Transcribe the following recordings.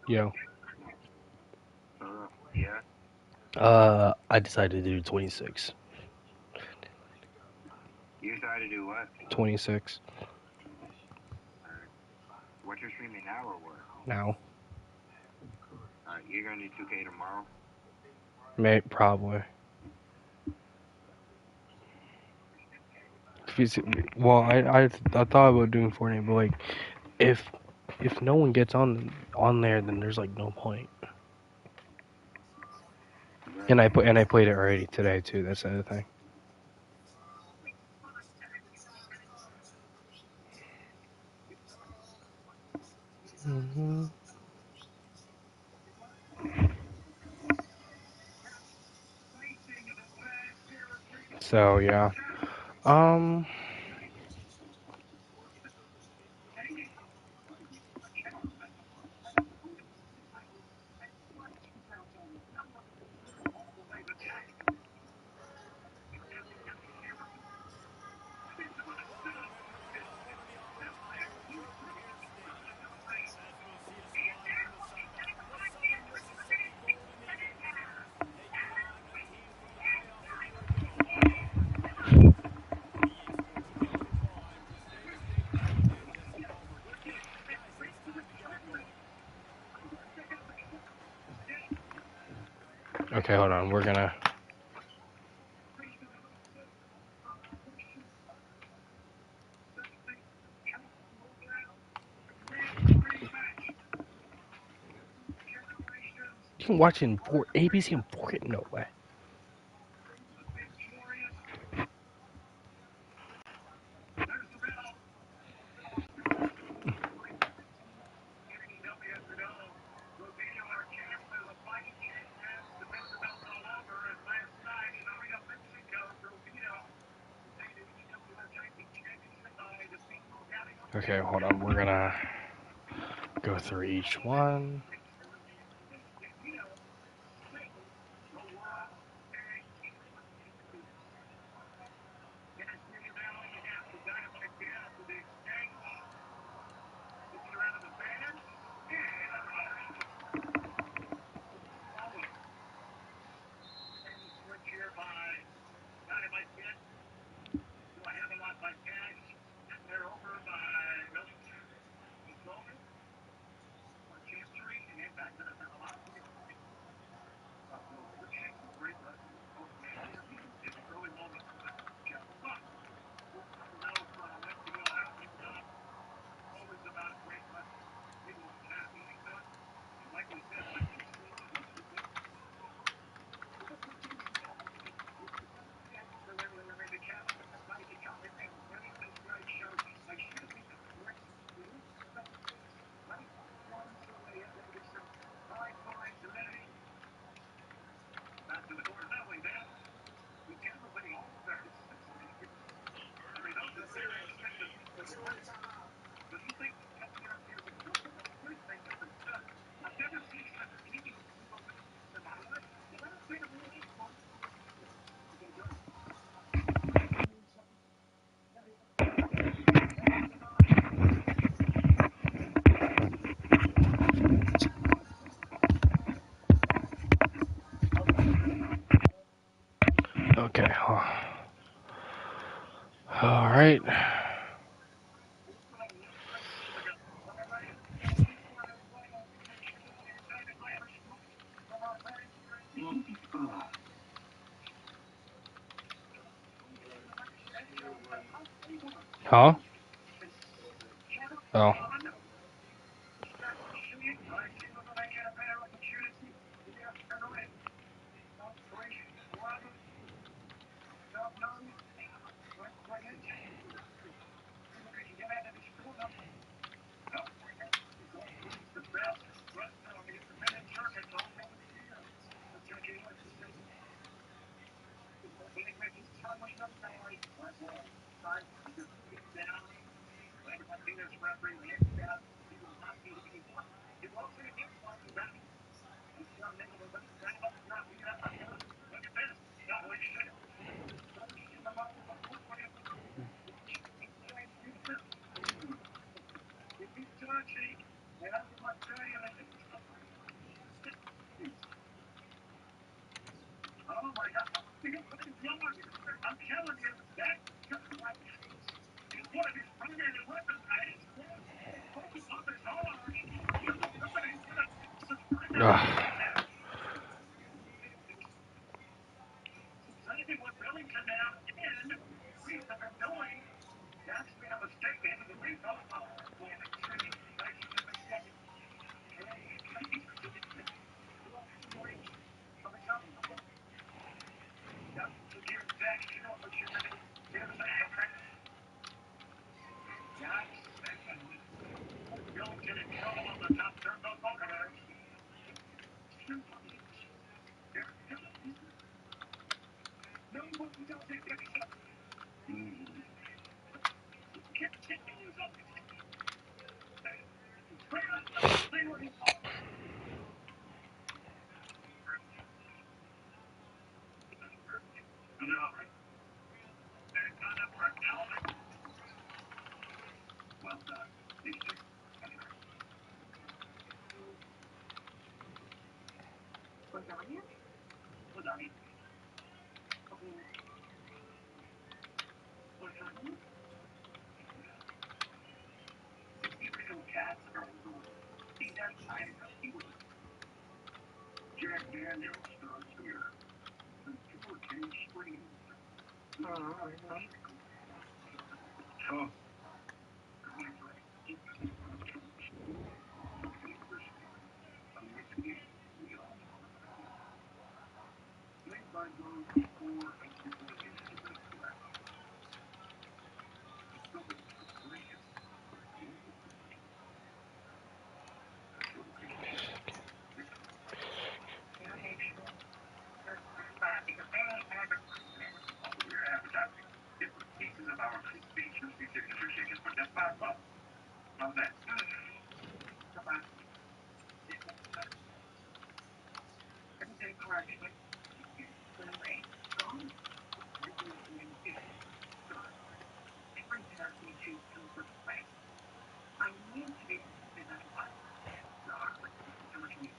Yo. Yeah. I decided to do 26. You decided to do what? 26. What you're streaming now or what? Now. Alright, you're gonna do 2K tomorrow? Probably. Well, I thought about doing Fortnite, but like, if no one gets on there, then there's like no point. And I played it already today too. That's the other thing. So yeah. Okay, hold on. We're gonna. You can watch it in ABC in Port. No way. Okay, hold on. We're gonna go through each one. Okay. All right. Huh? Oh. Ugh.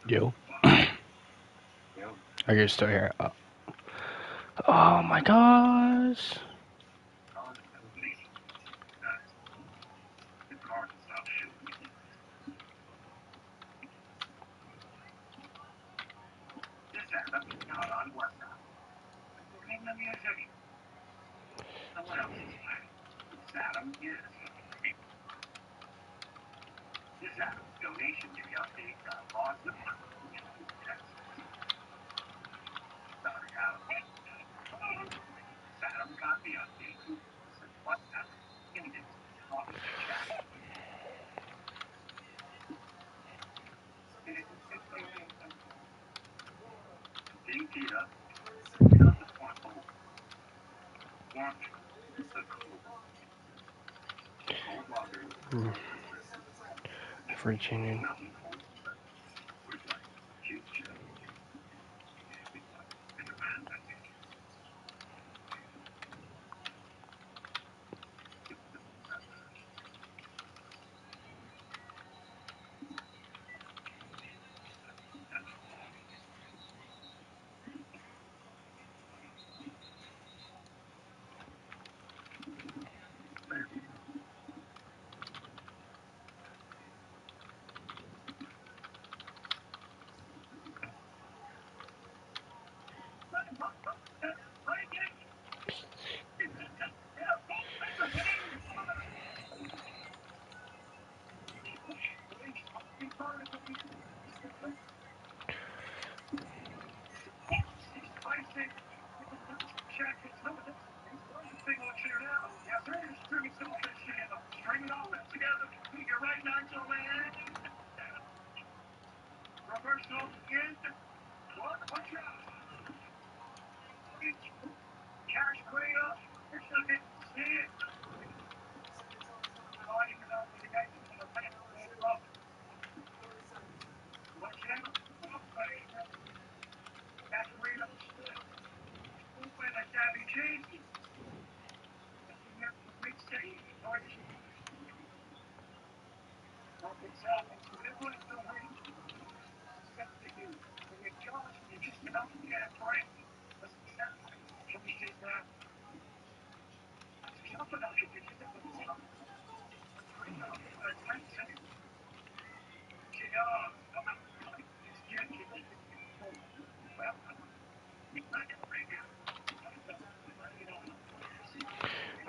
Yo. I can still hear it. Oh my gosh. Virginia.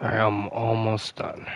Alright, I'm almost done.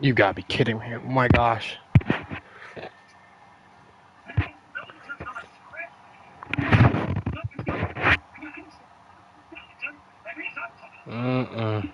You gotta be kidding me. Oh my gosh. Mm-mm.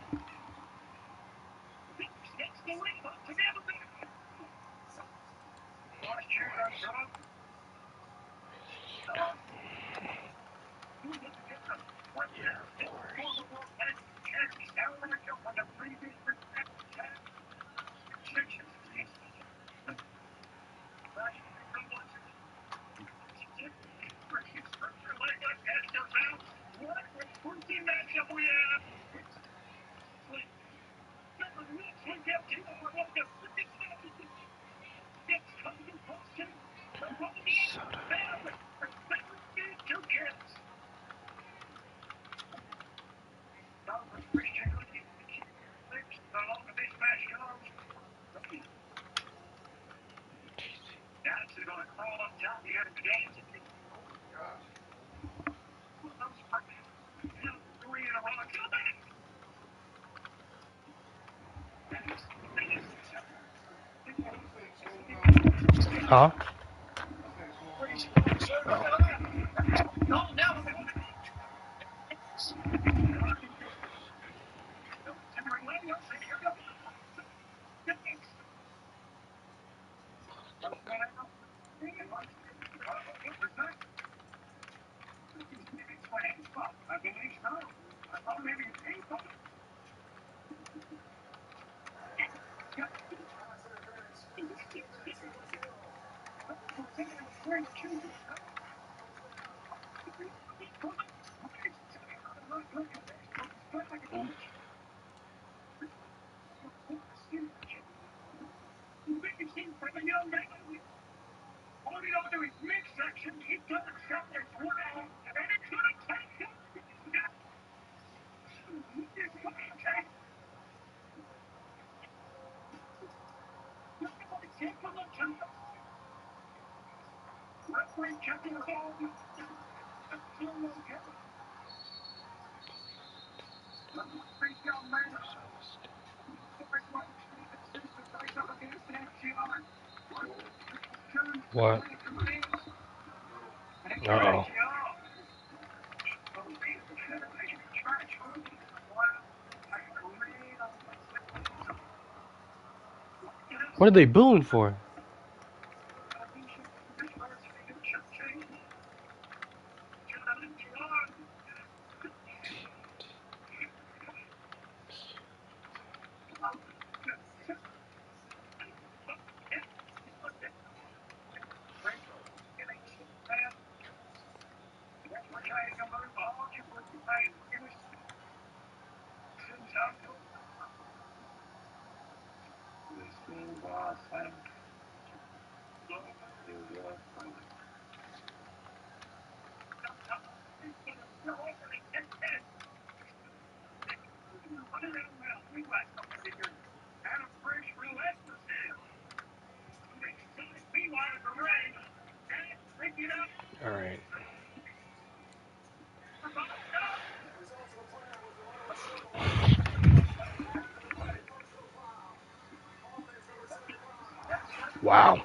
Huh? What? Uh-oh. What are they booing for? All right. Wow.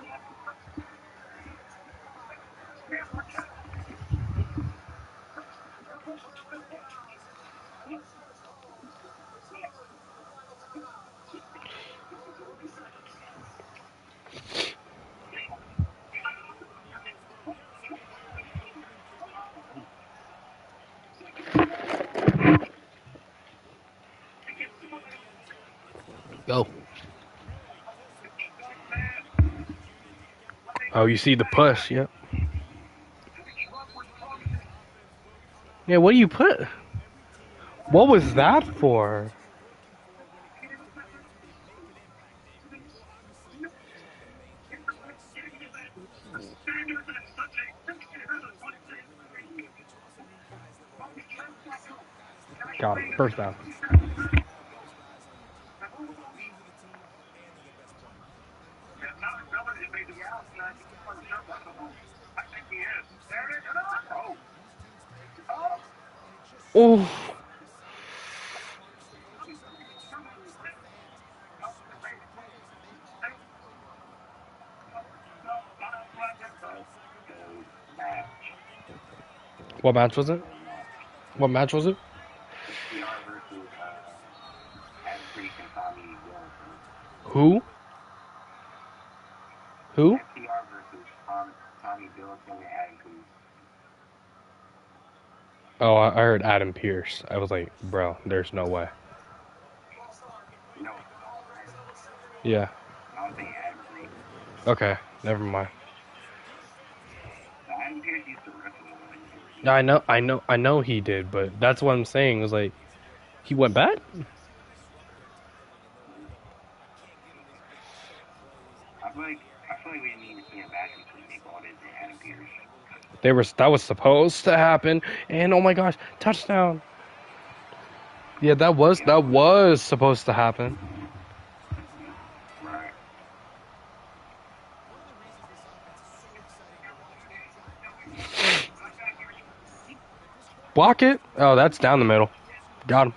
Go. Oh, you see the push, yep. Yeah, what do you put? What was that for? Got him. First down. Oh. What match was it? What match was it? Who? Who? Oh, I heard Adam Pierce. I was like, bro, there's no way. Yeah. Okay, never mind. I know he did, but that's what I'm saying. It was like, he went back? I feel like we need to see him back until they bought into Adam Pierce. That was supposed to happen, and oh my gosh, touchdown! Yeah, that was supposed to happen. Right. Block it. Oh, that's down the middle. Got him.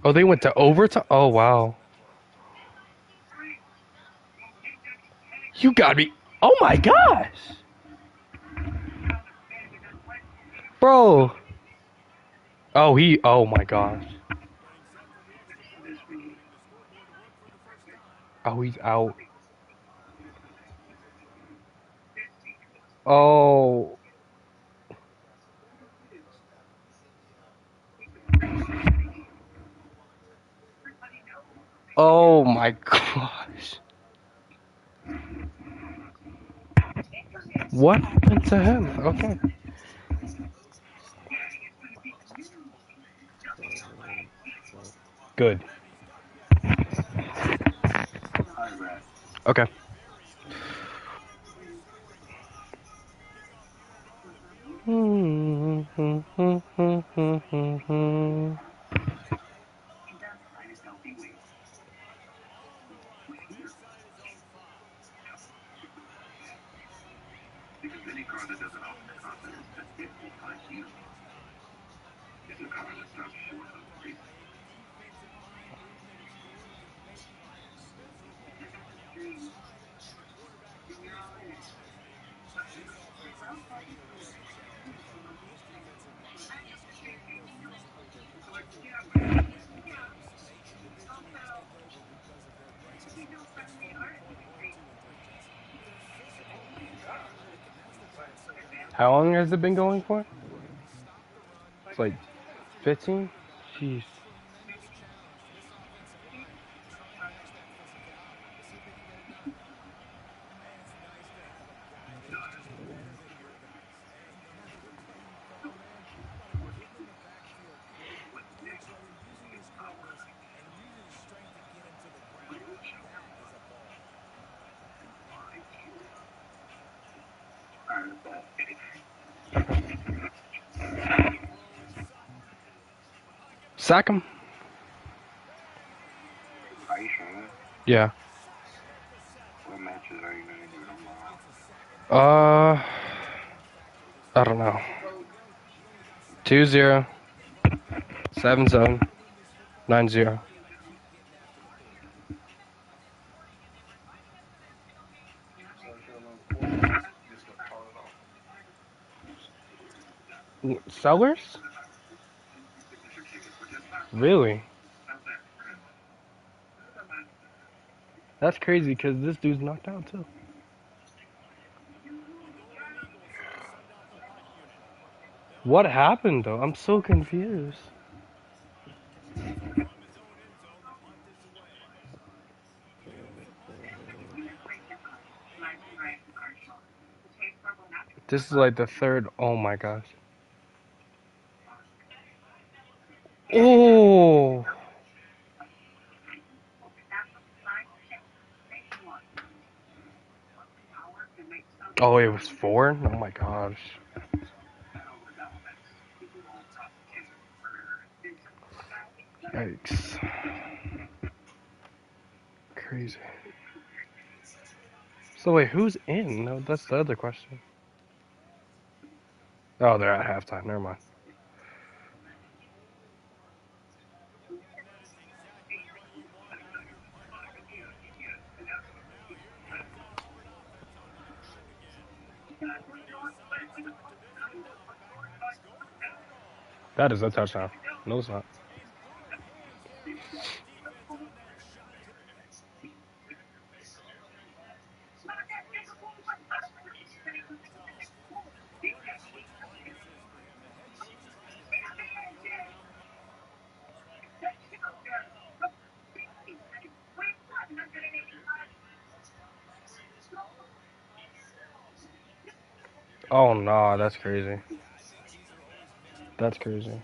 Oh, they went to overtime. Oh wow. You gotta be. Oh my gosh, bro. Oh he. Oh my gosh. Oh, he's out. Oh. Oh my gosh. What happened to him? Okay. Good. Okay. Because any car that doesn't offer confidence that it will find you is a car that stops short of racing. How long has it been going for? It's like 15? Jeez. Sack him. Are you sure? Yeah. What matches are you going to do tomorrow? I don't know. 2-0. 7-7. 9-0. Sellers? Really? That's crazy because this dude's knocked out too. What happened though? I'm so confused. This is like the third. Oh my gosh. Oh. Oh, it was 4? Oh my gosh. Yikes. Crazy. So wait, who's in? No, that's the other question. Oh, they're at halftime. Never mind. That is a touchdown. No, it's not. Oh no, that's crazy. That's crazy.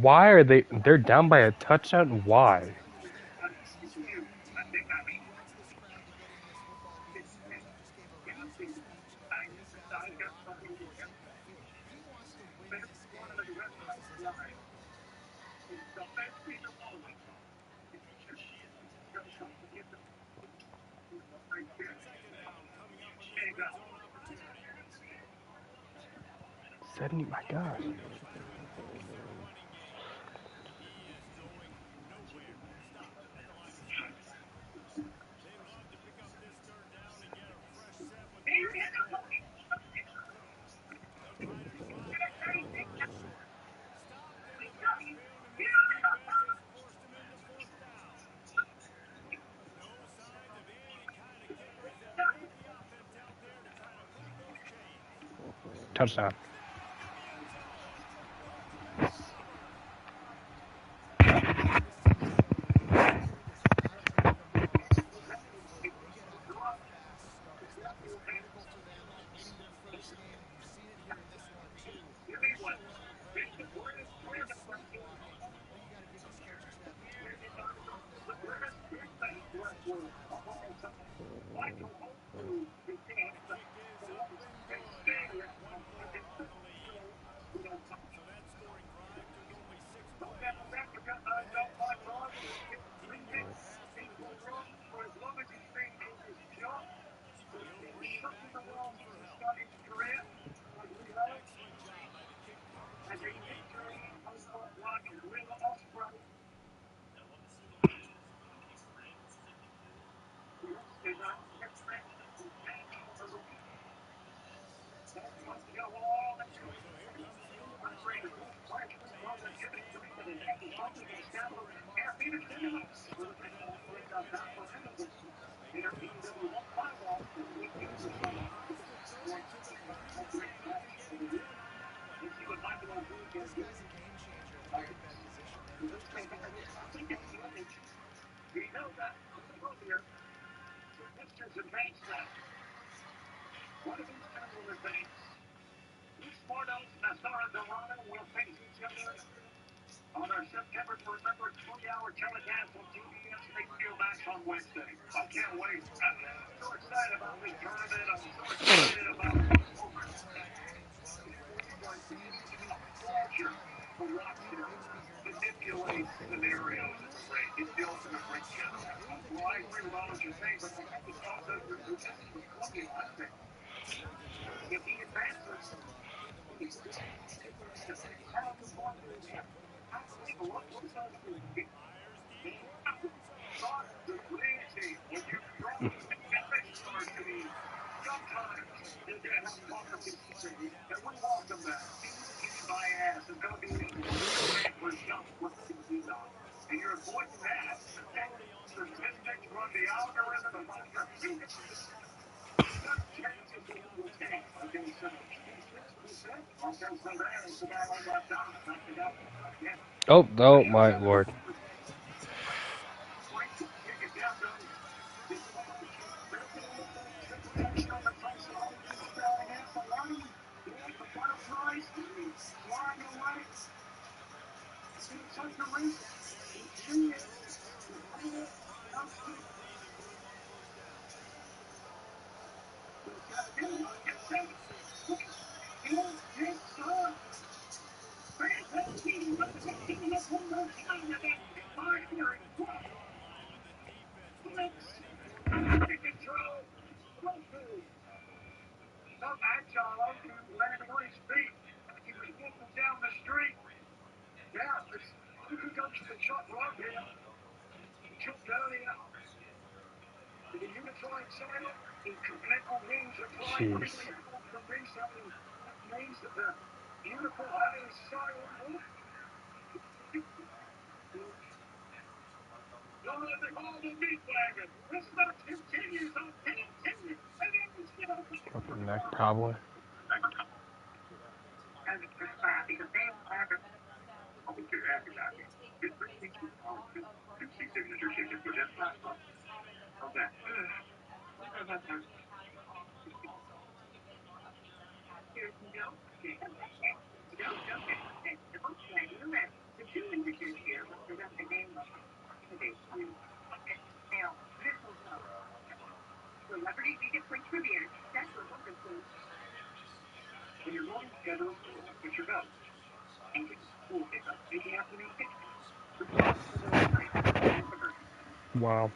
Why are they? They're down by a touchdown. Why? My gosh. touchdown. On our September to remember 3-hour telecast on CBS and HBO Max on Wednesday. I can't wait. I'm so excited about this tournament. I'm so excited about what's over the next. Culture to watch them manipulate scenarios in the race. It's the ultimate race show. Well, I agree with all that you're saying, but I have to talk to the presenting with Columbia, I think. If he advances, he's and you're avoiding that. The statistics run the algorithm Oh, oh my lord. Jeez. Upper neck, probably. Wow.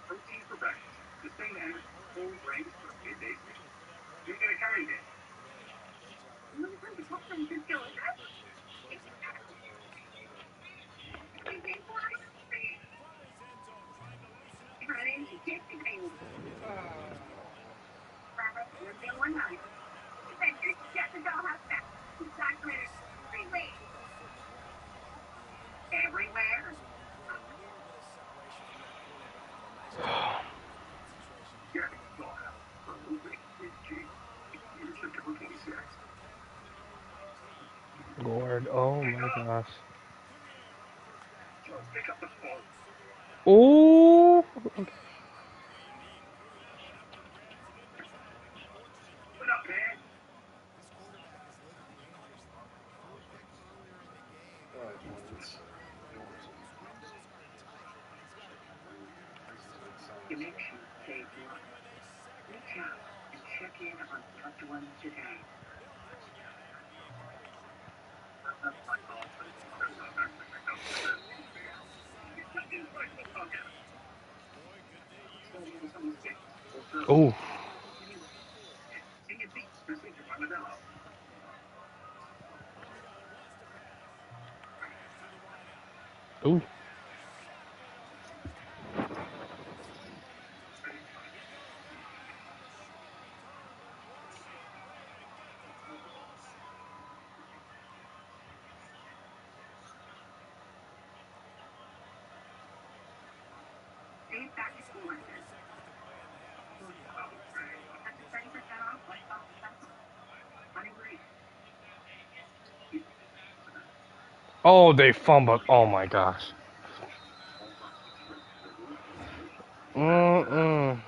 Lord, oh my gosh. Pick up the phone. Oh. What up, man? Connection page 1. Reach out and check in on loved ones today. Oh. Oh. Back to school lesson. That's a 30% off. Honey, great. Oh, they fumbled. Oh my gosh. Mm-mm.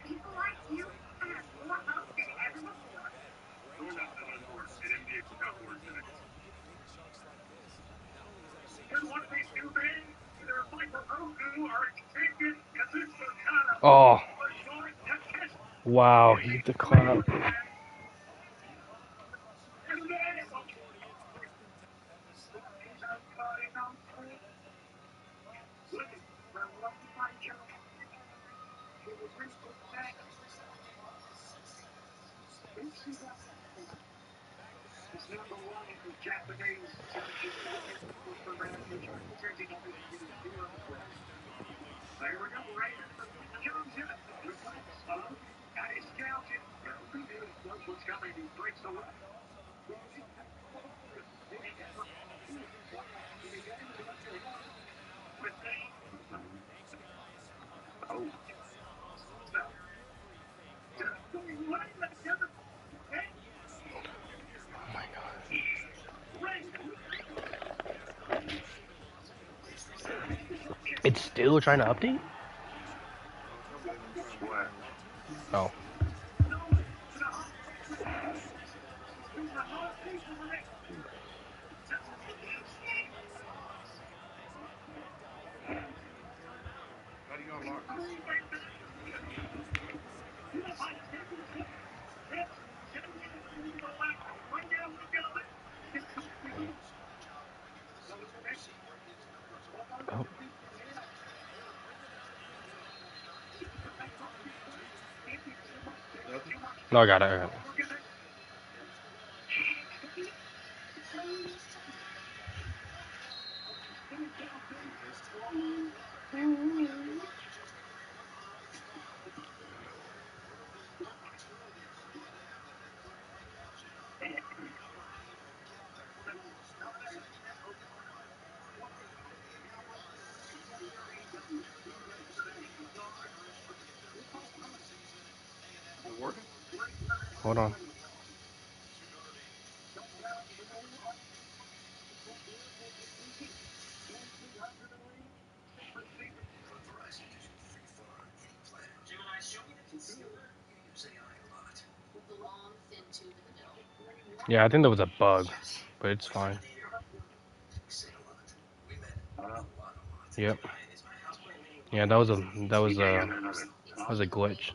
People like you have more hope than ever before. Going up to North at NBA Cowboys today. Here's one thing too big. Either a fight for Roku or extended Kazuchika Kata. Oh. For short, catch. Wow, he hit the clap. Oh my god. It's still trying to update? Oh. Oh. No, I got it. I got it. Hold on. Yeah, I think there was a bug, but it's fine. Yep. Yeah, that was a glitch.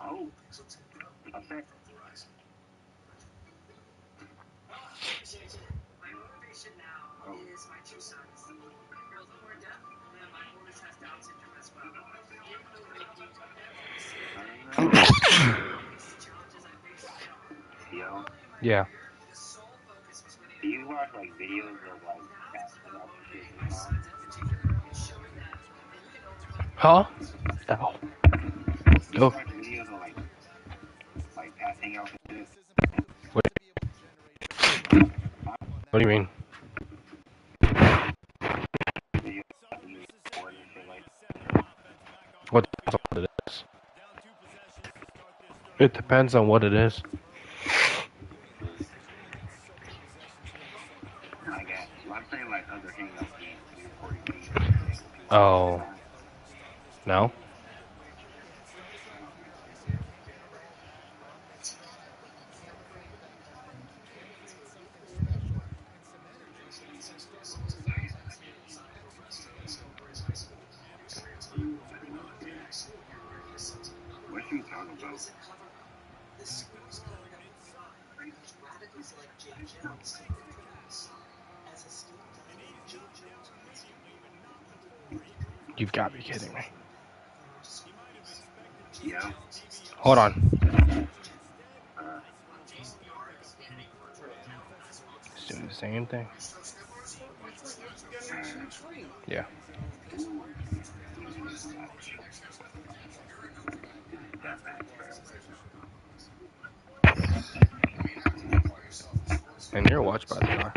Oh, okay. Yeah. Do you watch like videos of like basketball players? Huh? Ow. Do you Go. watch videos of like think y'all can do. What do you mean? What depends on what it is? It depends on what it is. I guess. Well, I'm saying like other hangout games, 3 or 40 games. Oh, no? What should we talk about? You've got to be kidding me. Yeah. Hold on. It's doing the same thing. Yeah. And your watch by the car.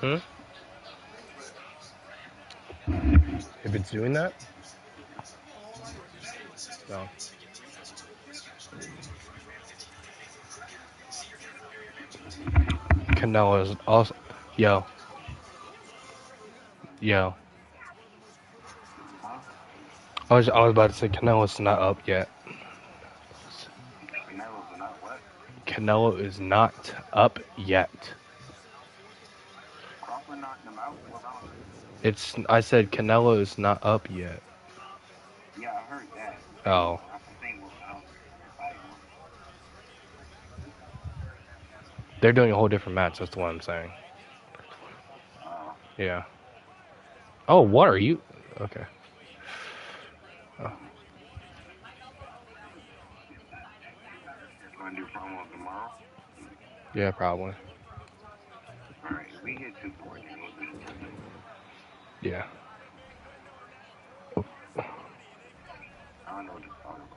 Hmm? If it's doing that? No. Canelo's also. Yo. Yo. I was about to say Canelo's not up yet. Canelo's not what? Canelo is not up yet. Crawford knocked him out. What about I said Canelo is not up yet. Yeah, I heard that. Oh. I'm saying what else is fighting. They're doing a whole different match, that's what I'm saying. Yeah. Oh, what are you? Okay. Oh. Gonna do promo tomorrow? Yeah, probably. Alright, if we get 240, then we'll do it. Yeah. I don't know what to talk about.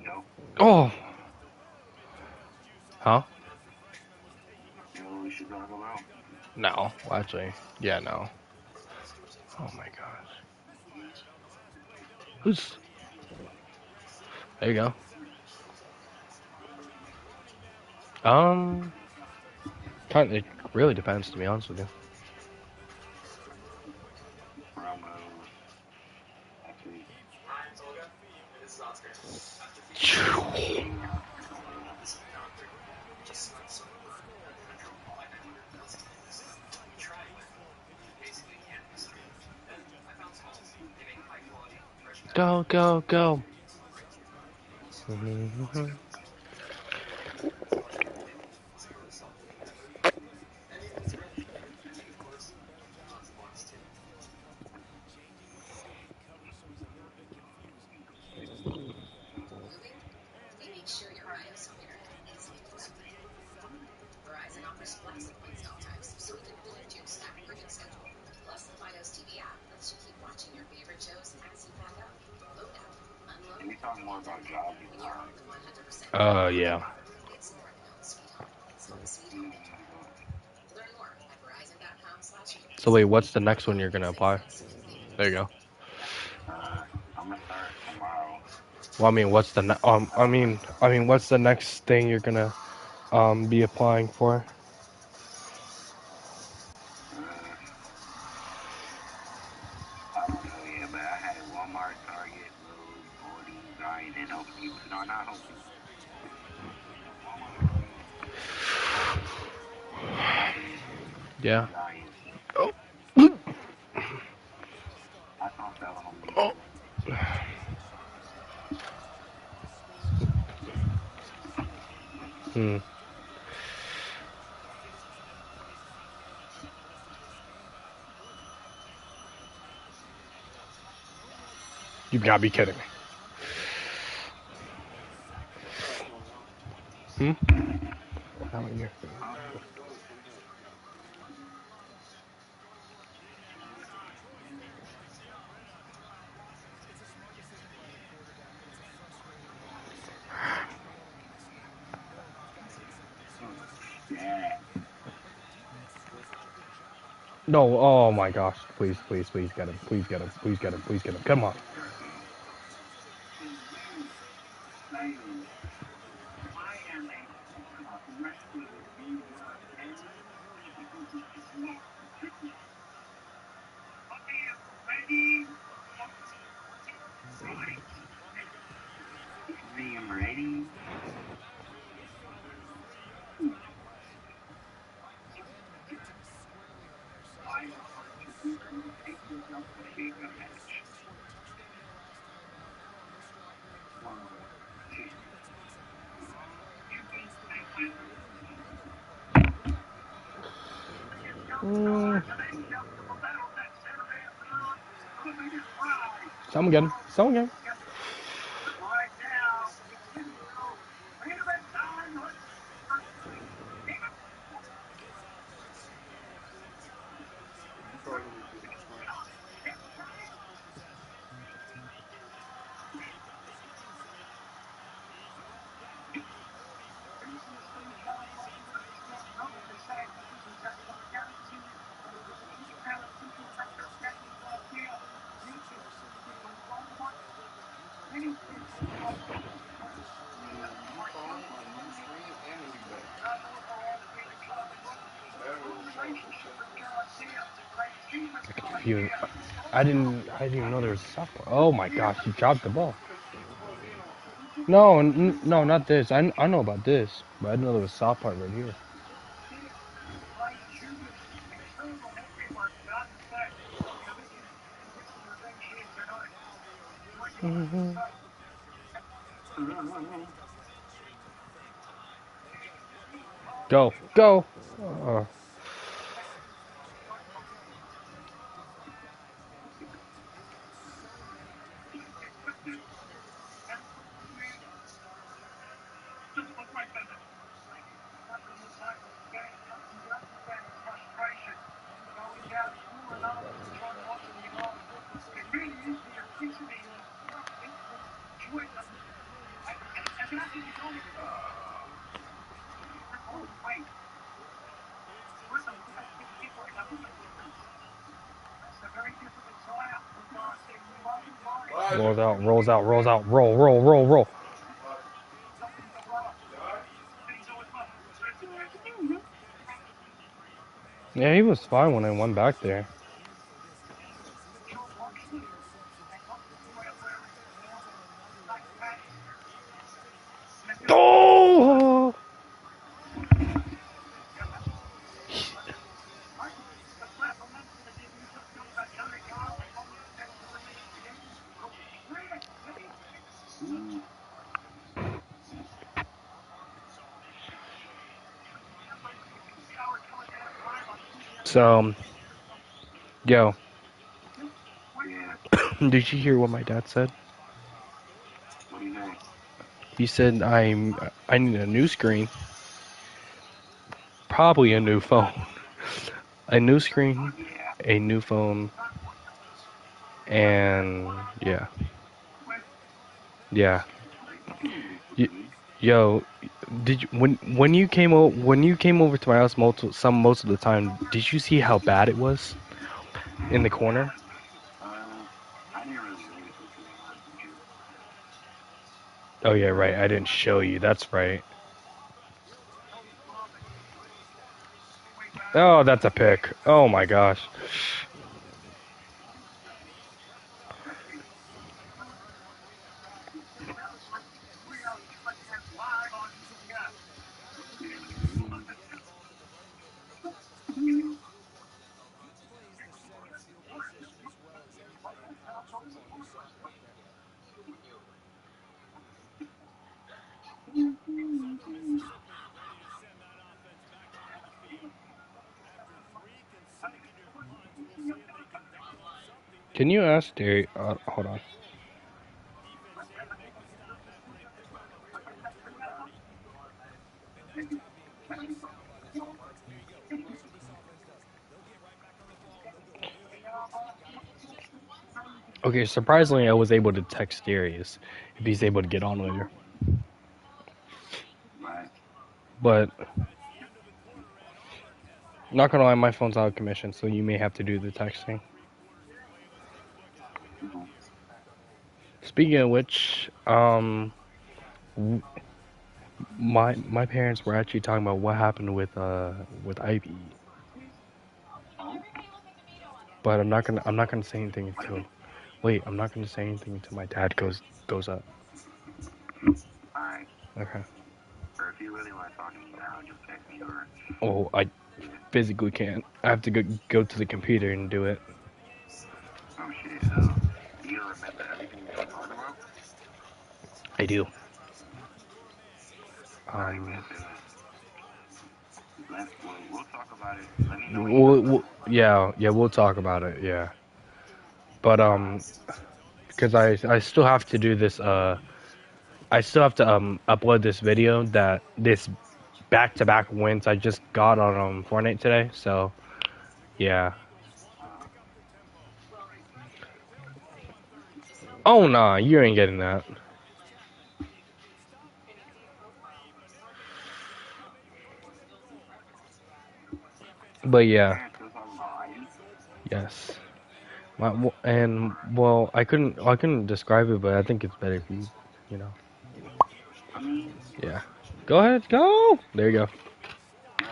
No. Oh. Huh? You know what we should talk about? No. Actually, yeah, no. Oh my gosh. Who's? There you go. Kind of, it really depends, to be honest with you. Promos. Actually. Go, go, go. Can we talk more about jobs tomorrow? Yeah. So wait, what's the next one you're gonna apply? There you go. I'm gonna start tomorrow. Well, I mean, what's the what's the next thing you're gonna be applying for? I don't know yet, but I had Walmart, Target, Lowe's, Aldi, Zion, and Home Depot. No, not Home Depot. Yeah. Giants. Oh. I thought that one was Oh. Hmm. You gotta be kidding me. Hmm? How in your face? yeah. No, oh my gosh. Please, please, please get him. Please get him. Please get him. Please get him. Come on. Being ready. Mm. Someone get him. Someone get him. Confused. I didn't even know there was a sophomore. Oh my gosh, you dropped the ball. No, no, not this. I know about this, but I didn't know there was a soft part right here. Go, go. Rolls out, rolls out, rolls out, roll, roll, roll, roll. Yeah, he was fine when I went back there. Oh! So, yo, Yeah. did you hear what my dad said? What do you think? He said I need a new screen, probably a new phone, a new screen, Yeah. a new phone, and yeah, yeah. Y- Yo, did you, when you came over to my house most of the time? Did you see how bad it was in the corner? I didn't really notice it to be honest with you. Oh yeah, right. I didn't show you. That's right. Oh, that's a pick. Oh my gosh. Can you ask Derry? Hold on. Okay, surprisingly, I was able to text Darius if he's able to get on later. Right. But not gonna lie, my phone's out of commission, so you may have to do the texting. Mm-hmm. Speaking of which, my parents were actually talking about what happened with Ivy, Oh, but I'm not gonna say anything until. Wait, I'm not gonna say anything until my dad goes up. alright. Okay. Or if you really want to talk to me now, just text me or Oh, I physically can't. I have to go to the computer and do it. oh shit. You don't remember everything we were talking about? I do. Alright, man. We'll talk about it. Let me know when you got time. Yeah, we'll talk about it. Yeah, but because I still have to do this. I still have to upload this video that this back-to-back wins I just got on Fortnite today. So yeah. Oh nah, you ain't getting that. But yeah, Parents still talking about Ivy? yes. Well, I couldn't describe it, but I think it's better if you know. I mean, Yeah. Go ahead, go. There you go. right.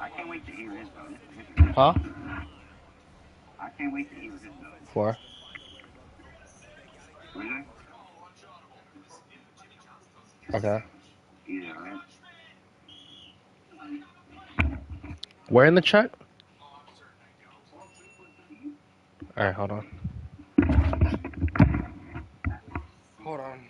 I can't wait to hear this though. This is interesting. Huh? I can't wait to hear this though. Four. What is it? Okay. Yeah, right. Where in the chat? All right, hold on. Hold on.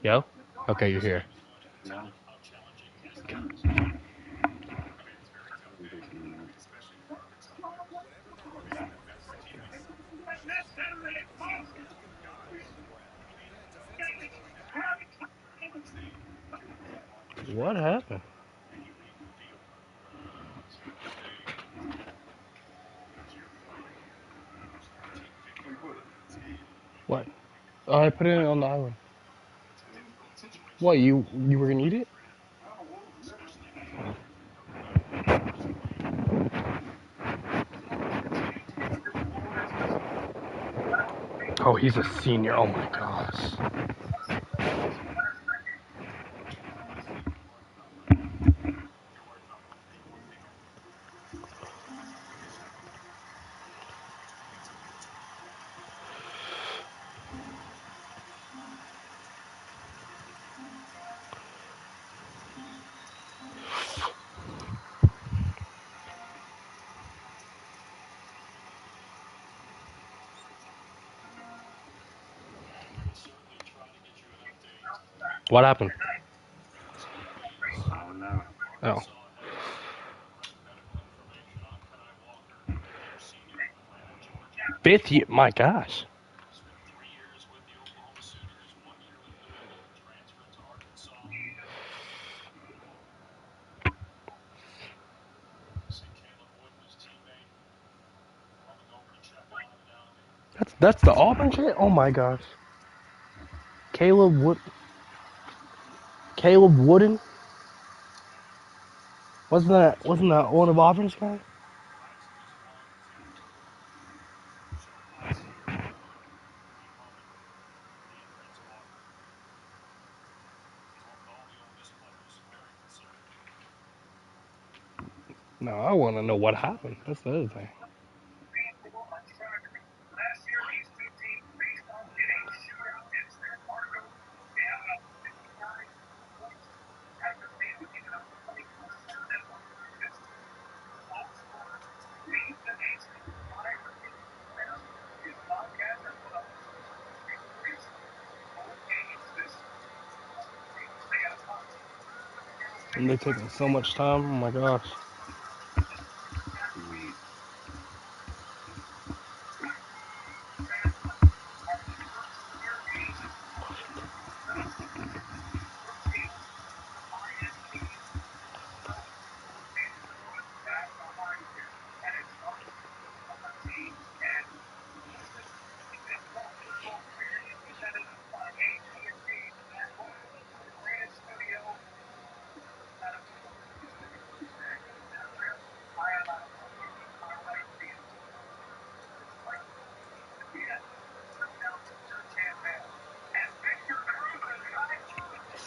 Yo? Okay, you're here. No. I'm just not. What happened? What? Oh, I put it on the island. What, you were gonna eat it? Oh, he's a senior. Oh my gosh. What happened? I don't know. Oh. Fifth year? My gosh. That's the Auburn shit? Oh my gosh. Caleb Wooden? Wasn't that one of Auburn's guys? No, I want to know what happened. That's the other thing. And they're taking so much time. Oh my gosh. Mm.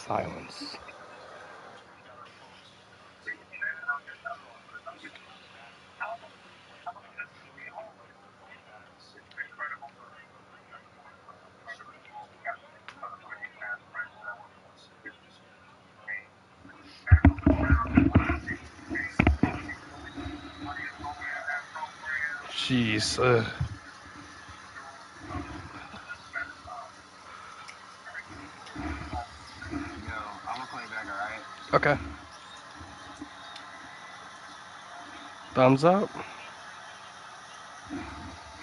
Silence. Jeez. Yo, I'm gonna call you back, alright? Okay. Thumbs up.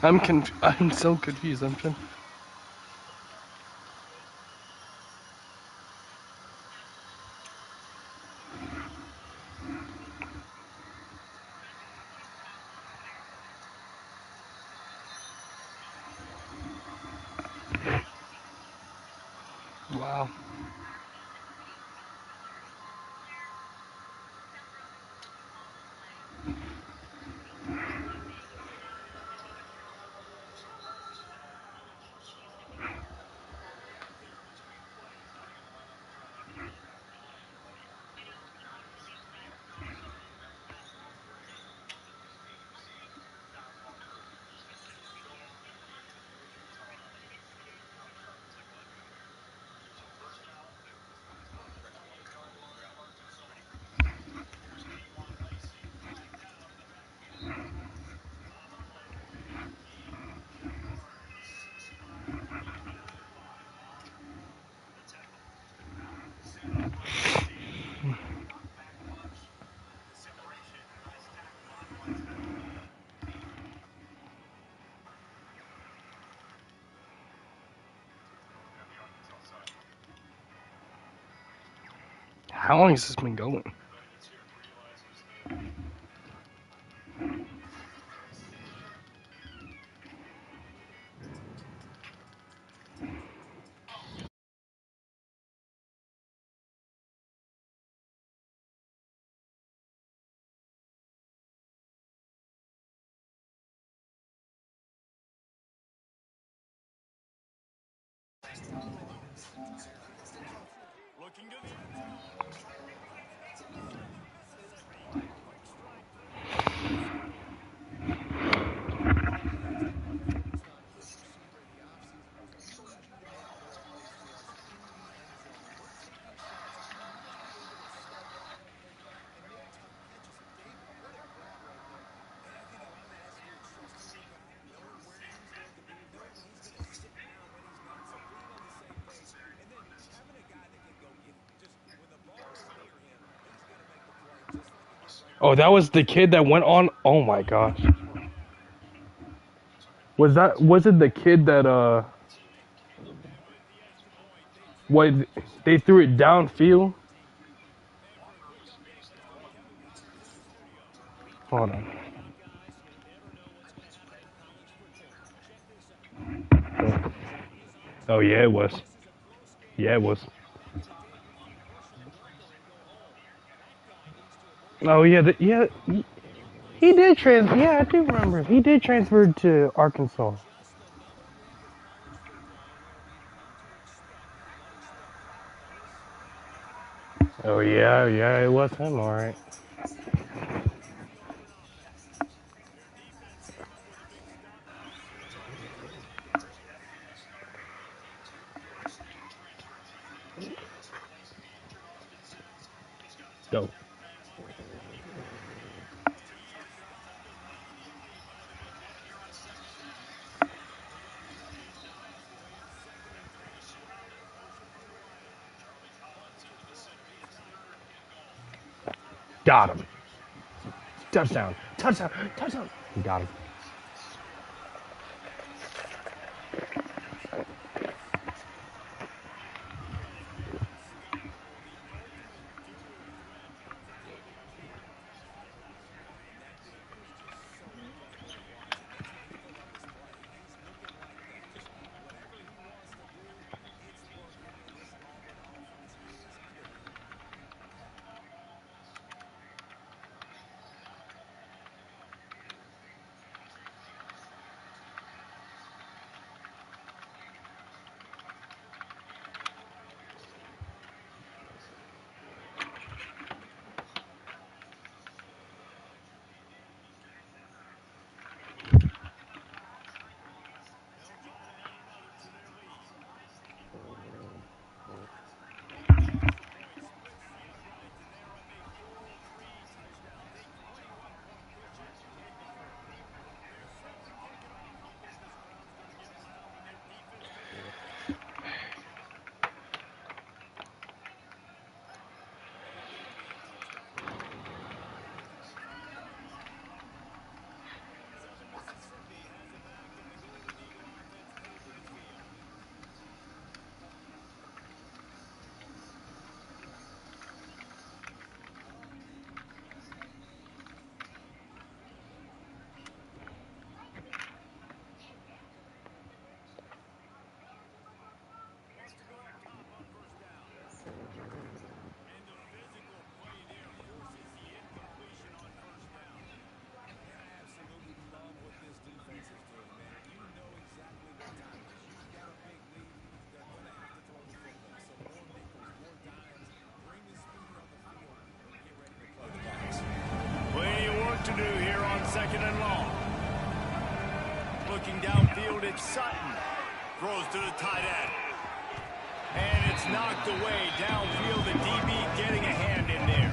I'm so confused. I'm trying. Wow. How long has this been going? Oh, that was the kid that went on. Oh my gosh. Was it the kid that what they threw it downfield? Hold on. Oh yeah, it was. Yeah, it was. Oh yeah, yeah. He did transfer. Yeah, I do remember. He did transfer to Arkansas. Oh yeah, yeah, it was him. All right. Go. Got him. Touchdown. Touchdown. Touchdown. Got him. To do here on 2nd and long. Looking downfield, it's Sutton. Throws to the tight end. And it's knocked away downfield. The DB getting a hand in there.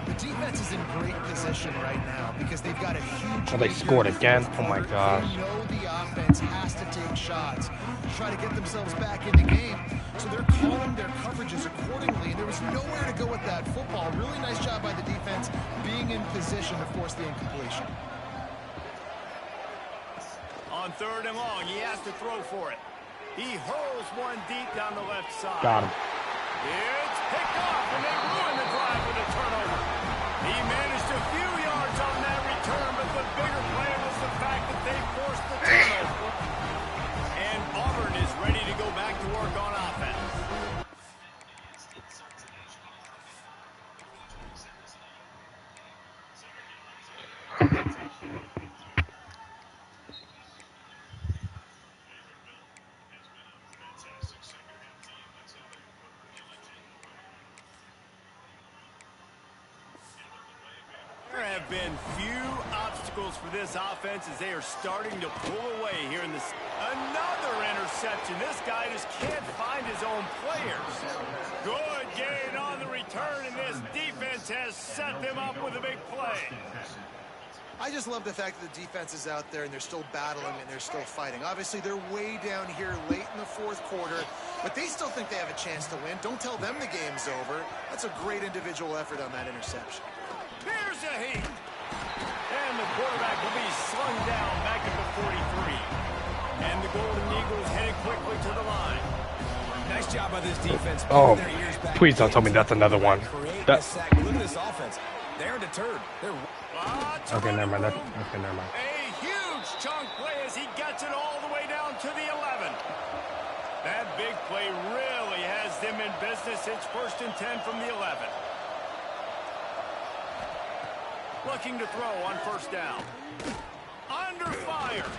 The defense is in great position right now because they've got a huge... Oh, they scored again. Oh my gosh. They know the offense has to take shots to try to get themselves back in the game. So they're calling their coverages accordingly. And there was nowhere to go with that football. Really nice job by the defense being in position to force the incompletion. On 3rd and long, he has to throw for it. He hurls one deep down the left side. Got him. It's picked off, and they ruined the drive with a turnover. He managed a few yards on that return, but the bigger play was the fact that they forced the turnover. And Auburn is ready to go back to work on offense. There have been few obstacles for this offense as they are starting to pull away here in this. Another interception. This guy just can't find his own players. Good gain on the return, and this defense has set them up with a big play. I just love the fact that the defense is out there and they're still battling and they're still fighting. Obviously, they're way down here late in the fourth quarter, but they still think they have a chance to win. Don't tell them the game's over. That's a great individual effort on that interception. Here's a heat. And the quarterback will be slung down back at the 43. And the Golden Eagles headed quickly to the line. Nice job by this defense. Oh, please don't tell me that's another one. Look at this offense. They're deterred. Okay, never mind. Okay, never mind. A huge chunk play as he gets it all the way down to the 11. That big play really has them in business. It's 1st and 10 from the 11. Looking to throw on 1st down. Under fire.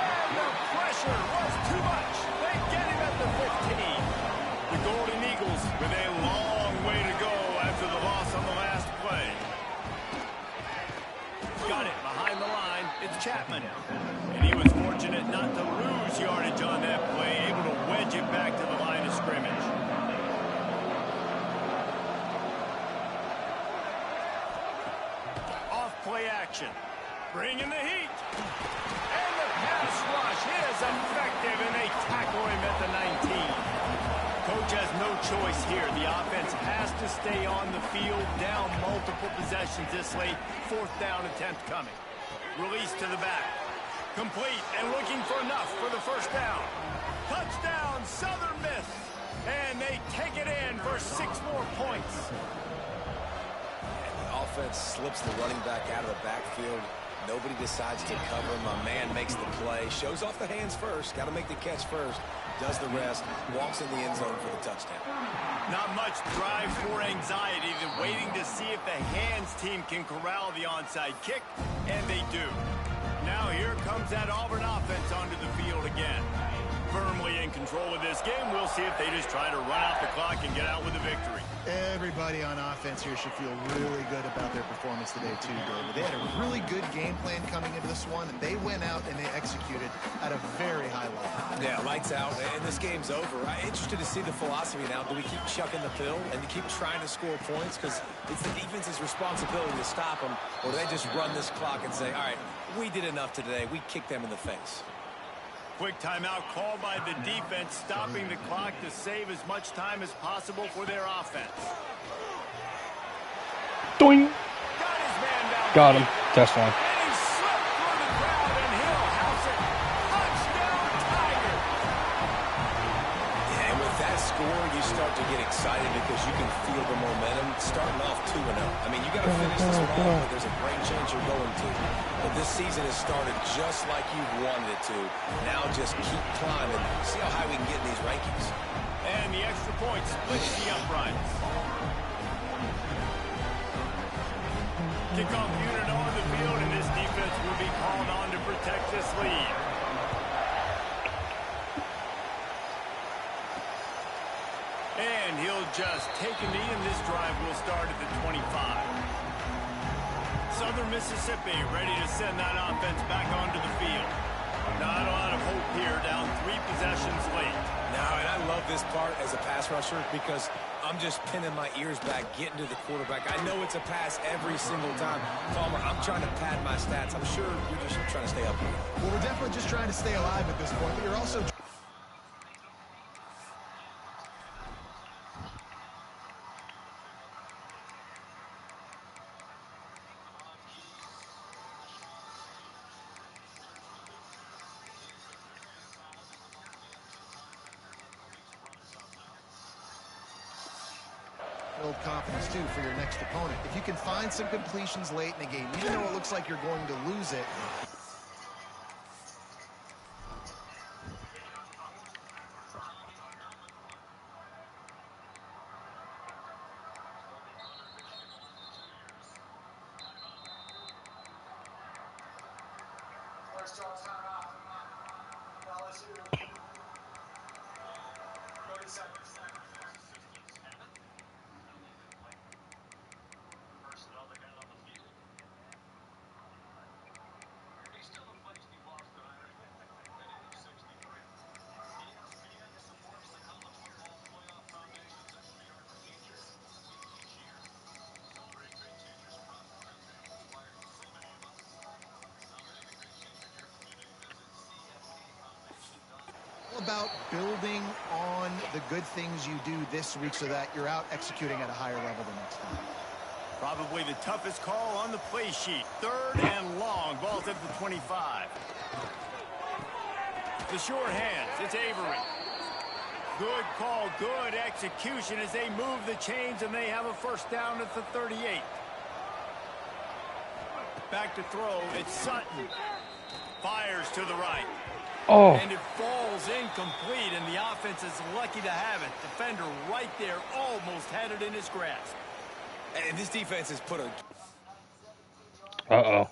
And the pressure was too much. They get him at the 15. The Golden Eagles with a long way to go after the loss on the last play. Got it behind the line. It's Chapman. And he was fortunate not to lose yardage on that play, able to wedge it back to the line of scrimmage. Off play action. Bringing the heat. And the pass rush is effective, and they tackle him at the 19. Coach has no choice here. The offense has to stay on the field, down multiple possessions this late. 4th down attempt coming. Release to the back. Complete and looking for enough for the 1st down. Touchdown, Southern Miss. And they take it in for 6 more points. The offense slips the running back out of the backfield. Nobody decides to cover him. My man makes the play. Shows off the hands first. Got to make the catch first. Does the rest. Walks in the end zone for the touchdown. Not much drive for anxiety than waiting to see if the hands team can corral the onside kick, and they do. Now here comes that Auburn offense onto the field again. Firmly in control of this game. We'll see if they just try to run out the clock and get out with a victory. Everybody on offense here should feel really good about their performance today, too, David. They had a really good game plan coming into this one, and they went out and they executed at a very high level. Yeah, lights out, and this game's over. I'm interested to see the philosophy now. Do we keep chucking the pill and keep trying to score points? Because it's the defense's responsibility to stop them, or do they just run this clock and say, all right, we did enough today. We kicked them in the face. Quick timeout called by the defense, stopping the clock to save as much time as possible for their offense. Doing. Got his man down. Got him. Touchdown. And he slipped through the crowd, and he'll house it. Touchdown, Tiger. Yeah, and with that score, you start to get excited because you can feel the momentum starting off 2-0. I mean, you got to finish this one, but there's a great chance you're going to. But this season has started just like you wanted it to. Now just keep climbing. See how high we can get in these rankings. And the extra point splits the uprights. Kickoff unit on the field, and this defense will be called on to protect this lead. And he'll just take a knee, and this drive will start at the 25. Southern Mississippi ready to send that offense back onto the field. Not a lot of hope here, down 3 possessions late. No, and I love this part as a pass rusher because I'm just pinning my ears back, getting to the quarterback. I know it's a pass every single time. Palmer, I'm trying to pad my stats. I'm sure you're just trying to stay up here. Well, we're definitely just trying to stay alive at this point, but you're also build confidence, too, for your next opponent. If you can find some completions late in the game, even though it looks like you're going to lose it, First draws timeout. LSU. 30 seconds. Personnel they got on the field. He's still a feisty Boston Irishman. Rated of 63. ESPN supports the College Football Playoff Foundation's SBR procedure each year. Celebrating great teachers across the country who inspired so many of us. Nominate a great teacher in your community. Visit CFPFoundation.com. about building on the good things you do this week so that you're out executing at a higher level the next time. Probably the toughest call on the play sheet. 3rd and long. Ball's at the 25. The sure hands. It's Avery. Good call. Good execution as they move the chains and they have a first down at the 38. Back to throw. It's Sutton. Fires to the right. Oh. And it falls incomplete, and the offense is lucky to have it. Defender right there almost had it in his grasp. And this defense has put a... Uh-oh.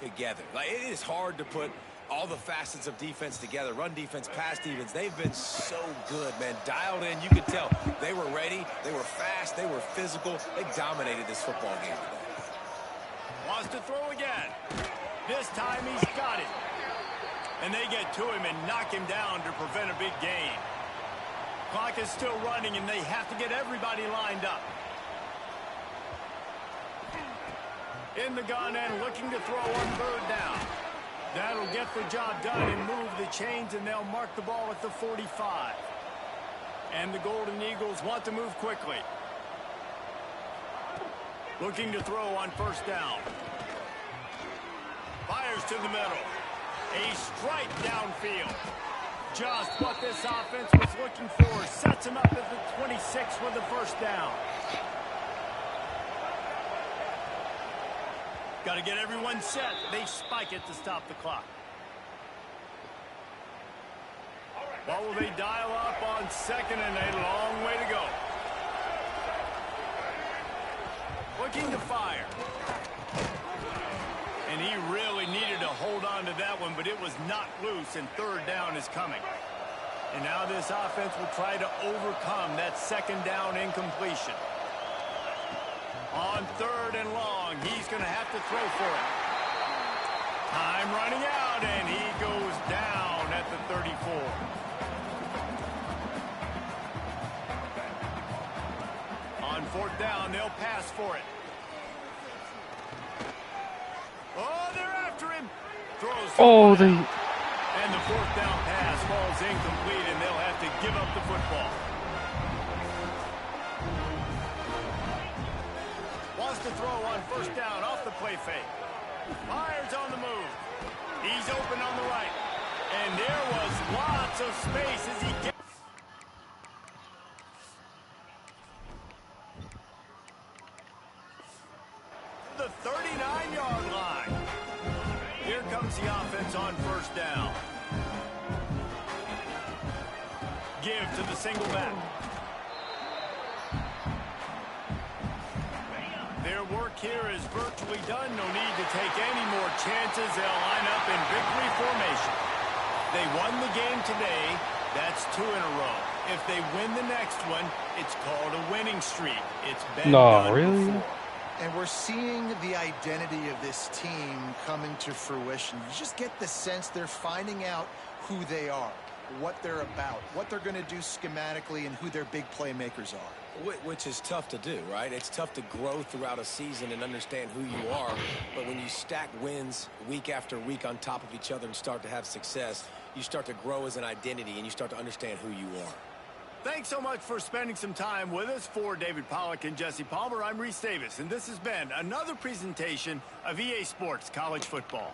together. Like, it is hard to put all the facets of defense together. Run defense, pass defense. They've been so good, man. Dialed in. You could tell they were ready. They were fast. They were physical. They dominated this football game today. Wants to throw again. This time he's got it. And they get to him and knock him down to prevent a big gain. Clock is still running, and they have to get everybody lined up. In the gun and looking to throw on 3rd down. That'll get the job done and move the chains, and they'll mark the ball at the 45. And the Golden Eagles want to move quickly. Looking to throw on 1st down. Fires to the middle. A strike downfield. Just what this offense was looking for. Sets him up at the 26 with the 1st down. Got to get everyone set. They spike it to stop the clock. What will they dial up on 2nd and a long way to go? Looking to fire. And he really needed to hold on to that one, but it was not loose, and 3rd down is coming. And now this offense will try to overcome that 2nd down incompletion. On 3rd and long, he's going to have to throw for it. Time running out, and he goes down at the 34. On 4th down, they'll pass for it. Oh, they're after him. Throws. Oh, they... And the 4th down pass falls incomplete, and they'll have to give up the football. Wants to throw on 1st down off the play fake. Fires on the move. He's open on the right. And there was lots of space as he gets. The 39-yard line. Here comes the offense on 1st down. Give to the single back. Their work here is virtually done. No need to take any more chances. They'll line up in victory formation. They won the game today. That's 2 in a row. If they win the next one, it's called a winning streak. It's been done really? before. And we're seeing the identity of this team coming to fruition. You just get the sense they're finding out who they are, what they're about, what they're going to do schematically, and who their big playmakers are. Which is tough to do, right? It's tough to grow throughout a season and understand who you are. But when you stack wins week after week on top of each other and start to have success, you start to grow as an identity and you start to understand who you are. Thanks so much for spending some time with us. For David Pollack and Jesse Palmer, I'm Reese Davis, and this has been another presentation of EA Sports College Football.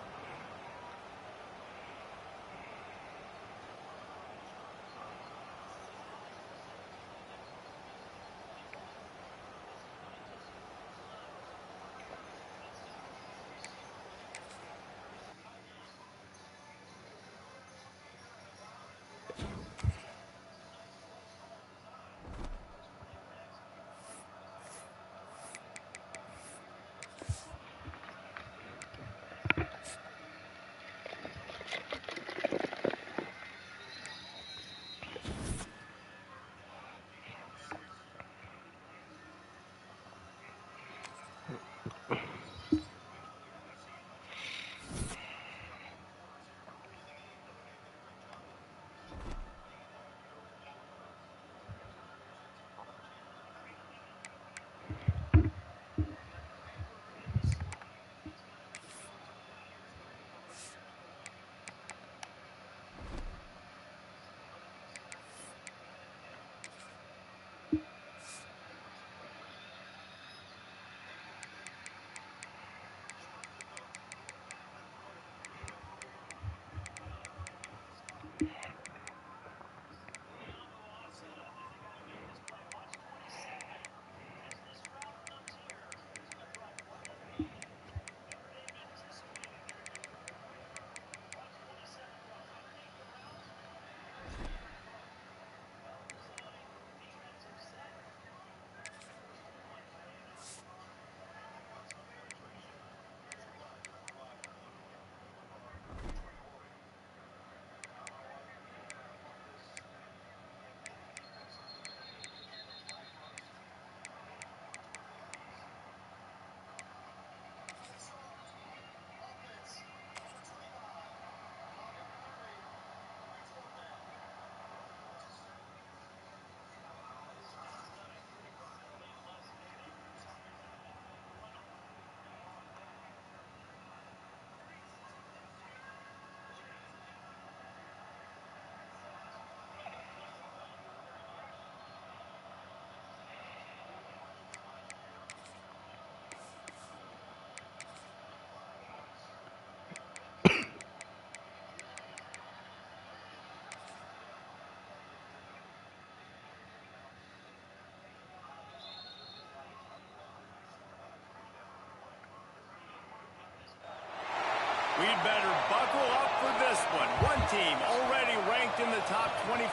We'd better buckle up for this one. One team already ranked in the top 25,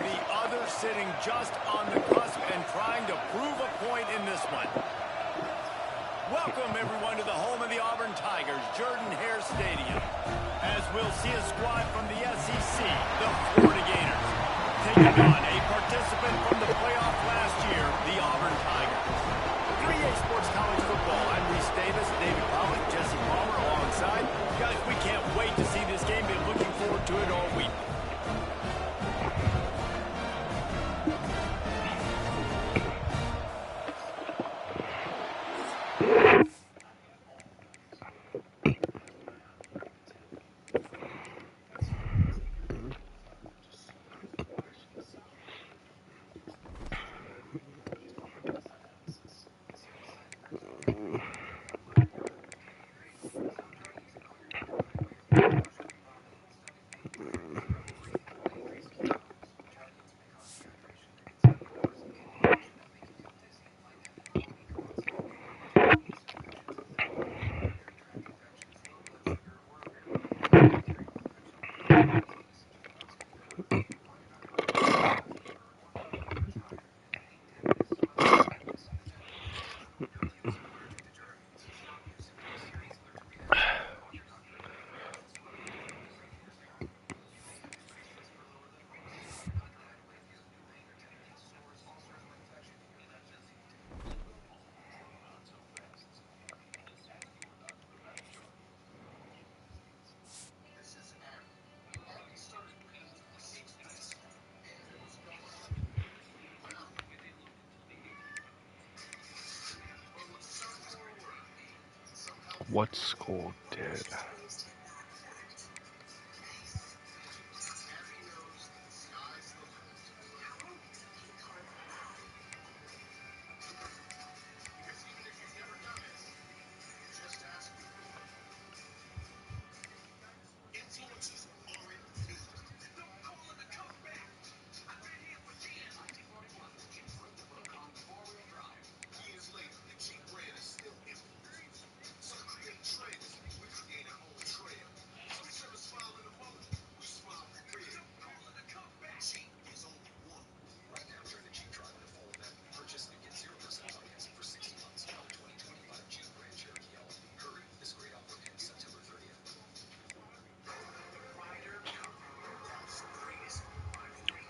the other sitting just on the cusp and trying to prove a point in this one. Welcome, everyone, to the home of the Auburn Tigers, Jordan-Hare Stadium, as we'll see a squad from the SEC, the Florida Gators, taking on a participant from the playoff last year, the Auburn Tigers. For EA Sports College Football, I'm Reese Davis, David Pollack, Jesse Palmer alongside. Guys, we can't wait to see this game. Been looking forward to it all week. What school did?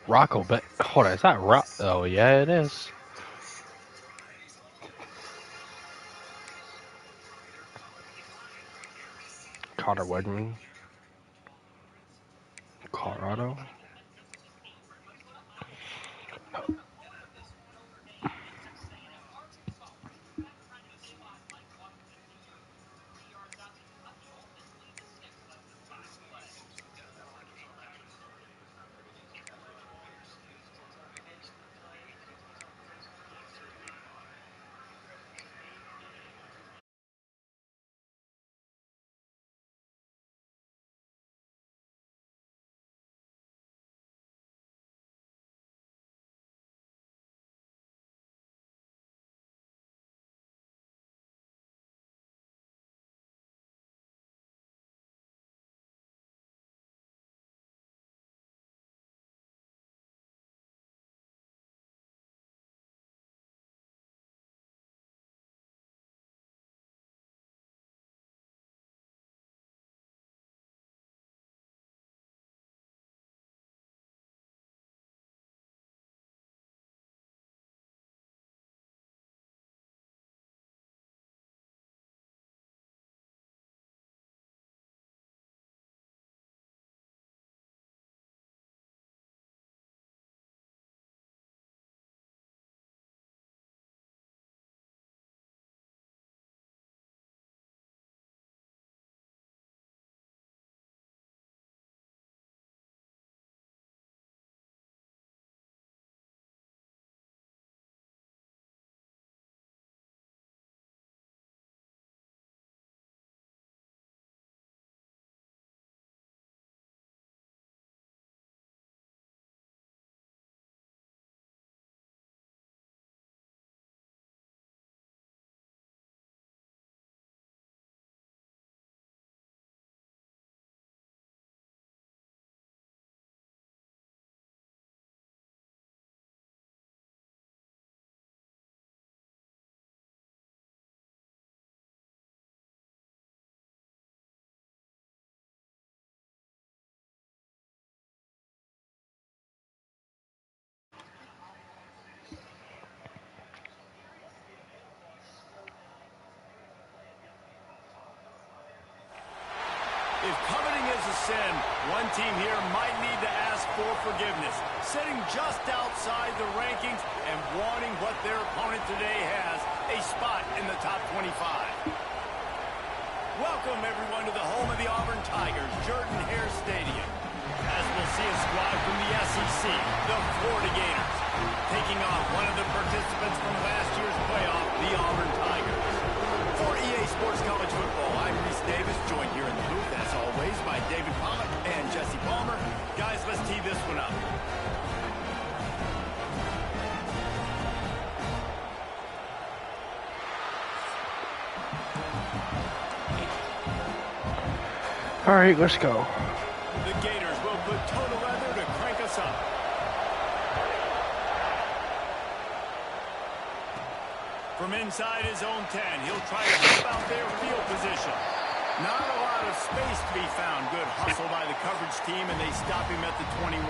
Rocco, but hold on, is that Rock? Oh yeah, it is. Connor Wedman, Colorado. If coveting is a sin, one team here might need to ask for forgiveness. Sitting just outside the rankings and wanting what their opponent today has, a spot in the top 25. Welcome, everyone, to the home of the Auburn Tigers, Jordan-Hare Stadium. As we'll see a squad from the SEC, the Florida Gators, taking on one of the participants from last year's playoff, the Auburn Tigers. For EA Sports College Football, I'm Reese Davis, joined here in the booth, as always, by David Pollock and Jesse Palmer. Guys, let's tee this one up. All right, let's go. The Gators will put total leather to crank us up. From inside his own 10, he'll try to help out their field position. Not a lot of space to be found. Good hustle by the coverage team, and they stop him at the 21.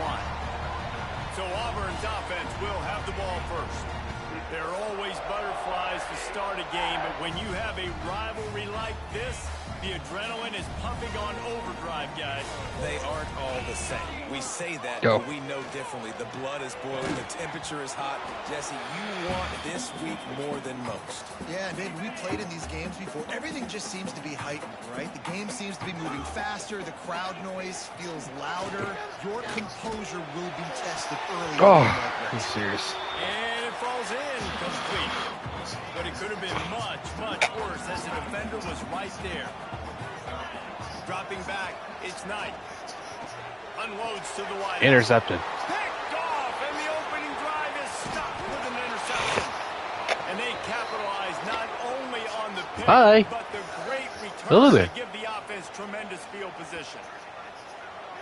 So Auburn's offense will have the ball first. There are always butterflies to start a game, but when you have a rivalry like this, the adrenaline is pumping on overdrive, guys. They aren't all the same. We say that, Go. but we know differently. The blood is boiling. The temperature is hot. Jesse, you want this week more than most. Yeah, David, we played in these games before. Everything just seems to be heightened, right? The game seems to be moving faster. The crowd noise feels louder. Your composure will be tested early. Oh, I'm serious. And it falls in complete. But it could have been much, much worse as the defender was right there. Dropping back, it's Knight. Unloads to the wide. Intercepted. Picked off, and the opening drive is stopped with an interception. And they capitalize not only on the pick, but the great return to give the offense tremendous field position.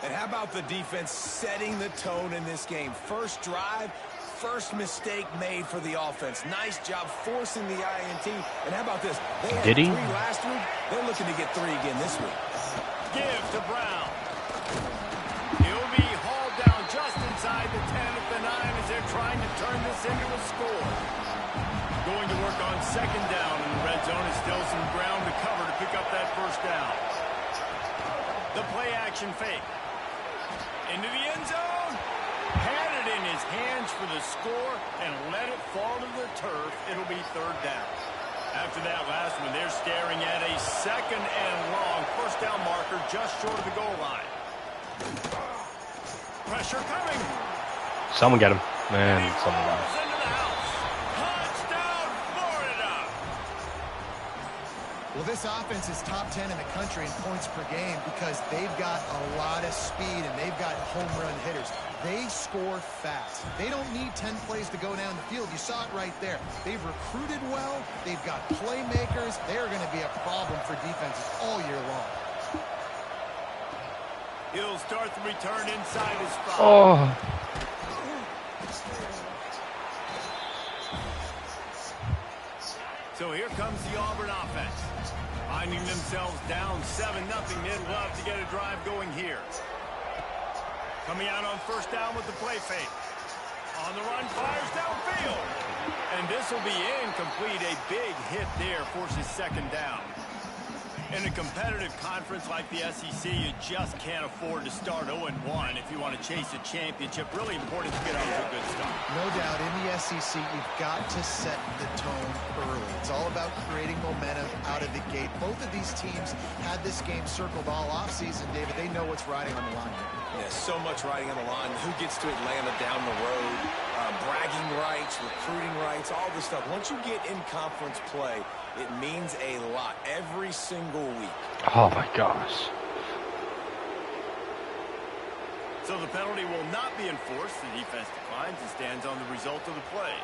And how about the defense setting the tone in this game? First drive, first mistake made for the offense. Nice job forcing the INT. And how about this? They had 3 last week. They're looking to get 3 again this week. Give to Brown. He'll be hauled down just inside the 10 this into a score. Going to work on second down in the red zone. Is still some ground to cover to pick up that first down. The play action fake. Into the end zone. Had it in his hands for the score and let it fall to the turf. It'll be third down. After that last one, they're staring at a second and long first down marker just short of the goal line. Pressure coming. Someone get him. Man, someone got him. Into the house. Touchdown, Florida. Well, this offense is top 10 in the country in points per game because they've got a lot of speed and they've got home run hitters. They score fast. They don't need 10 plays to go down the field. You saw it right there. They've recruited well. They've got playmakers. They're going to be a problem for defenses all year long. He'll start the return inside his 5. Oh. So here comes the Auburn offense. Finding themselves down 7-0. They'd love to get a drive going here. Coming out on first down with the play fake. On the run, fires downfield. And this will be incomplete. A big hit there forces second down. In a competitive conference like the SEC, you just can't afford to start 0-1 if you want to chase a championship. Really important to get off to a good start. No doubt, in the SEC, you've got to set the tone early. It's all about creating momentum out of the gate. Both of these teams had this game circled all offseason, David. They know what's riding on the line here. Yeah, so much riding on the line. Who gets to Atlanta down the road? Bragging rights, recruiting rights, all this stuff. Once you get in conference play, it means a lot every single week. Oh my gosh. So the penalty will not be enforced. The defense declines and stands on the result of the play.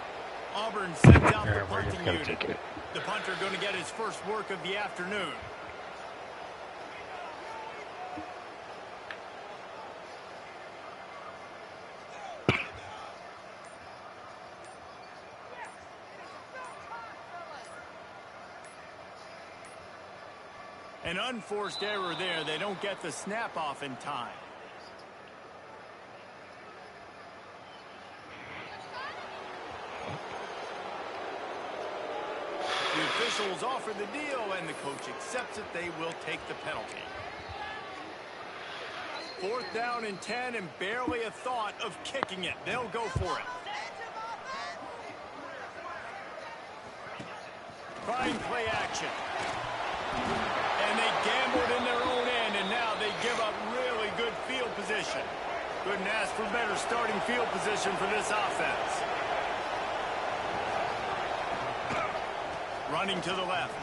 Auburn sends out the punting unit. The punter going to get his first work of the afternoon. An unforced error there. They don't get the snap off in time. The officials offer the deal, and the coach accepts it. They will take the penalty. 4th down and 10, and barely a thought of kicking it. They'll go for it. Trying play action. And they gambled in their own end, and now they give up really good field position. Couldn't ask for better starting field position for this offense. Running to the left.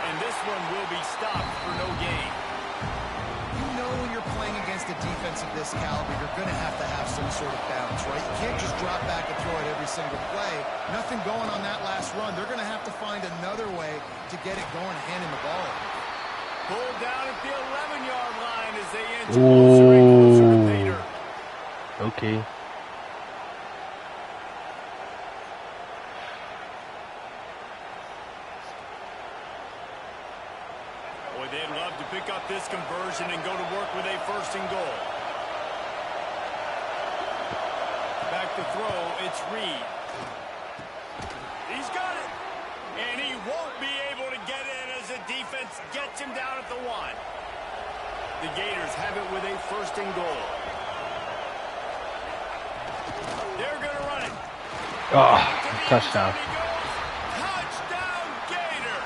And this one will be stopped for no gain. You know when you're playing against a defense of this caliber, you're going to have some sort of balance, right? You can't just drop back and throw it every single play. Nothing going on that last run. They're going to have to find another way to get it going and hand him the ball. Pulled down at the 11-yard line as they inch closer and closer to Peter. Okay. Boy, they'd love to pick up this conversion and go to work with a 1st and goal. Back to throw, it's Reed. He's got it. And he won't be able to get in as the defense gets him down at the 1. The Gators have it with a 1st and goal. They're going to run it. Oh, touchdown. Touchdown, Gator.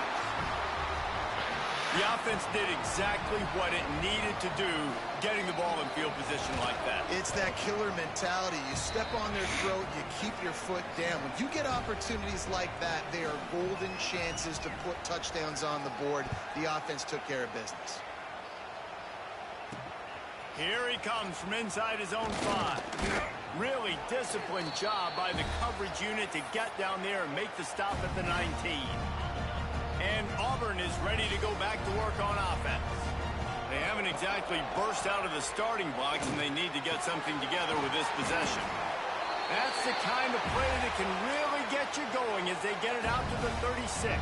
The offense did exactly what it needed to do, getting the ball in field position like that. It's that killer mentality. You step on their throat, you keep your foot down. When you get opportunities like that, they are golden chances to put touchdowns on the board. The offense took care of business. Here he comes from inside his own 5. Really disciplined job by the coverage unit to get down there and make the stop at the 19. And Auburn is ready to go back to work on offense. They haven't exactly burst out of the starting blocks, and they need to get something together with this possession. That's the kind of play that can really get you going as they get it out to the 36.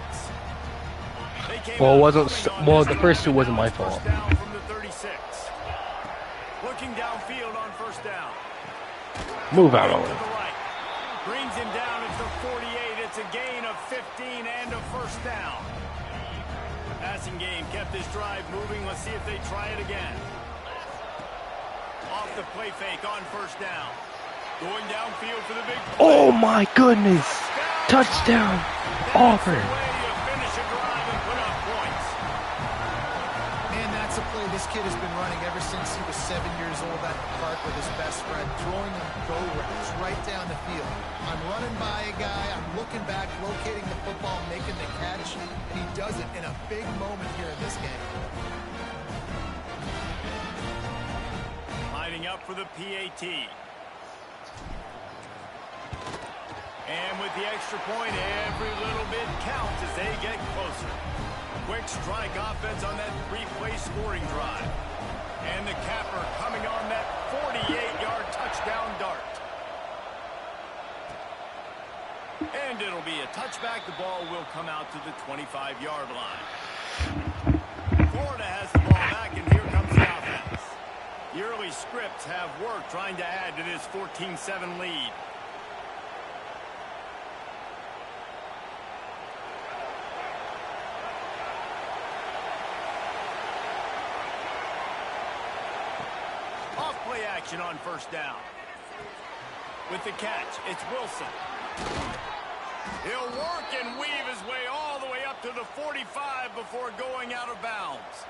Well, it wasn't. Well, the first 2 wasn't my fault. First down from the 36. Looking downfield on first down. Move out To of the it. right. Brings him down at the 48. It's a gain of 15 and a first down. Passing game kept this drive moving. Let's see if they try it again. Off the play fake on first down. Going downfield for the big play. Oh my goodness! Touchdown! Auburn! Finish a drive and put up points. Man, that's a play this kid has been running ever since he was 7 years old at the park with his best friend, throwing them go routes right down the field. I'm running by a guy, I'm looking back, locating the football, making the catch. He does it in a big moment here in this game. Lining up for the PAT. And with the extra point, every little bit counts as they get closer. Quick strike offense on that 3-play scoring drive. And the capper coming on that 48-yard touchdown dart. And it'll be a touchback. The ball will come out to the 25-yard line. Florida has the ball back, and here comes the offense. The early scripts have worked trying to add to this 14-7 lead. Off-play action on first down. With the catch, it's Wilson. He'll work and weave his way all the way up to the 45 before going out of bounds.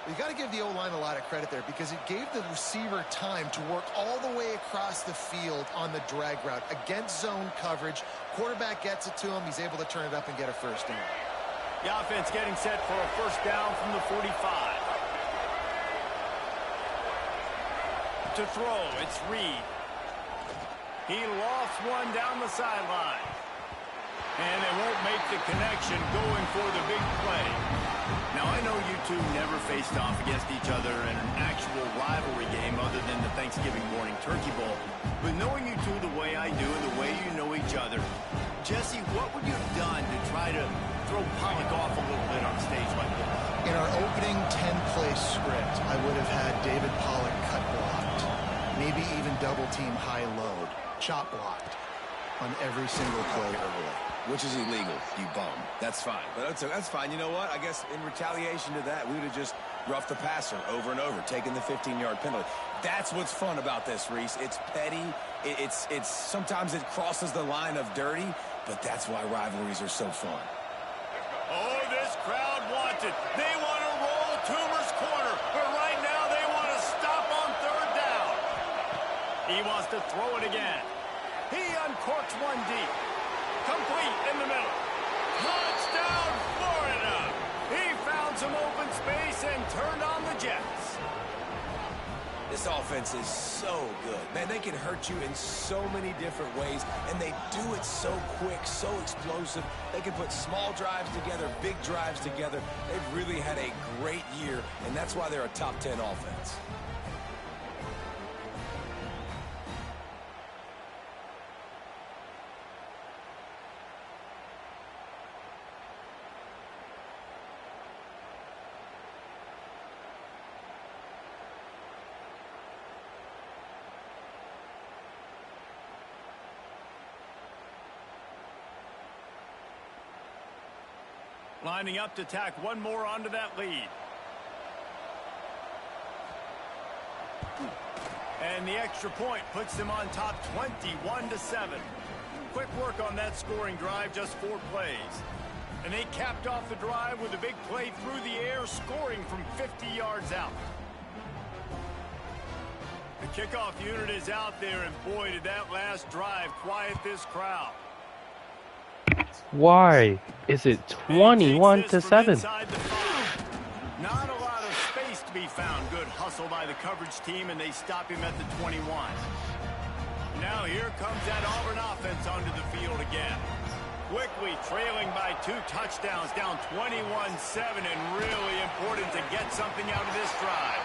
You got to give the O-line a lot of credit there because it gave the receiver time to work all the way across the field on the drag route against zone coverage. Quarterback gets it to him. He's able to turn it up and get a first down. The offense getting set for a first down from the 45. To throw, it's Reed. He lost one down the sideline. And they won't make the connection going for the big play. Now, I know you two never faced off against each other in an actual rivalry game other than the Thanksgiving morning turkey bowl. But knowing you two the way I do and the way you know each other, Jesse, what would you have done to try to throw Pollock off a little bit on stage like this? In our opening 10-play script, I would have had David Pollock cut blocked. Maybe even double-team high load, chop blocked on every single play early. Which is illegal, you bum. That's fine. But that's fine. You know what? I guess in retaliation to that, we would have just roughed the passer over and over, taking the 15-yard penalty. That's what's fun about this, Reese. It's petty. It's sometimes it crosses the line of dirty, but that's why rivalries are so fun. Oh, this crowd wants it. They want to roll Toomer's corner, but right now they want to stop on third down. He wants to throw it again. He uncorks one deep. Complete in the middle. Touchdown, Florida. He found some open space and turned on the Jets. This offense is so good. Man, they can hurt you in so many different ways, and they do it so quick, so explosive. They can put small drives together, big drives together. They've really had a great year, and that's why they're a top 10 offense. Lining up to tack one more onto that lead. And the extra point puts them on top 21-7. Quick work on that scoring drive, just 4 plays. And they capped off the drive with a big play through the air, scoring from 50 yards out. The kickoff unit is out there, and boy, did that last drive quiet this crowd. Why is it 21-7? Not a lot of space to be found. Good hustle by the coverage team, and they stop him at the 21. Now here comes that Auburn offense onto the field again. Quickly trailing by 2 touchdowns, down 21-7, and really important to get something out of this drive.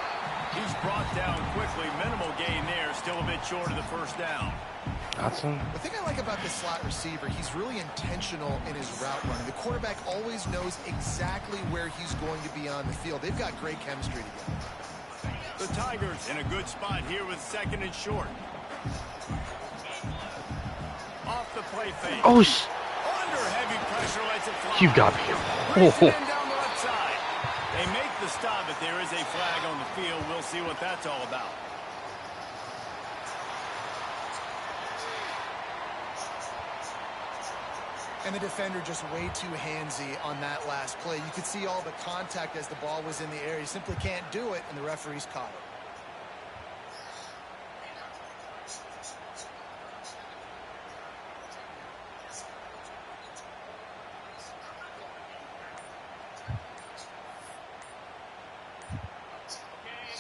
He's brought down quickly. Minimal gain there, still a bit short of the first down. Awesome. The thing I like about this slot receiver, he's really intentional in his route running. The quarterback always knows exactly where he's going to be on the field. They've got great chemistry together. The Tigers in a good spot here with 2nd and short. play fake. Oh, Under heavy pressure, lets it fly. you got me. Brings it Oh. in down the left side. They make the stop, but there is a flag on the field. We'll see what that's all about. And the defender just way too handsy on that last play. You could see all the contact as the ball was in the air. He simply can't do it, and the referee's caught it.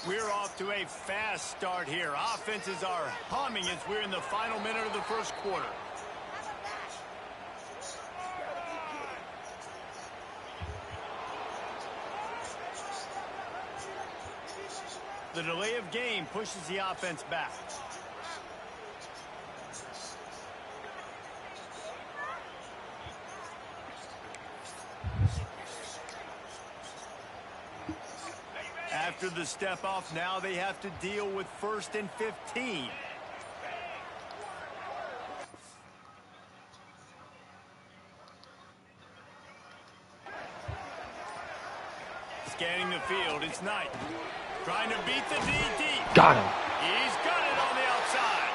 We're off to a fast start here. Offenses are humming as we're in the final minute of the first quarter. The delay of game pushes the offense back. After the step off, now they have to deal with 1st and 15. Scanning the field, it's Knight. Trying to beat the DT. Got him. He's got it on the outside.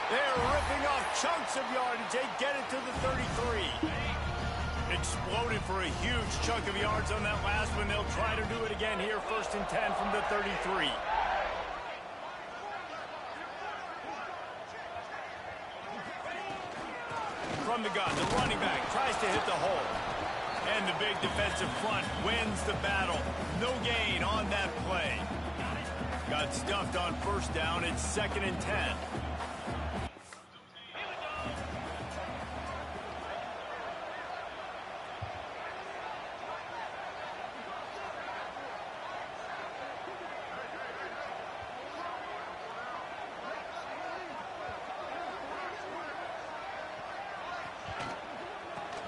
They're ripping off chunks of yardage. They get it to the 33. Exploded for a huge chunk of yards on that last one. They'll try to do it again here. 1st and 10 from the 33. From the gun, the running back tries to hit the hole. And the big defensive front wins the battle. No gain on that play. Got stuffed on 1st down. It's 2nd and 10.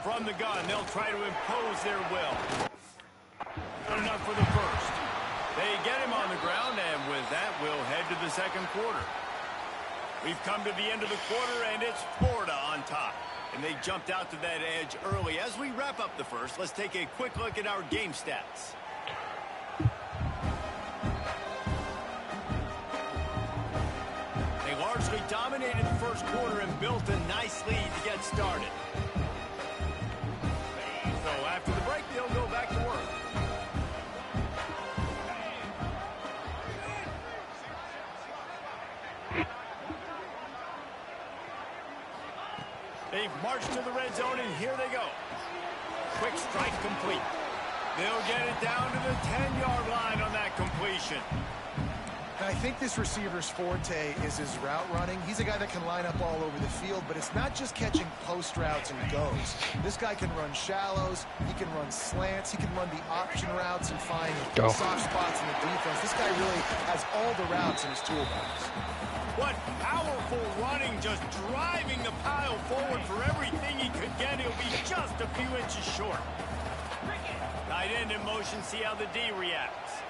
From the gun, they'll try to impose their will. Good enough for the first. They get him on the ground, and with that, we'll head to the second quarter. We've come to the end of the quarter, and it's Florida on top. And they jumped out to that edge early. As we wrap up the first, let's take a quick look at our game stats. They largely dominated the first quarter and built a nice lead to get started. So after the break, they'll go back to work. They've marched to the red zone, and here they go. Quick strike complete. They'll get it down to the 10-yard line on that completion. And I think this receiver's forte is his route running. He's a guy that can line up all over the field, but it's not just catching post routes and goes. This guy can run shallows, he can run slants, he can run the option routes and find soft spots in the defense. This guy really has all the routes in his toolbox. What powerful running, just driving the pile forward for everything he could get. He'll be just a few inches short. Tight end in motion, see how the D reacts.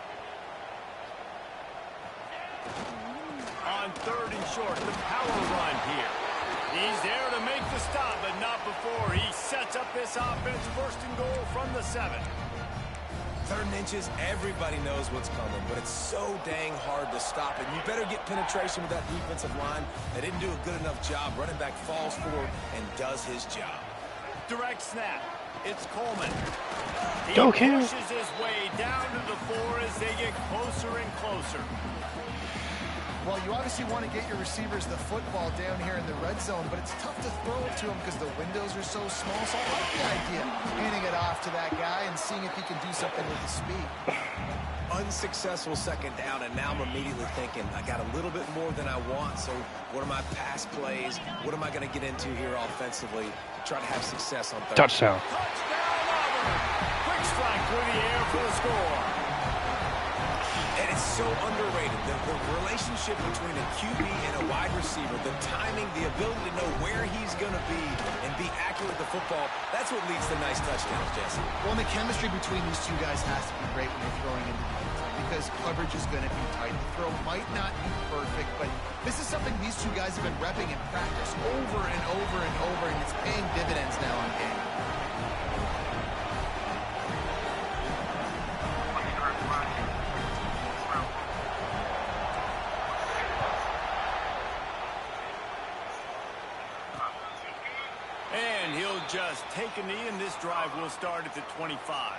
On 3rd and short, the power run here. He's there to make the stop, but not before he sets up this offense. 1st and goal from the 7. 3rd and inches, everybody knows what's coming, but it's so dang hard to stop it. You better get penetration with that defensive line. They didn't do a good enough job. Running back falls forward and does his job. Direct snap. It's Coleman. He Okay. pushes his way down to the 4 as they get closer and closer. Well, you obviously want to get your receivers the football down here in the red zone, but it's tough to throw it to them because the windows are so small. So I like the idea of handing it off to that guy and seeing if he can do something with his speed. Unsuccessful 2nd down, and now I'm immediately thinking, I got a little bit more than I want, so what are my pass plays? What am I going to get into here offensively to try to have success on 3rd? Touchdown. Touchdown, Auburn. Quick strike through the air for the score. And it's so underrated. The relationship between a QB and a wide receiver, the timing, the ability to know where he's going to be and be accurate with the football, that's what leads to nice touchdowns, Jesse. Well, and the chemistry between these two guys has to be great when they're throwing into the defense. because coverage is going to be tight. The throw might not be perfect, but this is something these two guys have been repping in practice over and over and over, and it's paying dividends now on game. And he'll just take a knee, and this drive will start at the 25.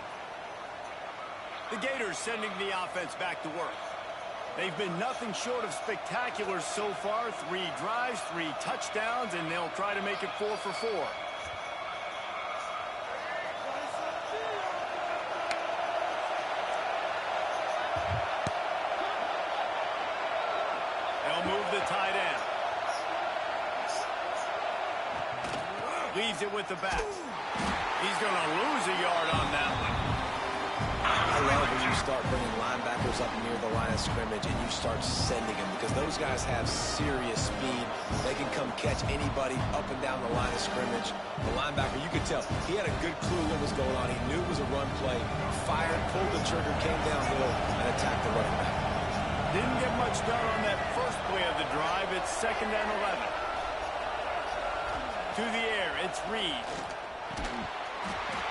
The Gators sending the offense back to work. They've been nothing short of spectacular so far. 3 drives, 3 touchdowns, and they'll try to make it 4 for 4. They'll move the tight end. Leaves it with the back. He's going to lose a yard on that one. I love when you start bringing linebackers up near the line of scrimmage and you start sending them, because those guys have serious speed. They can come catch anybody up and down the line of scrimmage. The linebacker, you could tell, he had a good clue what was going on. He knew it was a run play, fired, pulled the trigger, came downhill, and attacked the running back. Didn't get much done on that first play of the drive. It's 2nd and 11. To the air, it's Reed.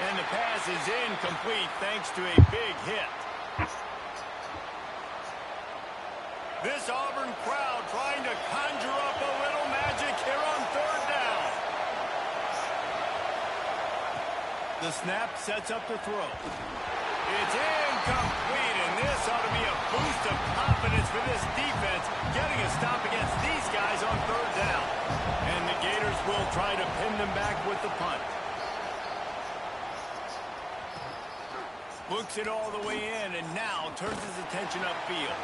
And the pass is incomplete thanks to a big hit. This Auburn crowd trying to conjure up a little magic here on 3rd down. The snap sets up the throw. It's incomplete, and this ought to be a boost of confidence for this defense, getting a stop against these guys on 3rd down. And the Gators will try to pin them back with the punt. Looks it all the way in, and now turns his attention upfield.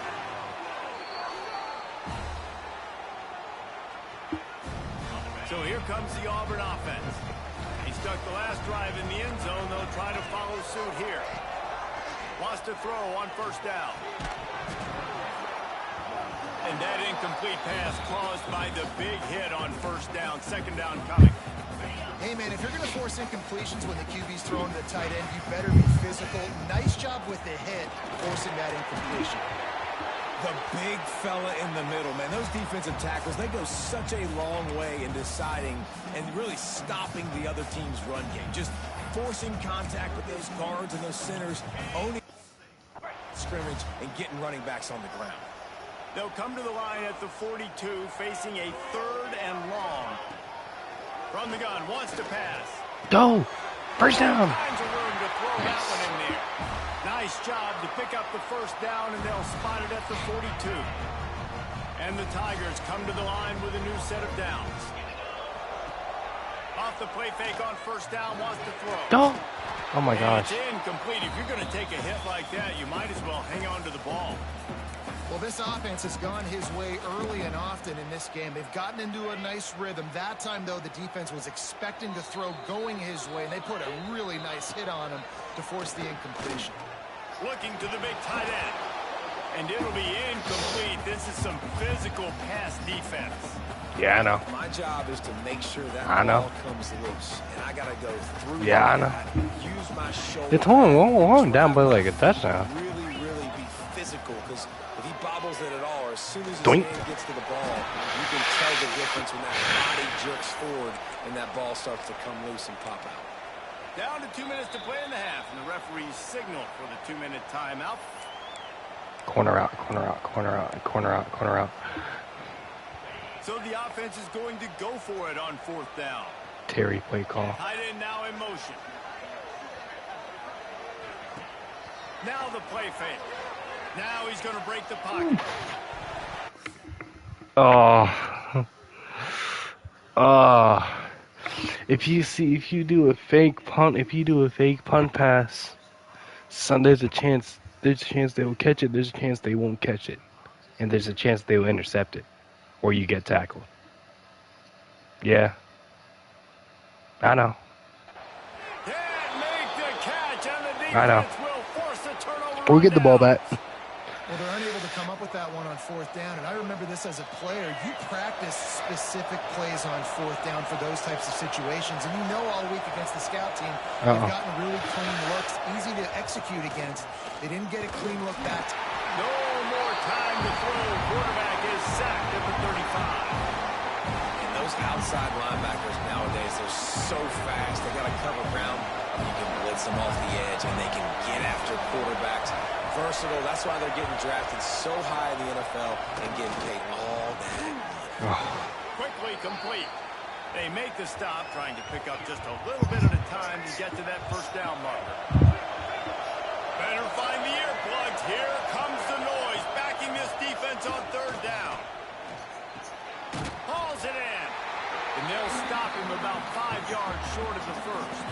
So here comes the Auburn offense. He stuck the last drive in the end zone. They'll try to follow suit here. Wants to throw on 1st down. And that incomplete pass caused by the big hit on 1st down. 2nd down coming. Hey, man, if you're going to force incompletions when the QB's throwing to the tight end, you better be physical. Nice job with the hit, forcing that incompletion. The big fella in the middle, man. Those defensive tackles, they go such a long way in deciding and really stopping the other team's run game. Just forcing contact with those guards and those centers, owning scrimmage and getting running backs on the ground. They'll come to the line at the 42, facing a 3rd and long. From the gun, wants to pass. Go! 1st down! Finds a room to throw that one in there. Nice job to pick up the 1st down, and they'll spot it at the 42. And the Tigers come to the line with a new set of downs. Off the play fake on 1st down, wants to throw. Go! Oh my gosh. It's incomplete. If you're going to take a hit like that, you might as well hang on to the ball. Well, this offense has gone his way early and often in this game. They've gotten into a nice rhythm. That time, though, the defense was expecting to throw going his way, and they put a really nice hit on him to force the incompletion. Looking to the big tight end. And it'll be incomplete. This is some physical pass defense. Yeah, I know. My job is to make sure that ball comes loose, and I gotta go through. Yeah, I know. Use my shoulder. It's on down by like a touchdown. Really be physical, because if he bobbles it at all, or as soon as his Doink. hand gets to the ball, you can tell the difference when that body jerks forward and that ball starts to come loose and pop out. Down to 2 minutes to play in the half, and the referees signal for the 2-minute timeout. Corner out, corner out, corner out, corner out, corner out. So the offense is going to go for it on 4th down. Terry play call. Tight end now in motion. Now the play fake. Now he's going to break the pocket. If you do a fake punt pass, there's a chance they will catch it, there's a chance they won't catch it, and there's a chance they will intercept it, or you get tackled. Yeah. I know. I know. Or get the ball back. Well, they're unable to come up with that one on 4th down, and I remember this as a player. You practice specific plays on 4th down for those types of situations, and you know all week against the scout team, they've gotten really clean looks, easy to execute against. They didn't get a clean look that time. No more time to throw. Quarterback is sacked at the 35. And those outside linebackers nowadays, they're so fast. They got to cover ground. You can blitz them off the edge, and they can get after quarterbacks. Versatile. That's why they're getting drafted so high in the NFL and getting paid all that money. Quickly complete. They make the stop, trying to pick up just a little bit at a time to get to that first down marker. Better find the earplugs. Here comes the noise, backing this defense on third down. Hauls it in. And they'll stop him about 5 yards short of the first.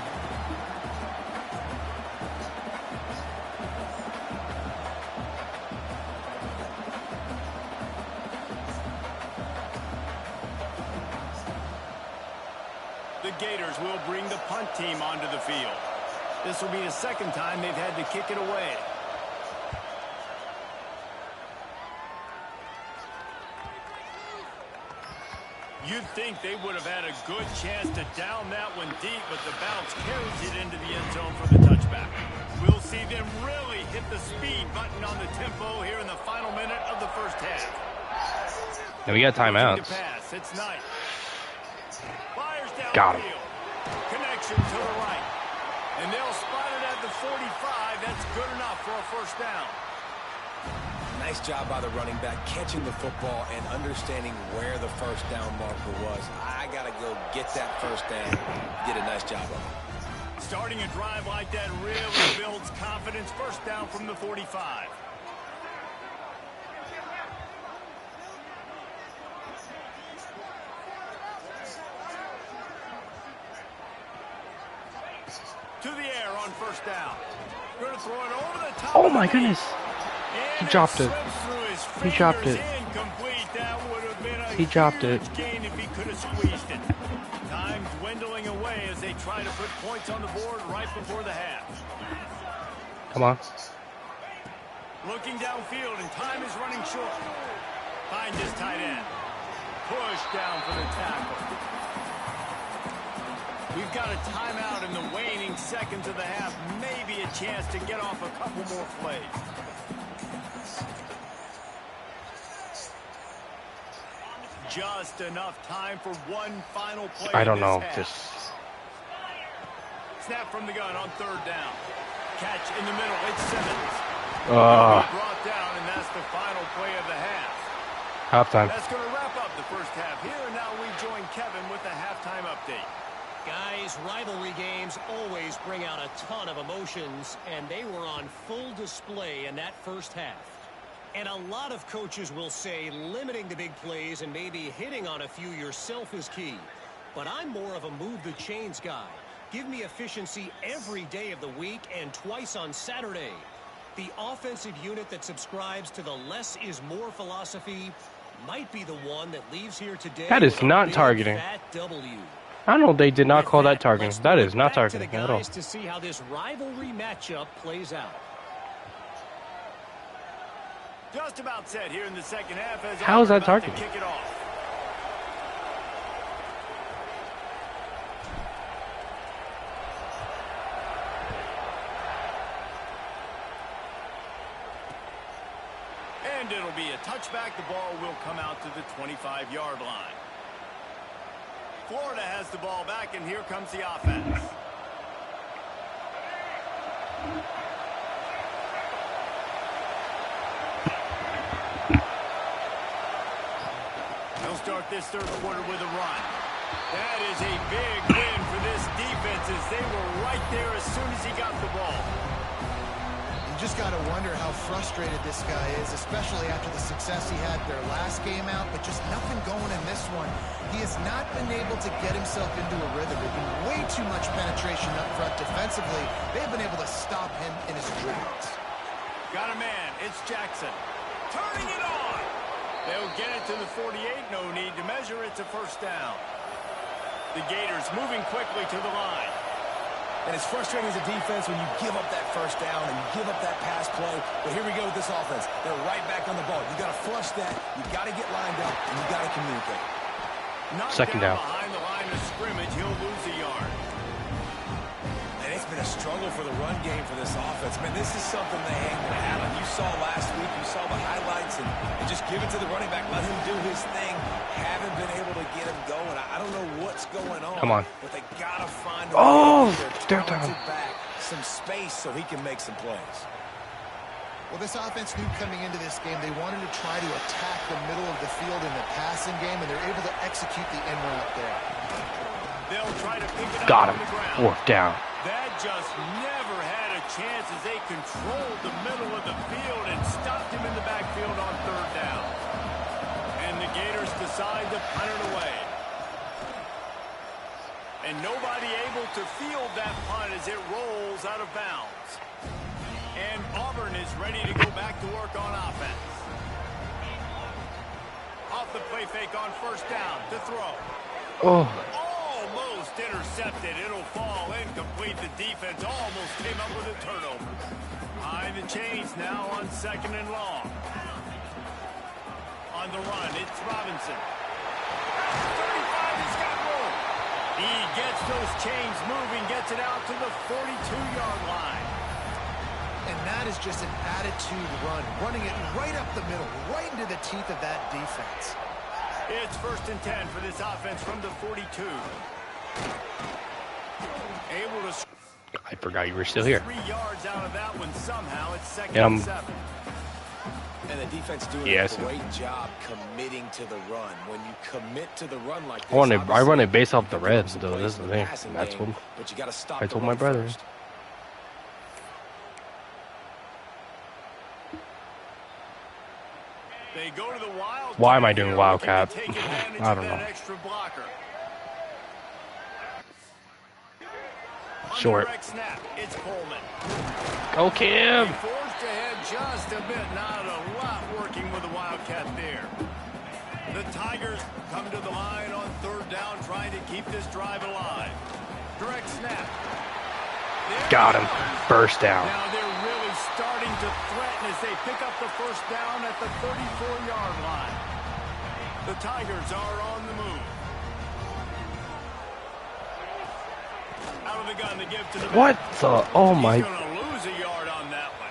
The Gators will bring the punt team onto the field. This will be the second time they've had to kick it away. You'd think they would have had a good chance to down that one deep, but the bounce carries it into the end zone for the touchback. We'll see them really hit the speed button on the tempo here in the final minute of the first half. Now we got timeouts. It's Knight. Fires down Got him. field. Connection to the right. And they'll spot it at the 45. That's good enough for a first down. Nice job by the running back, catching the football and understanding where the first down marker was. I got to go get that first down. Did a nice job of it. Starting a drive like that really builds confidence. First down from the 45. To the air on first down. Going to throw it over the top. Oh my goodness. He dropped it. He dropped it. He dropped it. If he could have squeezed it. Time dwindling away as they try to put points on the board right before the half. Come on. Looking downfield and time is running short. Find his tight end. Push down for the tackle. We've got a timeout in the waning seconds of the half. Maybe a chance to get off a couple more plays. Just enough time for one final play. I don't know. Snap from the gun on third down. Catch in the middle. It's Simmons. Brought down, and that's the final play of the half. Halftime. That's going to wrap up the first half here. And now we join Kevin with the halftime update. Guys, rivalry games always bring out a ton of emotions, and they were on full display in that first half. And a lot of coaches will say limiting the big plays and maybe hitting on a few yourself is key. But I'm more of a move the chains guy. Give me efficiency every day of the week and twice on Saturday. The offensive unit that subscribes to the less is more philosophy might be the one that leaves here today. That is not targeting. I know they did not call that targeting. That is not targeting at all. To see how this rivalry matchup plays out. Just about set here in the second half. How is that targeting? Kick it off. And it'll be a touchback. The ball will come out to the 25-yard line. Florida has the ball back, and here comes the offense. They'll start this third quarter with a run. That is a big win for this defense as they were right there as soon as he got the ball. You just got to wonder how frustrated this guy is, especially after the success he had their last game out, but just nothing going in this one. He has not been able to get himself into a rhythm. There's been way too much penetration up front defensively. They've been able to stop him in his tracks. Got a man. It's Jackson. Turning it on. They'll get it to the 48. No need to measure. It's a first down. The Gators moving quickly to the line. And it's frustrating as a defense when you give up that first down and you give up that pass play. But here we go with this offense. They're right back on the ball. You got to flush that. You got to get lined up, and you got to communicate. Knocked Second down. Behind the line of scrimmage, he'll lose a yard. And it's been a struggle for the run game for this offense. Man, this is something they hang their hat on. You saw last week, you saw the highlights, and just give it to the running back. Let him do his thing. Haven't been able to get him going. I don't know what's going on. Come on. But they got to find a Oh, they're talented back some space so he can make some plays. Well, this offense knew coming into this game they wanted to try to attack the middle of the field in the passing game, and they're able to execute the end route there. They'll try to pick it up Got on him. the ground. Fourth down. That just never had a chance as they controlled the middle of the field and stopped him in the backfield on third down. And the Gators decide to punt it away. And nobody able to field that punt as it rolls out of bounds. And Auburn is ready to go back to work on offense. Off the play fake on first down to throw. Oh. Almost intercepted. It'll fall incomplete. The defense almost came up with a turnover. Behind the chains now on 2nd and long. On the run, it's Robinson. 35 has got room. He gets those chains moving, gets it out to the 42-yard line. And that is just an attitude run, running it right up the middle, right into the teeth of that defense. It's 1st and 10 for this offense from the 42. Able to... I forgot you were still here. 3 yards out of that one somehow. It's 2nd Yeah, and 7. And the defense doing a great job committing to the run. When you commit to the run like this, I run it based off the reds, though. This is the thing. That's what but you got to stop. I told my brother. First. They go to the Wildcat. Why am I doing Wildcat? I don't know. Extra blocker. Short. Snap, it's Coleman. Go, Kim. Forced ahead just a bit. Not a lot working with the Wildcat there. The Tigers come to the line on 3rd down, trying to keep this drive alive. Direct snap. Got him. First down. Now they're really starting to threaten as they pick up the first down at the 34-yard line. The Tigers are on the move. Out of the gun to give to the What the? Oh my. He's going to lose a yard on that one.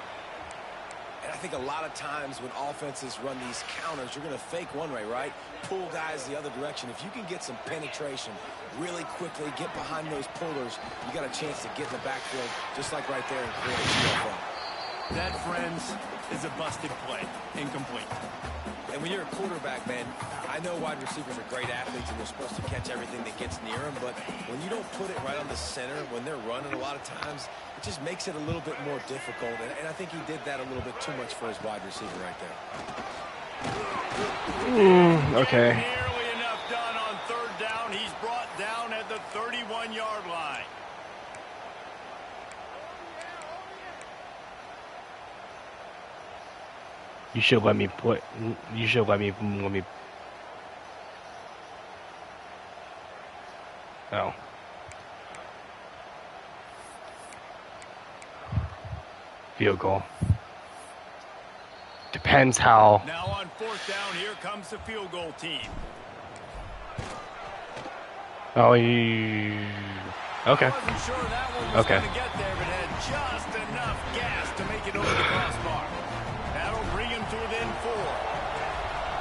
And I think a lot of times when offenses run these counters, you're going to fake one way, right? Pull guys the other direction. If you can get some penetration really quickly, get behind those pullers, you got a chance to get in the backfield, just like right there, and create a TFL. That, friends, is a busted play. Incomplete. And when you're a quarterback, man, I know wide receivers are great athletes and they're supposed to catch everything that gets near them, but when you don't put it right on the center, when they're running a lot of times, it just makes it a little bit more difficult. And I think he did that a little bit too much for his wide receiver right there. Okay. Nearly enough done on 3rd down. He's brought down at the 31-yard line. You should let me put. You should let me. Oh. Field goal. Depends how. Now on 4th down, here comes the field goal team. Oh, Wasn't okay. sure that one was Okay. going to get there, but had just enough gas to make it over the crossbar. That'll bring him to within 4.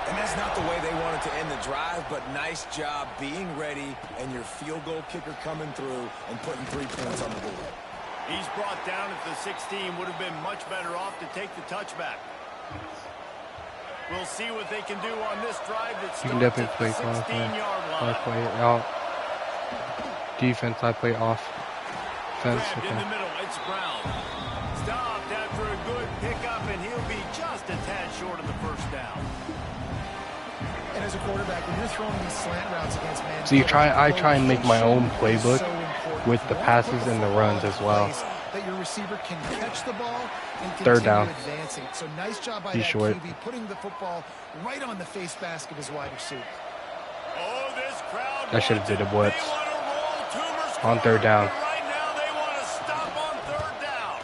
And that's not the way they wanted to end the drive, but nice job being ready and your field goal kicker coming through and putting 3 points on the board. He's brought down at the 16. Would have been much better off to take the touchback. We'll see what they can do on this drive. You can definitely play off. I play it out. Defense, I play off. Fence. In the middle, it's Brown. Stopped after a good pickup, and he'll be just a tad short of the first down. And as a quarterback, when you're throwing these slant routes against man, So I try and make my own playbook with the passes and the runs as well. That your receiver can catch the ball and Third continue down. advancing. So nice job by He's that short. QB putting the football right on the face mask of his wide receiver. Oh, this crowd I should have did a blitz. They want to roll Toomer's On 3rd down. Right now, they want to stop on 3rd down.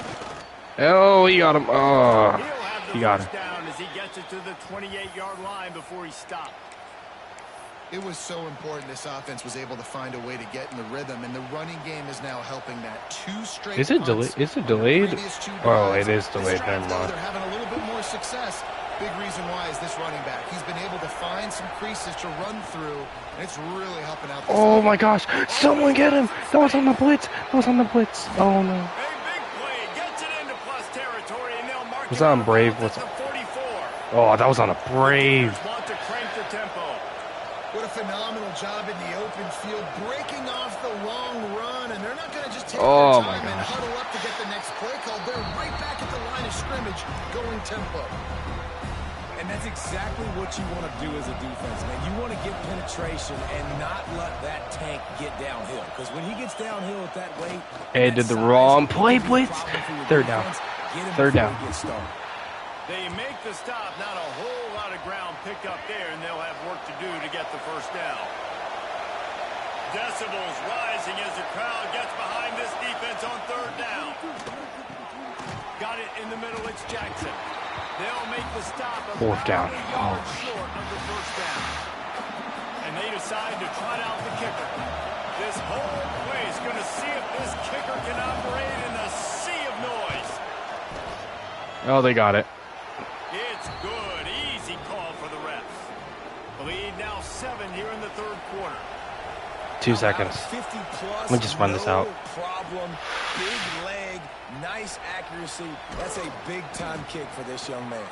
Oh, he got him. Oh, He'll have the he got first him. down as he gets it to the 28-yard line before he stopped. It was so important this offense was able to find a way to get in the rhythm, and the running game is now helping that. 2 straight Is it delayed? Is it delayed? Oh, it is delayed. Never mind. They're having a little bit more success. Big reason why is this running back. He's been able to find some creases to run through, and it's really helping out. Oh my gosh! Someone get him! That was on the blitz. That was on the blitz. Oh no. Was that on Brave? What's it? Oh, that was on a Brave. What a phenomenal job in the open field, breaking off the long run, and they're not going to just take oh their my time and gosh. huddle up to get the next play call. They're right back at the line of scrimmage, going tempo. And that's exactly what you want to do as a defense, man. You want to get penetration and not let that tank get downhill. Because when he gets downhill at that weight... Hey, did the wrong play, blitz. Third down. Third down. They make the stop, not a whole lot of ground picked up there, and they'll have work to do to get the first down. Decibels rising as the crowd gets behind this defense on third down. Got it in the middle, it's Jackson. They'll make the stop. Fourth down. Oh. Short of the first down. And they decide to trot out the kicker. This whole play is going to see if this kicker can operate in the sea of noise. Oh, they got it. It's good. Easy call for the refs. The lead now 7 here in the third quarter. 2 seconds. 50 plus, Let me just find this out. Problem. Big leg. Nice accuracy. That's a big-time kick for this young man.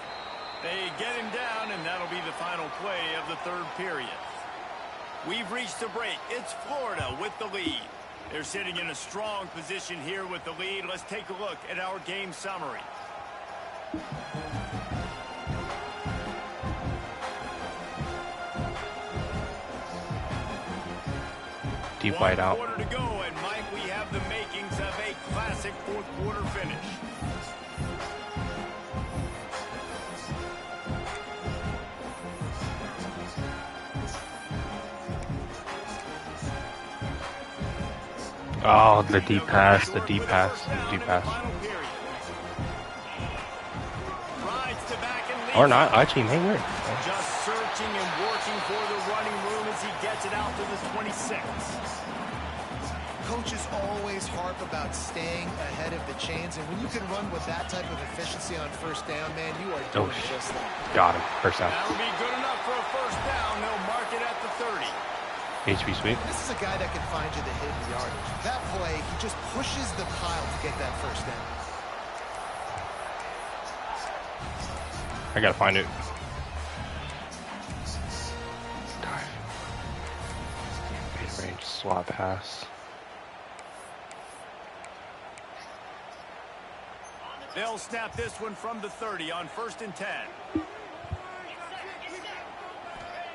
They get him down, and that'll be the final play of the third period. We've reached a break. It's Florida with the lead. They're sitting in a strong position here with the lead. Let's take a look at our game summary. Deep wide out. Quarter to go, and Mike, we have the makings of a classic fourth quarter finish. Oh, the deep pass, the deep pass, the deep pass. Or not, actually, may work. Just searching and working for the running room as he gets it out to the 26. Coaches always harp about staying ahead of the chains, and when you can run with that type of efficiency on first down, man, you are doing just that. Got him. First down. That'll be good enough for a first down. They'll mark it at the 30. HB sweep. This is a guy that can find you the hidden yardage. That play, he just pushes the pile to get that first down. I gotta find it. Mid-range slot pass. They'll snap this one from the 30 on 1st and 10.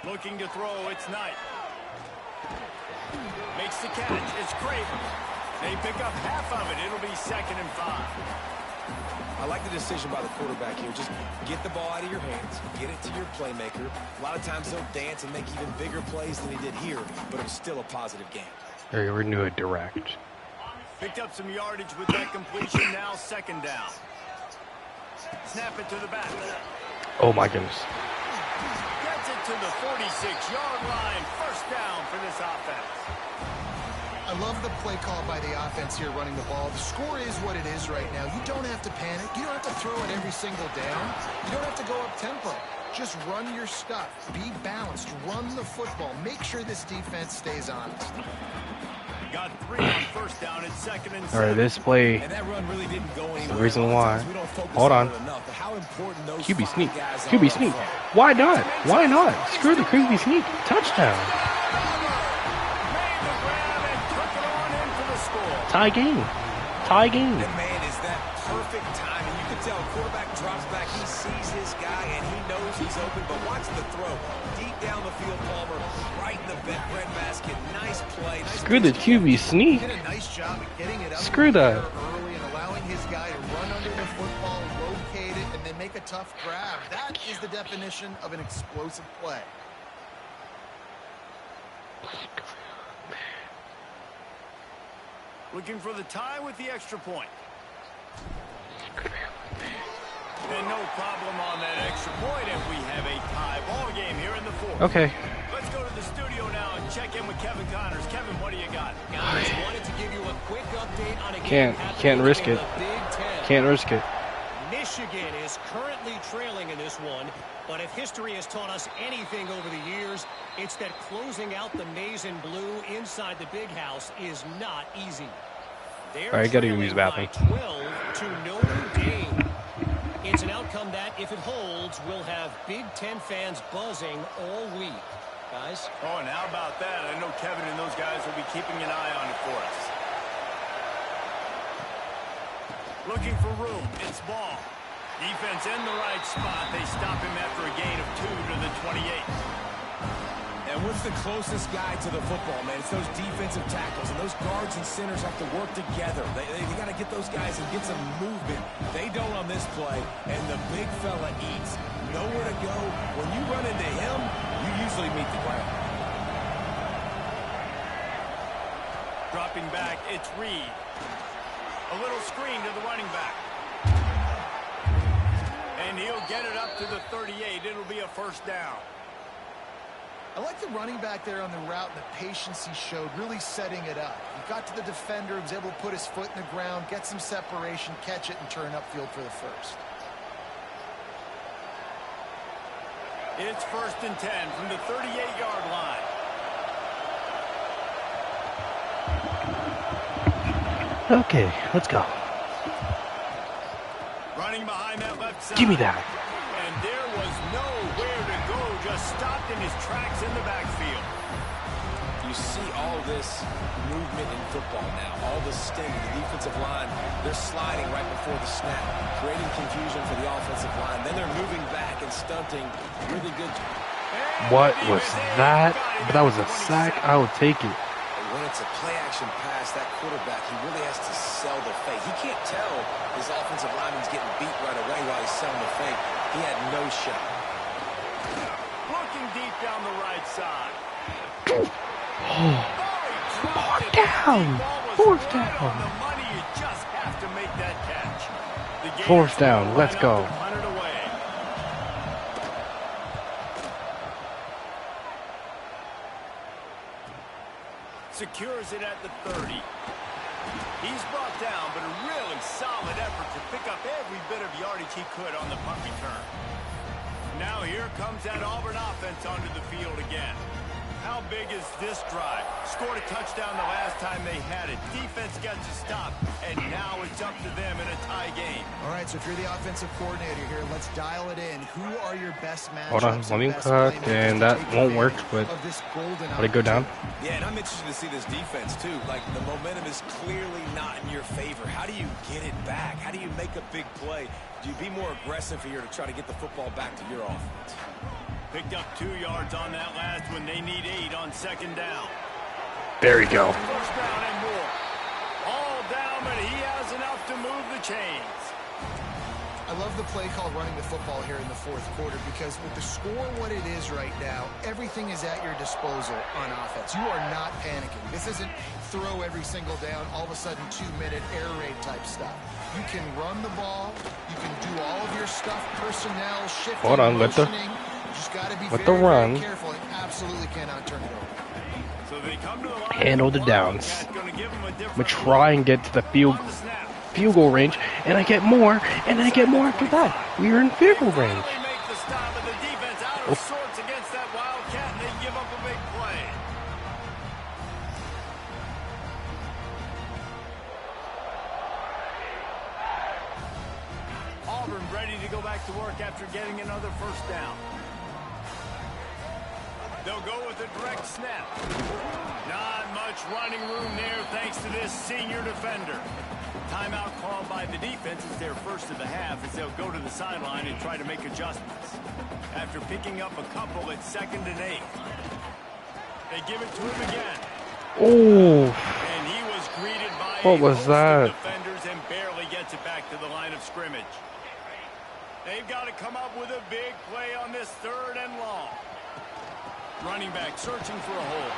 Looking to throw, it's Knight. Makes the catch, it's Craven. They pick up half of it, it'll be 2nd and 5. I like the decision by the quarterback here. Just get the ball out of your hands, get it to your playmaker. A lot of times he'll dance and make even bigger plays than he did here, but it was still a positive game. There, we're new at direct. Picked up some yardage with that completion, now 2nd down. Snap it to the back. Oh my goodness. Gets it to the 46-yard line. First down for this offense. I love the play call by the offense here running the ball. The score is what it is right now. You don't have to panic. You don't have to throw it every single down. You don't have to go up tempo. Just run your stuff. Be balanced. Run the football. Make sure this defense stays honest. Got 3 on first down. It's 2nd and 7. All right, this play. And that run really didn't go anywhere. The reason why. Hold on. QB sneak. QB sneak. Why not? Why not? Screw the QB sneak. Touchdown. Tie game. Tie game. And man, is that perfect timing. You can tell quarterback drops back. He sees his guy, and he knows he's open. But watch the throw. Deep down the field, Palmer. Right in the bread basket. Nice play. Nice Screw the QB sneak. Did a nice job of getting it up Screw that. early and allowing his guy to run under the football, locate it, and then make a tough grab. That is the definition of an explosive play. Looking for the tie with the extra point. And no problem on that extra point if we have a tie ball game here in the fourth. Okay. Let's go to the studio check in with Kevin Connors. Kevin, what do you got? Guys, wanted to give you a quick update on a game Can't risk in it. the Big Ten. Can't risk it. Michigan is currently trailing in this one, but if history has taught us anything over the years, it's that closing out the maize and blue inside the big house is not easy. They're All right, gotta use the bathroom. 12 to Notre Dame. It's an outcome that, if it holds, will have Big Ten fans buzzing all week. Guys? Oh, and how about that? I know Kevin and those guys will be keeping an eye on it for us. Looking for room. It's ball. Defense in the right spot. They stop him after a gain of 2 to the 28. And what's the closest guy to the football, man? It's those defensive tackles, and those guards and centers have to work together. They got to get those guys and get some movement. They don't on this play, and the big fella eats. Nowhere to go. When you run into him, you usually meet the ground. Dropping back, it's Reed. A little screen to the running back. And he'll get it up to the 38. It'll be a first down. I like the running back there on the route and the patience he showed, really setting it up. He got to the defender, was able to put his foot in the ground, get some separation, catch it, and turn upfield for the first. It's 1st and 10 from the 38-yard line. Okay, let's go. Running behind that left side. Give me that. And there was nowhere to go. Just stopped in his tracks in the backfield. You see all this movement in football now. All the sting, the defensive line, they're sliding right before the snap, creating confusion for the offensive line. Then they're moving back and stunting. Really good. What was that? That was a sack. I will take it. When it's a play-action pass, that quarterback, he really has to sell the fake. He can't tell his offensive lineman's getting beat right away while he's selling the fake. He had no shot. Looking deep down the right side. Fourth down. Fourth down. You just have to make that catch. Fourth down. Let's go. Secures it at the 30. He's brought down, but a really solid effort to pick up every bit of yardage he could on the punt return. Now here comes that Auburn offense onto the field again. How big is this drive? Scored a touchdown the last time they had it. Defense gets a stop, and now it's up to them in a tie game. All right, so if you're the offensive coordinator here, let's dial it in. Who are your best matchups? Hold on, let me cut, and that won't work, but let it go down. Yeah, and I'm interested to see this defense, too. Like, the momentum is clearly not in your favor. How do you get it back? How do you make a big play? Do you be more aggressive here to try to get the football back to your offense? Picked up 2 yards on that last one. They need 8 on 2nd down. There we go. First down and more. All down, but he has enough to move the chains. I love the play called running the football here in the 4th quarter because with the score what it is right now, everything is at your disposal on offense. You are not panicking. This isn't throw every single down, all of a sudden 2-minute air raid type stuff. You can run the ball. You can do all of your stuff, personnel, shifting, Hold on, let the run. Careful and absolutely cannot turn it over. So they come to the line. Handle the downs. I'm gonna try and get to the field goal range, and I get more, and I get more after that. We are in field goal range. Oh. Against that Wildcat, and they give up a big play. Auburn ready to go back to work after getting another first down. They'll go with a direct snap. Not much running room there thanks to this senior defender. Timeout called by the defense is their first of the half as they'll go to the sideline and try to make adjustments. After picking up a couple at 2nd and 8. They give it to him again. Oh. And he was greeted by what was that? Defenders and barely gets it back to the line of scrimmage. They've got to come up with a big play on this 3rd and long. Running back searching for a hole.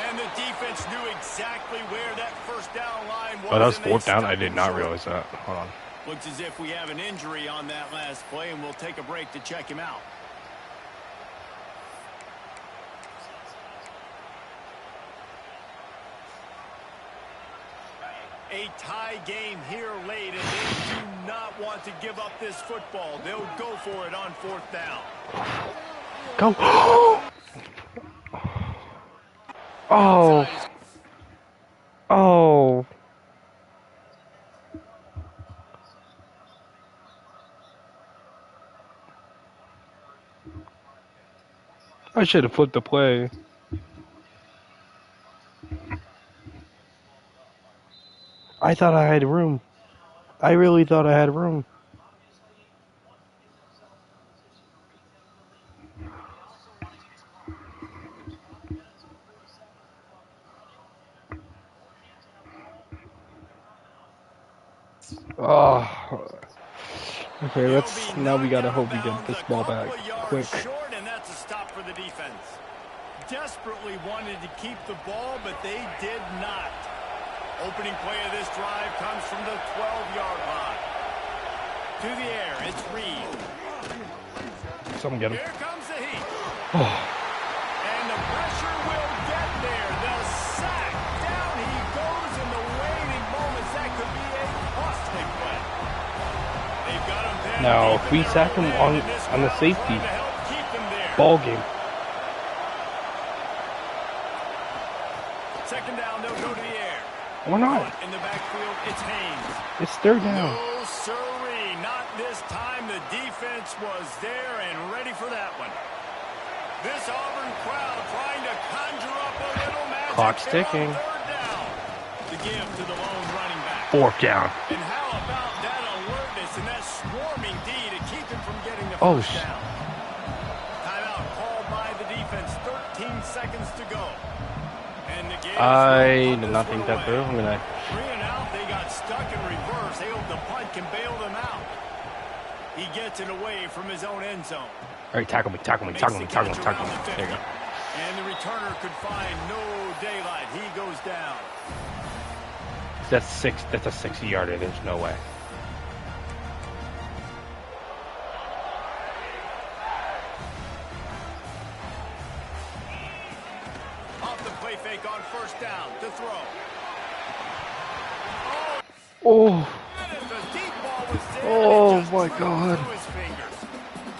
And the defense knew exactly where that first down line was. Oh, that was 4th down? I did not realize that. Hold on. Looks as if we have an injury on that last play, and we'll take a break to check him out. A tie game here late, and they do not want to give up this football. They'll go for it on 4th down. Go. Oh. Oh. I should have flipped the play. I thought I had room. I really thought I had room. Oh. Okay, let's. Now we gotta hope we get this ball back quick. Short, and that's a stop for the defense. Desperately wanted to keep the ball, but they did not. Opening play of this drive comes from the 12-yard line. To the air, it's Reed. Someone get him. Here comes the heat. Oh. And the pressure will get there. The sack. Down he goes in the waning moments. That could be a costly play. They've got him there. Now, if we sack him on the safety, ball game. Second down, they'll go to the air. Or not. In the backfield, it's Haynes. It's 3rd down. No, sirree. Not this time. The defense was there and ready for that one. This Auburn crowd trying to conjure up a little magic. Clock's ticking. 3rd down. The give to the lone running back. 4th down. And how about that alertness and that swarming D to keep him from getting the Oh, first down? Timeout called by the defense. 13 seconds to go. And the game I did not think that through. I'm gonna. 3 and out. They got stuck in reverse. They hope the punt can bail them out. He gets it away from his own end zone. All right, tackle me. There you go. And the returner could find no daylight. He goes down. That's 6. That's a 60-yarder. There's no way. Off the play fake on 1st down to throw. Oh. The deep ball was there. Oh my God. Through his fingers.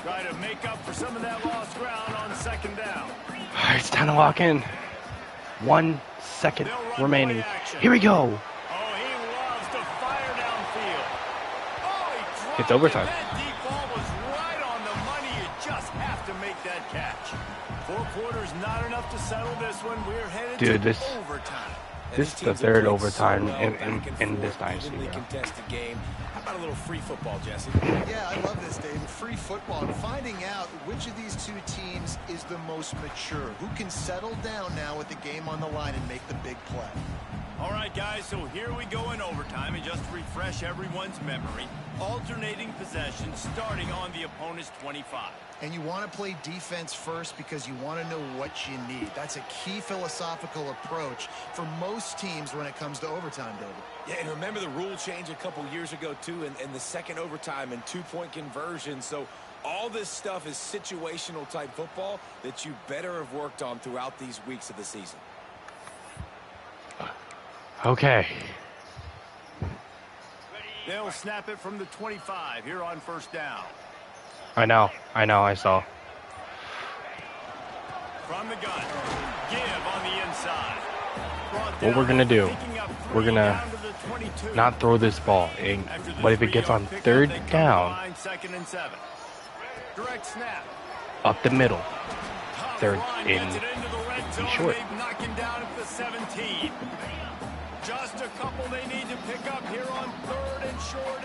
Try to make up for some of that lost ground on 2nd down. All right, it's time to lock in. 1 second remaining. Here we go. Oh, he loves to fire downfield. Oh, he dropped It's overtime. it. That deep ball was right on the money. You just have to make that catch. 4 quarters, not enough to settle this one. We're headed to overtime. This is the 3rd overtime in this dynasty. Contested game. How about a little free football, Jesse? Yeah, I love this, David. Free football. And finding out which of these 2 teams is the most mature. Who can settle down now with the game on the line and make the big play. All right, guys, so here we go in overtime. And just to refresh everyone's memory, alternating possessions starting on the opponent's 25. And you want to play defense first because you want to know what you need. That's a key philosophical approach for most teams when it comes to overtime, David. Yeah, and remember the rule change a couple years ago, too, and the second overtime and 2-point conversion. So all this stuff is situational type football that you better have worked on throughout these weeks of the season. Okay. They'll snap it from the 25 here on 1st down. I know, I saw. From the gun. Give on the inside. What we're gonna do, we're gonna not throw this ball in, but if it gets on 3rd down, 2nd and 7. Direct snap. up the middle, 3rd in, Be short. Knocking down at the 17. Just a couple they need to pick up here on 3rd and short.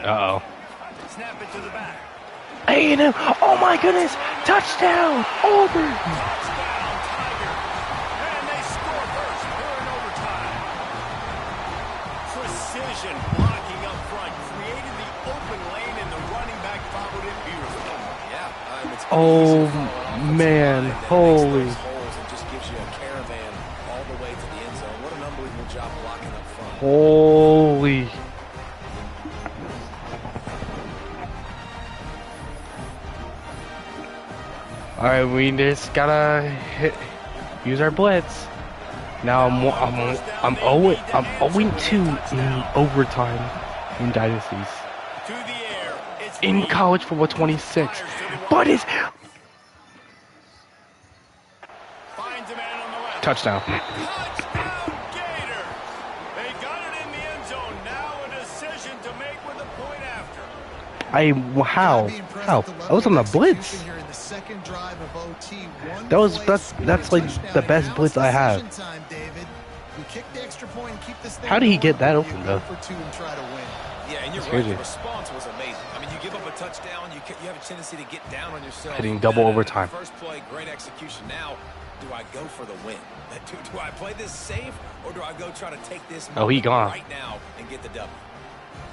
Uh-oh. Snap it to the back. A&M, oh my goodness, touchdown, Auburn. Touchdown, Tiger. And they score first here in overtime. Precision blocking up front. Created the open lane and the running back followed it beautifully. Yeah. It's Oh, man, holy. It just gives you a caravan all the way to the end zone. What an unbelievable job blocking up front. Holy. All right, we just gotta use our blitz. Now I'm 0-2 in overtime in dynasties. To the air. It's In Reed. college football 26. But it's Finds a man on the left. touchdown. Touchdown, Gators. They got it in the end zone. Now a decision to make with a point after. How? I was on the blitz. That's like the best blitz I have. How did he get that open though? Yeah, and you're That's right. crazy. The response was amazing. I mean, you give up a touchdown, you have a tendency to get down on yourself. Hitting double overtime. First play, great execution. Now, do I go for the win? Do I play this safe, or do I go try to take this Oh, he gone. right now and get the W?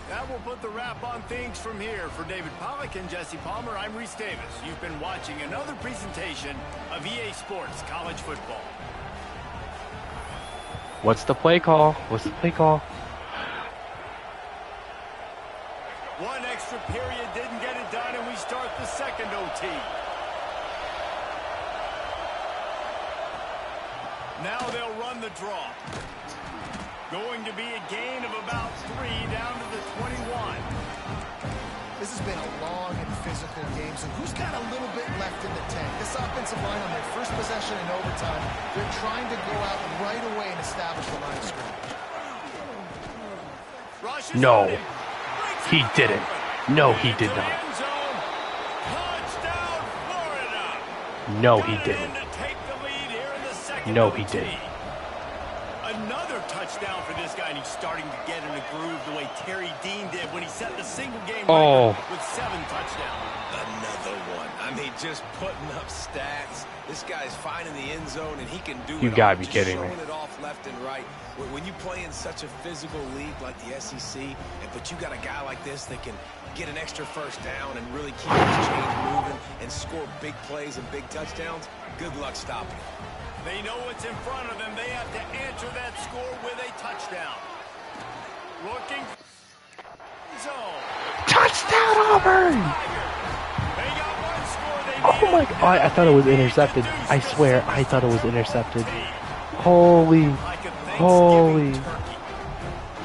That will put the wrap on things from here. For David Pollack and Jesse Palmer, I'm Reese Davis. You've been watching another presentation of EA Sports College Football. What's the play call? What's the play call? One extra period didn't get it done, and we start the second OT. Now they'll run the draw. Going to be a gain of about 3 down to the 21. This has been a long and physical game, so who's got a little bit left in the tank? This offensive line on their first possession in overtime, they're trying to go out right away and establish the line of scrimmage. Rushes No. on him. Brings He it up didn't. open. No, he Into did the not. end zone. Touchdown, Florida. No, he Got it in didn't. to take the lead here in the second No, he OT. didn't. Another touchdown for this guy, and he's starting to get in a groove the way Terry Dean did when he set the single-game Oh. record with 7 touchdowns. Another one. I mean, just putting up stats. This guy's finding the end zone, and he can do You it gotta all. be Just kidding me. showing it off left and right. When you play in such a physical league like the SEC, but you got a guy like this that can get an extra first down and really keep his chains moving and score big plays and big touchdowns, good luck stopping it. They know what's in front of them. They have to answer that score with a touchdown. Looking. Zone. Touchdown, Auburn! They got one score they Oh needed. my god, I thought it was intercepted. I swear, I thought it was intercepted. Holy, Like a holy. Thanksgiving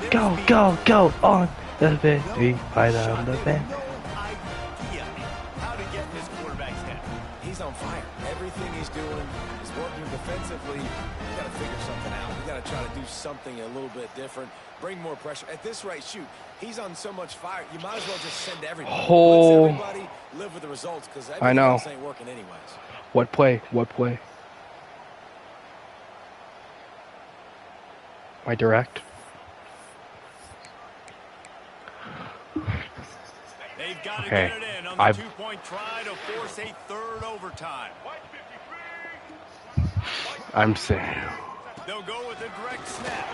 turkey. Go, go, go on the victory right on the They bench. have no idea how to get in this quarterback's head. He's on fire. Everything he's doing is working defensively. You got to figure something out. You got to try to do something a little bit different. Bring more pressure. At this rate, shoot, he's on so much fire. You might as well just send everybody. Oh. Blitz everybody, live with the results, because I everything know. else ain't working anyways. What play? What play? My direct. They've got to Okay. get it in on the I've- two-point try to force a third overtime. I'm saying. They'll go with a direct snap.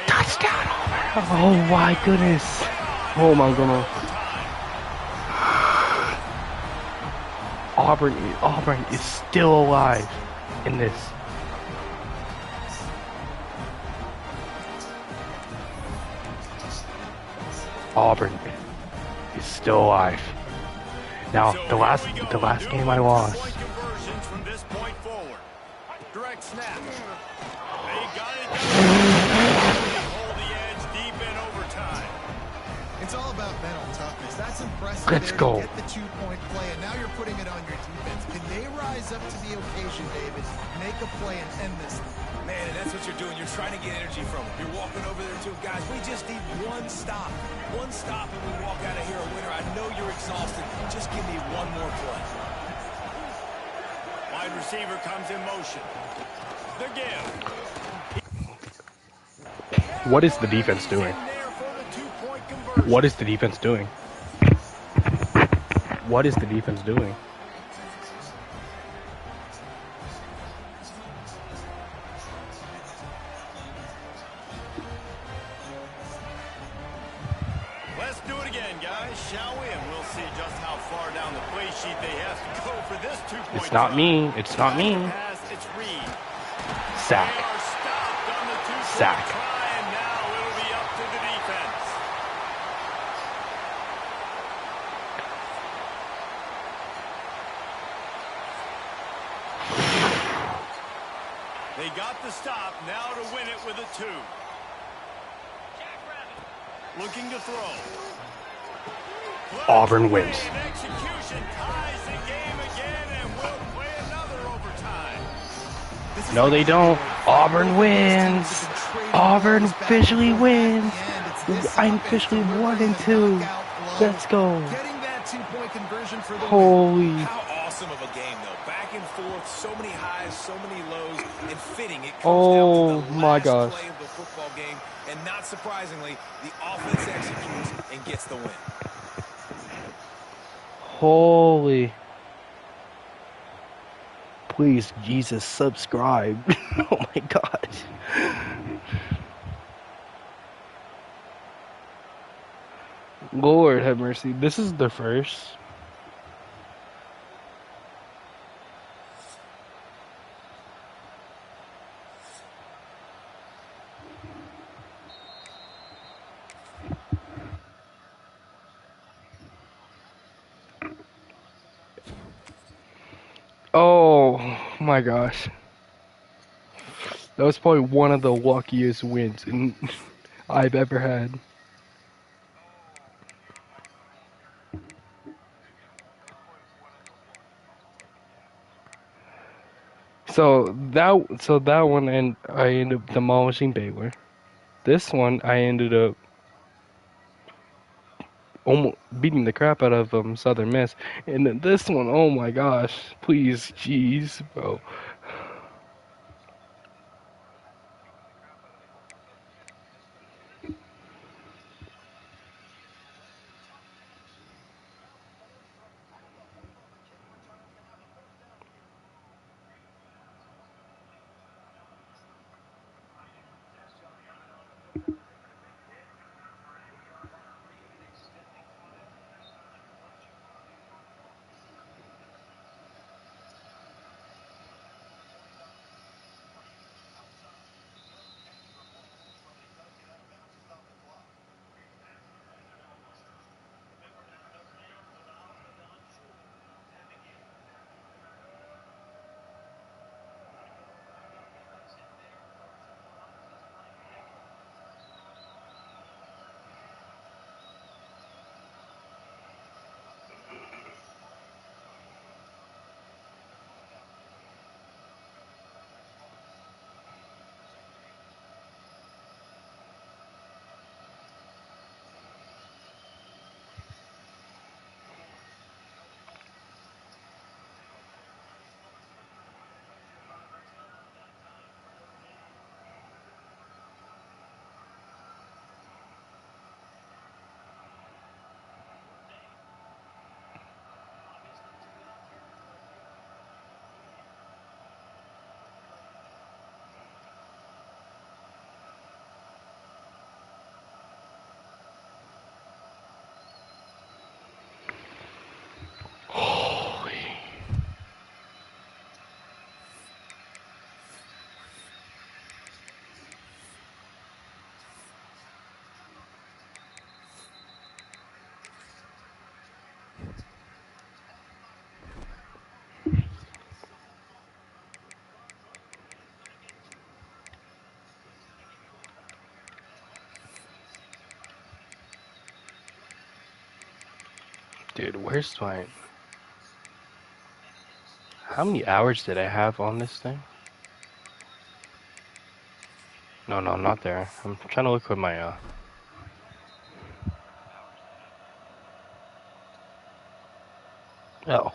Touchdown! Oh my goodness. Oh my goodness. Auburn is still alive in this. Auburn is still alive. Now the last game I lost. Point conversions from this point forward. Direct snap. They got it done. Hold the edge deep in overtime. It's all about mental toughness. That's impressive. Let's there go. to get the 2-point play, and now you're putting it on your defense. Can they rise up to the occasion, David? Make a play and end this thing. Man, and that's what you're doing. You're trying to get energy from him. You're walking over there to him. Guys, we just need one stop. One stop and we walk out of here a winner. I know you're exhausted. Just give me one more play. Wide receiver comes in motion. The give. What is the defense doing? In there for the two-point conversion. What is the defense doing? What is the defense doing? Let's do it again, guys, shall we? And we'll see just how far down the play sheet they have to go for this two-point It's not try. me. It's not me. Pass, it's Reed. Sack. They are stopped on the two-point Sack. try, and now it'll be up to the defense. They got the stop, now to win it with a 2. Looking to throw. Auburn wins. Execution ties the game again, and we'll play another overtime. No, they don't. Auburn wins. Auburn officially wins. I'm officially 1-2. Let's go. Getting that 2-point conversion for the Holy. How awesome of a game, though. Back and forth, so many highs, so many lows, and fitting. It comes down to the last play of the football game, and not surprisingly, the offense executes and gets the win. Holy. Please, Jesus, subscribe. Oh my God. Lord have mercy. This is the first. Oh my gosh. That was probably one of the luckiest wins I've ever had. So that one, and I ended up demolishing Baylor. This one I ended up almost beating the crap out of Southern Miss, and then this one, oh my gosh, please, jeez, bro. Dude, where's my... How many hours did I have on this thing? No, not there. I'm trying to look at my, Oh.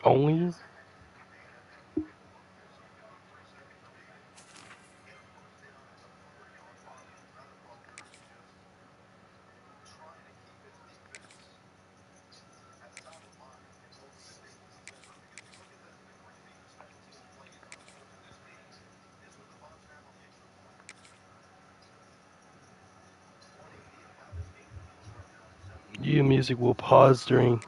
Only? Your music will pause during...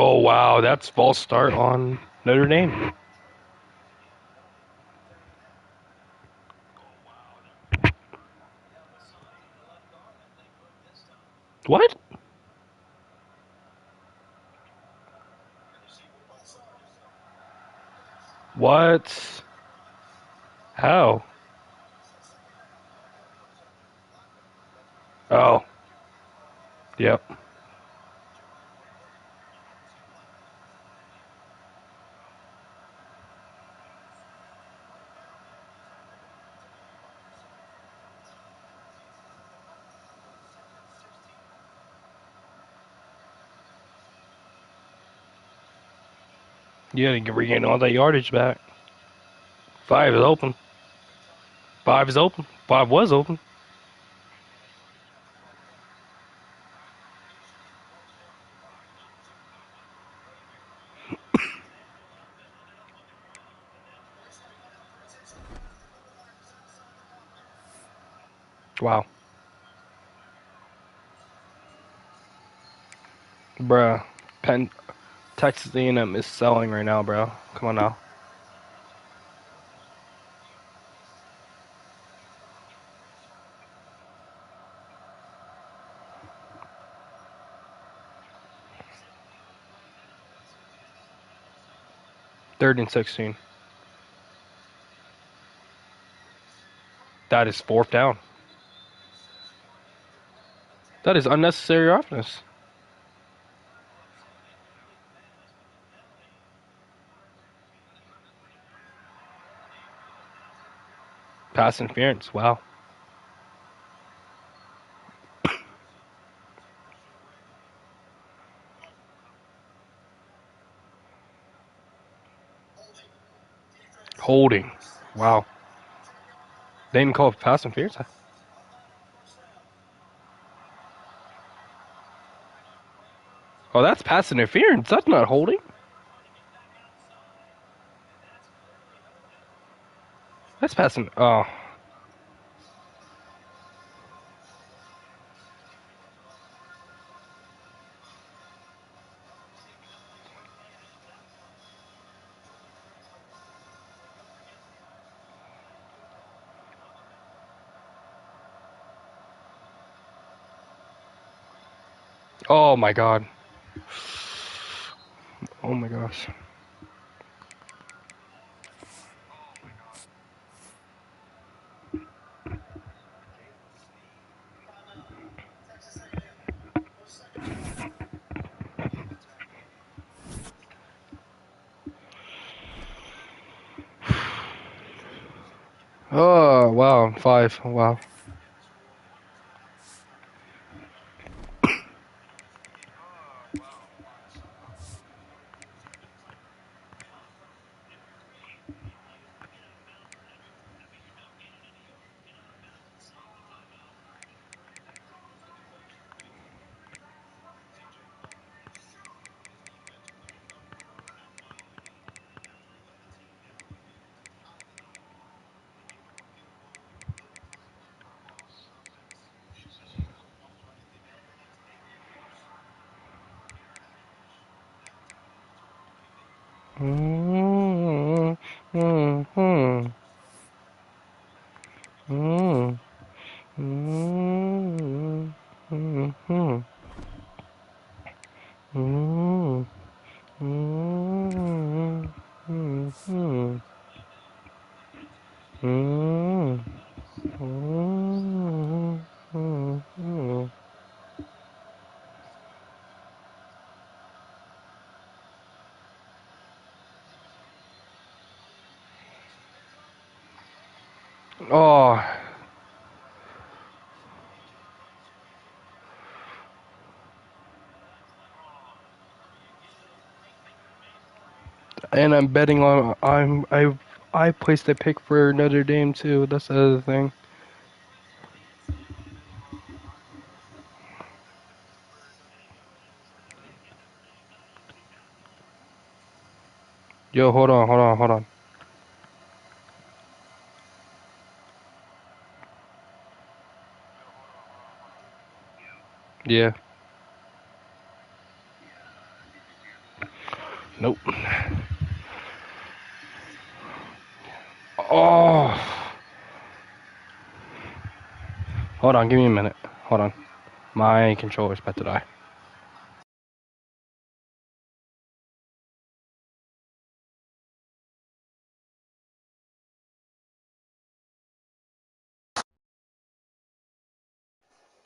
Oh, wow. That's false start on Notre Dame. What? What? How? Oh. Yep. Yeah, you can regain all that yardage back. 5 is open. 5 is open. 5 was open. Wow. Bruh. Texas A&M is selling right now, bro. Come on now. Third and 16. That is 4th down. That is unnecessary roughness. Pass interference. Wow. Holding. Wow. They didn't call it pass interference? Oh, that's pass interference. That's not holding. That's passing. Oh. Oh my god. Oh my gosh. Oh wow. 5. Wow. Mm, mm, mm, mm, mm, mm, mm, mm, mm, mm, mm, mm. Oh, and I'm betting on I placed a pick for Notre Dame too. That's the other thing. Yo, hold on. Yeah. Nope. Oh. Hold on, give me a minute. Hold on. My controller's about to die.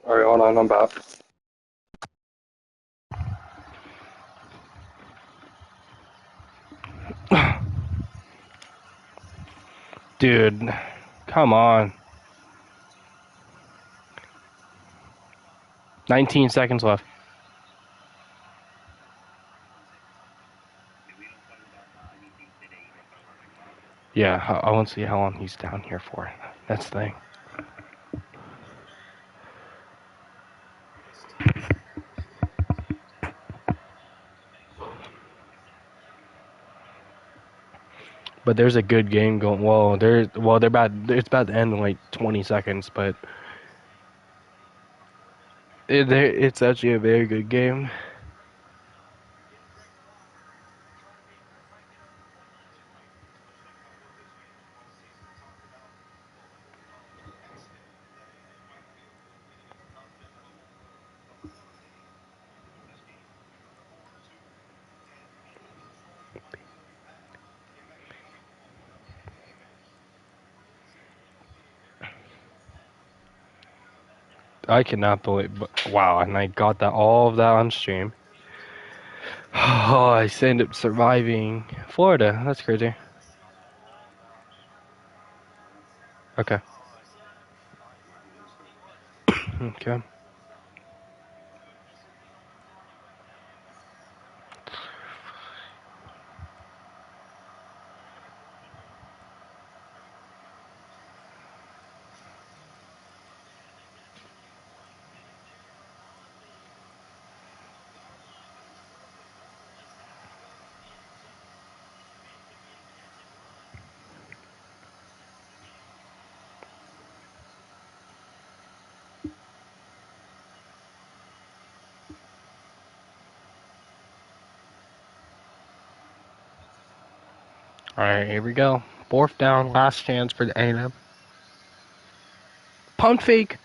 Alright, hold on, I'm back. Dude, come on. 19 seconds left. Yeah, I want to see how long he's down here for. That's the thing. But there's a good game going. They're about. It's about to end in like 20 seconds, but it's actually a very good game. I cannot believe. Wow, and I got all of that on stream. Oh, I ended up surviving Florida. That's crazy. Okay. Okay. All right, here we go. Fourth down, last chance for the A&M. Punt fake.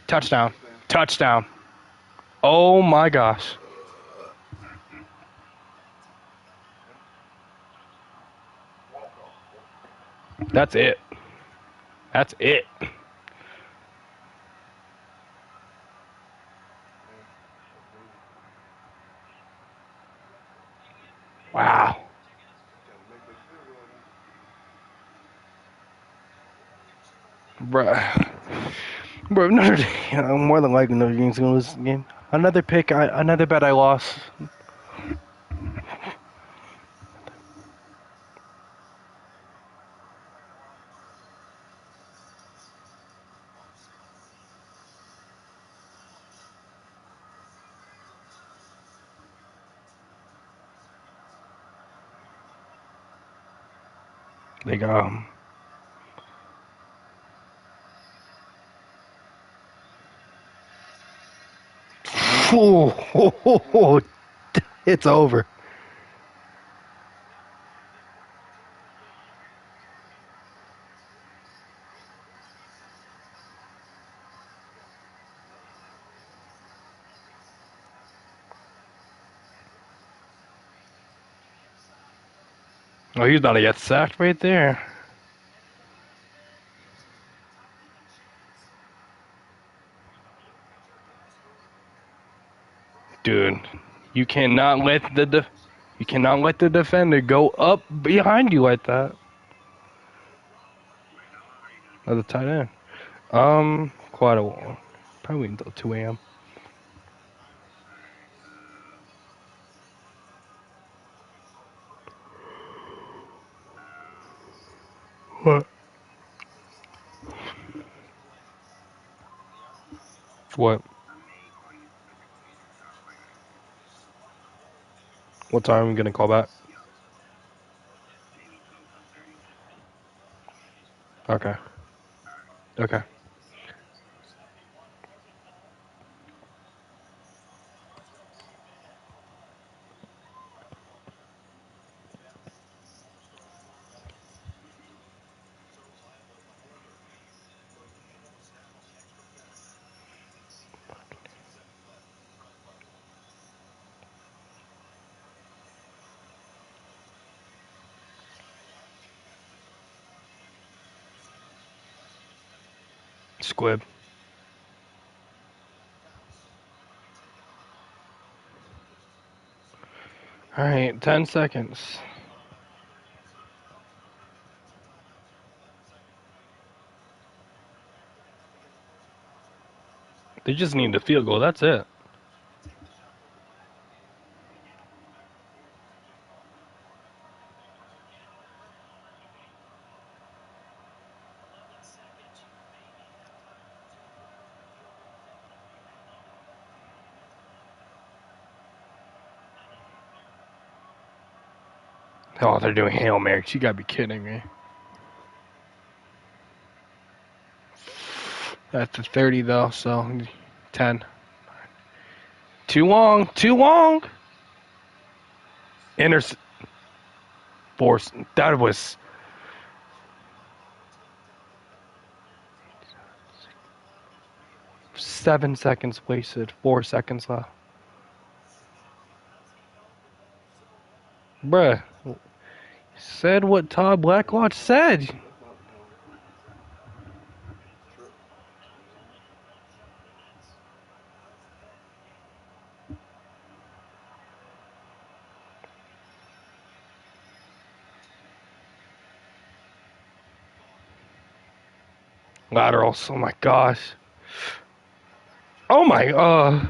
Touchdown. Touchdown. Oh my gosh. That's it. That's it. Wow. Bruh. Bro, Notre Dame, more than likely Notre Dame's gonna lose the game. Another pick, another bet I lost. They got oh, it's over. Oh, he's about to get sacked right there. Dude, you cannot let the defender go up behind you like that. Another tight end. Quite a while. Probably until 2 a.m. What? What? What time are we gonna call back? Okay. Okay. Squib. Alright, 10 seconds. They just need a field goal, that's it. Oh, they're doing Hail Marys. You gotta be kidding me. That's a 30 though, so 10. Too long. Too long. Force. That was 7 seconds wasted. 4 seconds left. Bruh. Said what Todd Blackwatch said. Laterals. Oh my gosh. Oh my. Uh.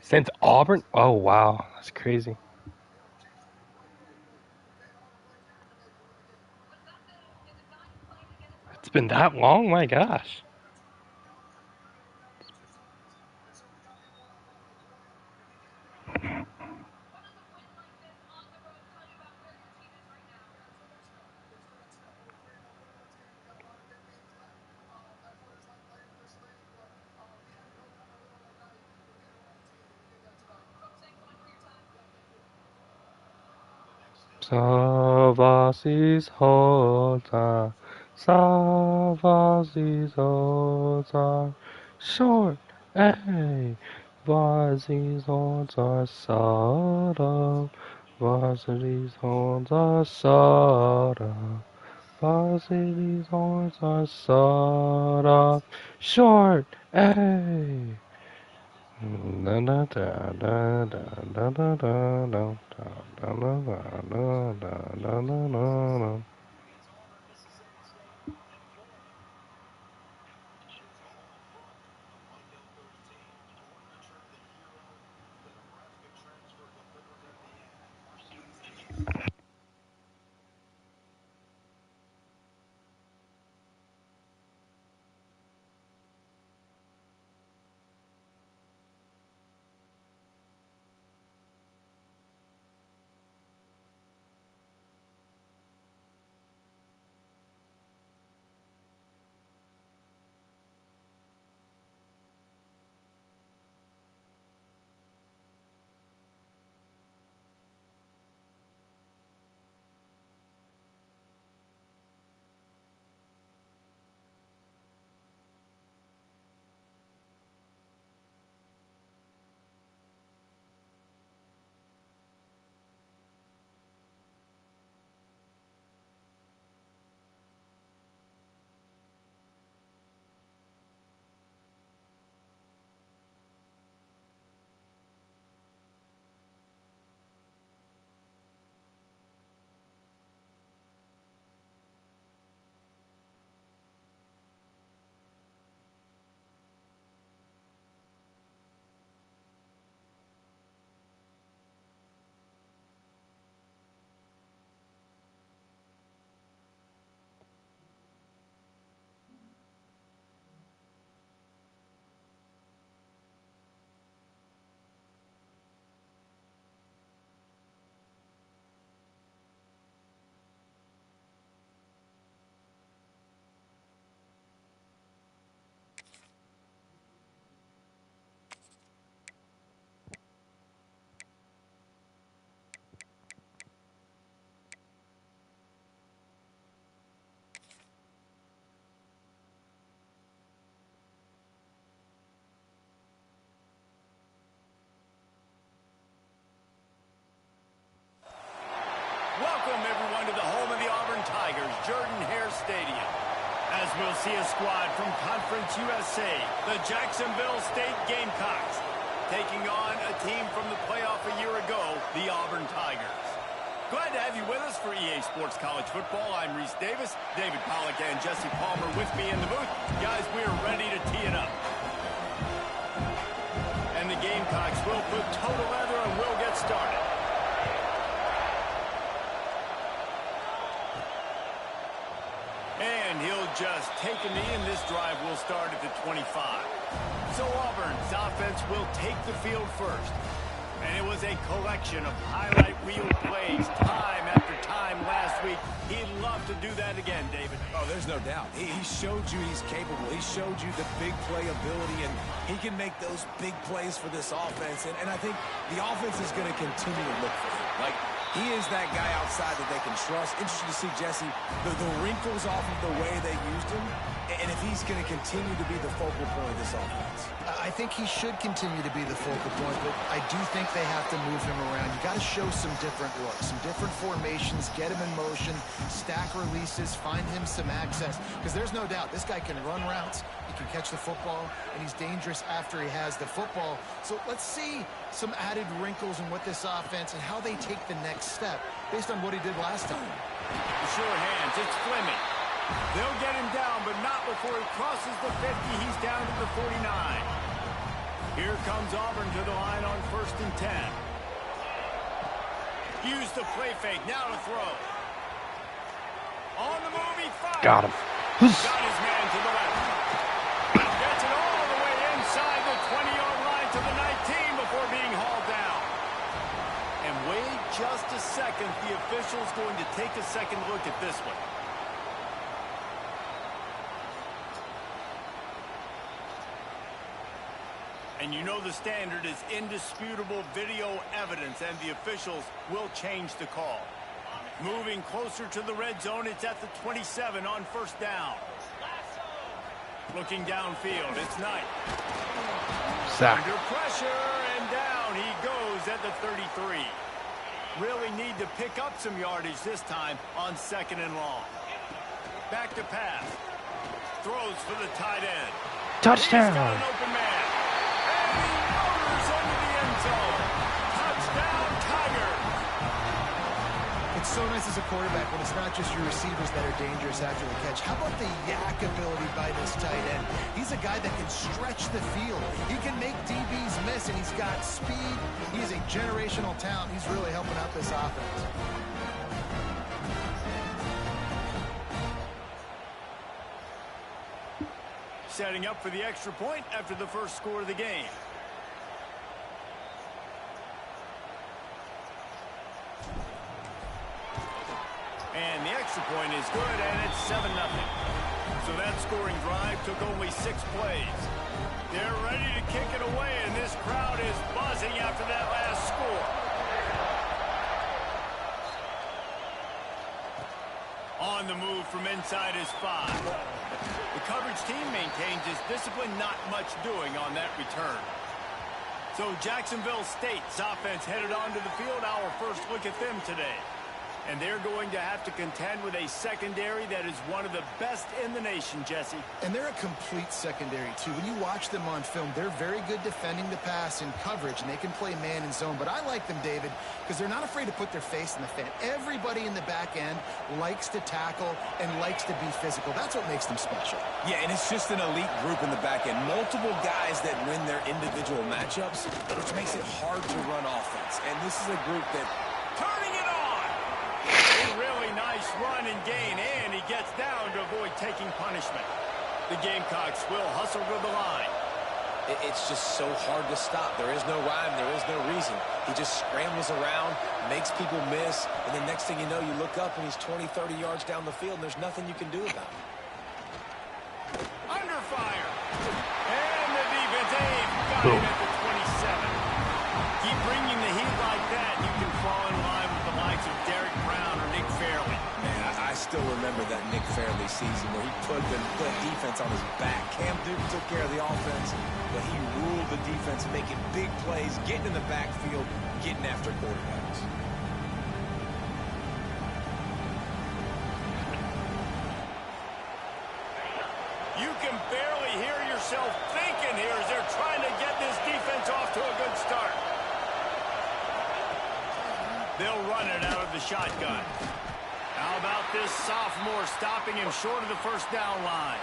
Since Auburn? Oh wow, that's crazy. It's been that long? My gosh. Savasi's Hota, Savasi's Hota, short, hey, Vasi's Hota, Sada, Vasi's Hota, Sada, Vasi's Hota, Sada, short, hey. we'll see a squad from Conference USA, the Jacksonville State Gamecocks, taking on a team from the playoff a year ago, the Auburn Tigers. Glad to have you with us for EA Sports College Football. I'm Reese Davis, David Pollack and Jesse Palmer with me in the booth. Guys, we're ready to tee it up. And the Gamecocks will put toe to leather and we'll get started. And he'll just take a knee, and this drive will start at the 25. So Auburn's offense will take the field first. And it was a collection of highlight reel plays time after time last week. He'd love to do that again, David. Oh, there's no doubt. He showed you he's capable. He showed you the big play ability, and he can make those big plays for this offense. And I think the offense is going to continue to look for him. Like, he is that guy outside that they can trust. Interesting to see, Jesse, the wrinkles off of the way they used him, and if he's going to continue to be the focal point of this offense. I think he should continue to be the focal point, but I do think they have to move him around. You got to show some different looks, some different formations, get him in motion, stack releases, find him some access, because there's no doubt this guy can run routes, he can catch the football, and he's dangerous after he has the football. So let's see some added wrinkles in what this offense and how they take the next step based on what he did last time. The sure hands, it's Fleming. They'll get him down, but not before he crosses the 50. He's down to the 49. Here comes Auburn to the line on 1st and 10. Use the play fake. Now to throw. On the move, he fires. Got him. Got his man to the left. Gets it all the way inside the 20-yard line to the 19 before being hauled down. And wait just a second. The official's going to take a second look at this one. And you know the standard is indisputable video evidence, and the officials will change the call. Moving closer to the red zone, it's at the 27 on 1st down. Looking downfield, it's Knight. Sack. Under pressure, and down he goes at the 33. Really need to pick up some yardage this time on 2nd and long. Back to pass. Throws for the tight end. Touchdown. He's got an open man. And he motors into the end zone. Touchdown, Tigers. It's so nice as a quarterback when it's not just your receivers that are dangerous after the catch. How about the yak ability by this tight end? He's a guy that can stretch the field. He can make DBs miss, and he's got speed. He's a generational talent. He's really helping out this offense. Setting up for the extra point after the first score of the game. And the extra point is good, and it's 7-0. So that scoring drive took only 6 plays. They're ready to kick it away, and this crowd is buzzing after that last score. On the move from inside his 5. The coverage team maintains his discipline, not much doing on that return. So Jacksonville State's offense headed onto the field. Our first look at them today. And they're going to have to contend with a secondary that is one of the best in the nation, Jesse. And they're a complete secondary, too. When you watch them on film, they're very good defending the pass and coverage, and they can play man and zone. But I like them, David, because they're not afraid to put their face in the fan. Everybody in the back end likes to tackle and likes to be physical. That's what makes them special. Yeah, and it's just an elite group in the back end. Multiple guys that win their individual matchups, which makes it hard to run offense. And this is a group that... Turning it on! A really nice run and gain, and he gets down to avoid taking punishment. The Gamecocks will hustle to the line. It's just so hard to stop. There is no rhyme. There is no reason. He just scrambles around, makes people miss, and the next thing you know, you look up and he's 20, 30 yards down the field, and there's nothing you can do about it. Under fire. And the defense got him at the 27. Keep bringing the heat like that, you can fall in line with the likes of Derek Brown or Nick Fairley. Man, I still remember that Nick Fairley season where he put the defense on his back. Cam Newton took care of the offense, but he ruled the defense, making big plays, getting in the backfield, getting after quarterbacks. You can barely hear yourself thinking here as they're trying to get this defense off to a good start. They'll run it out of the shotgun. How about this sophomore stopping him short of the first down line?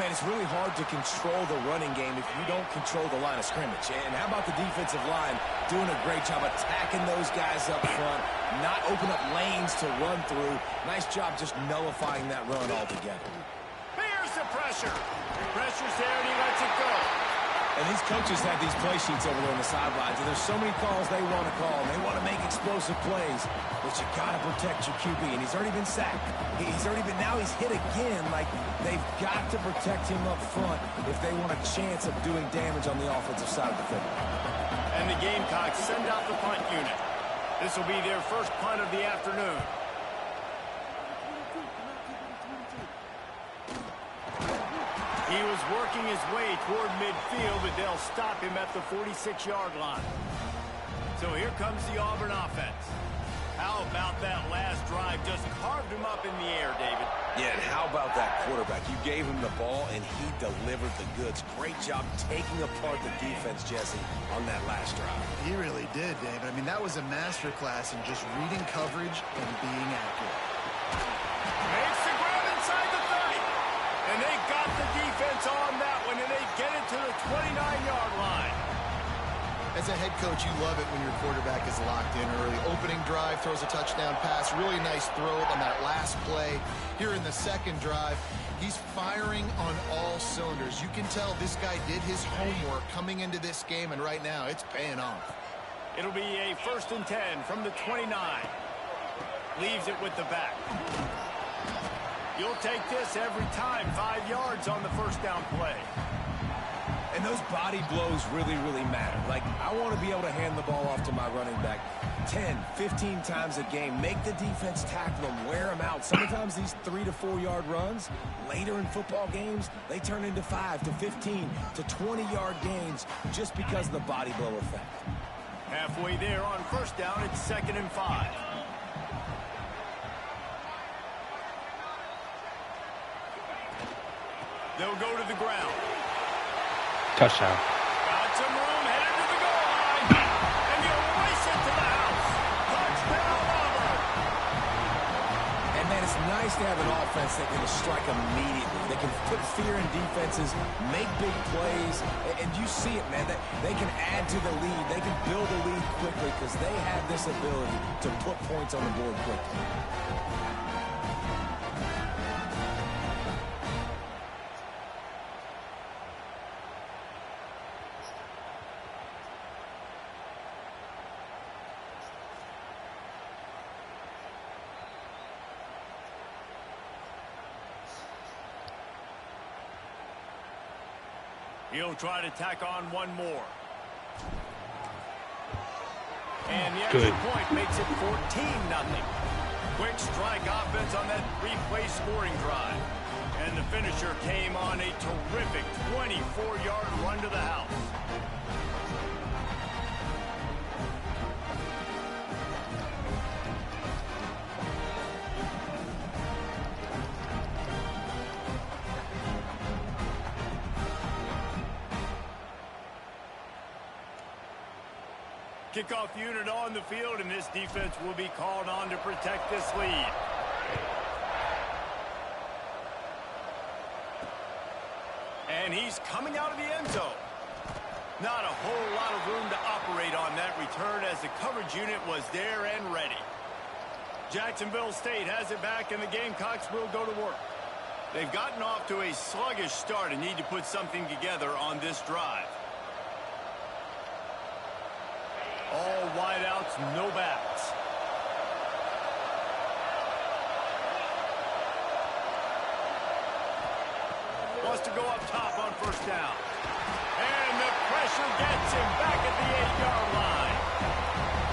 Man, it's really hard to control the running game if you don't control the line of scrimmage. And how about the defensive line doing a great job attacking those guys up front, not open up lanes to run through. Nice job just nullifying that run altogether. Here's the pressure. Pressure's there, and he lets it go. And these coaches have these play sheets over there on the sidelines, and there's so many calls they want to call, and they want to make explosive plays, but you got to protect your QB, and he's already been sacked. Now he's hit again. Like, they've got to protect him up front if they want a chance of doing damage on the offensive side of the football. And the Gamecocks send out the punt unit. This will be their first punt of the afternoon. He was working his way toward midfield, but they'll stop him at the 46-yard line. So here comes the Auburn offense. How about that last drive? Just carved him up in the air, David. Yeah, and how about that quarterback? You gave him the ball, and he delivered the goods. Great job taking apart the defense, Jesse, on that last drive. He really did, David. I mean, that was a masterclass in just reading coverage and being accurate. Makes the grab inside the 30. And they got the defense on that one, and they get it to the 29-yard line. As a head coach, you love it when your quarterback is locked in early. Opening drive, throws a touchdown pass. Really nice throw on that last play. Here in the second drive, he's firing on all cylinders. You can tell this guy did his homework coming into this game, and right now it's paying off. It'll be a 1st and 10 from the 29. Leaves it with the back. You'll take this every time. 5 yards on the first down play. And those body blows really, really matter. Like, I want to be able to hand the ball off to my running back 10, 15 times a game. Make the defense tackle them, wear them out. Sometimes these 3 to 4 yard runs, later in football games, they turn into 5 to 15 to 20-yard gains just because of the body blow effect. Halfway there on first down, it's 2nd and 5. They'll go to the ground. Touchdown. Got some room, headed to the goal line. And you'll race it to the house. Touchdown, Auburn. And, man, it's nice to have an offense that can strike immediately. They can put fear in defenses, make big plays. And you see it, man. They can add to the lead. They can build a lead quickly because they have this ability to put points on the board quickly. He'll try to tack on one more. And the Good. extra point makes it 14-0. Quick strike offense on that replay scoring drive. And the finisher came on a terrific 24-yard run to the house. Kickoff unit on the field, and this defense will be called on to protect this lead. And he's coming out of the end zone. Not a whole lot of room to operate on that return as the coverage unit was there and ready. Jacksonville State has it back, and the Gamecocks will go to work. They've gotten off to a sluggish start and need to put something together on this drive. All wideouts, no backs. Wants to go up top on first down. And the pressure gets him back at the 8-yard line.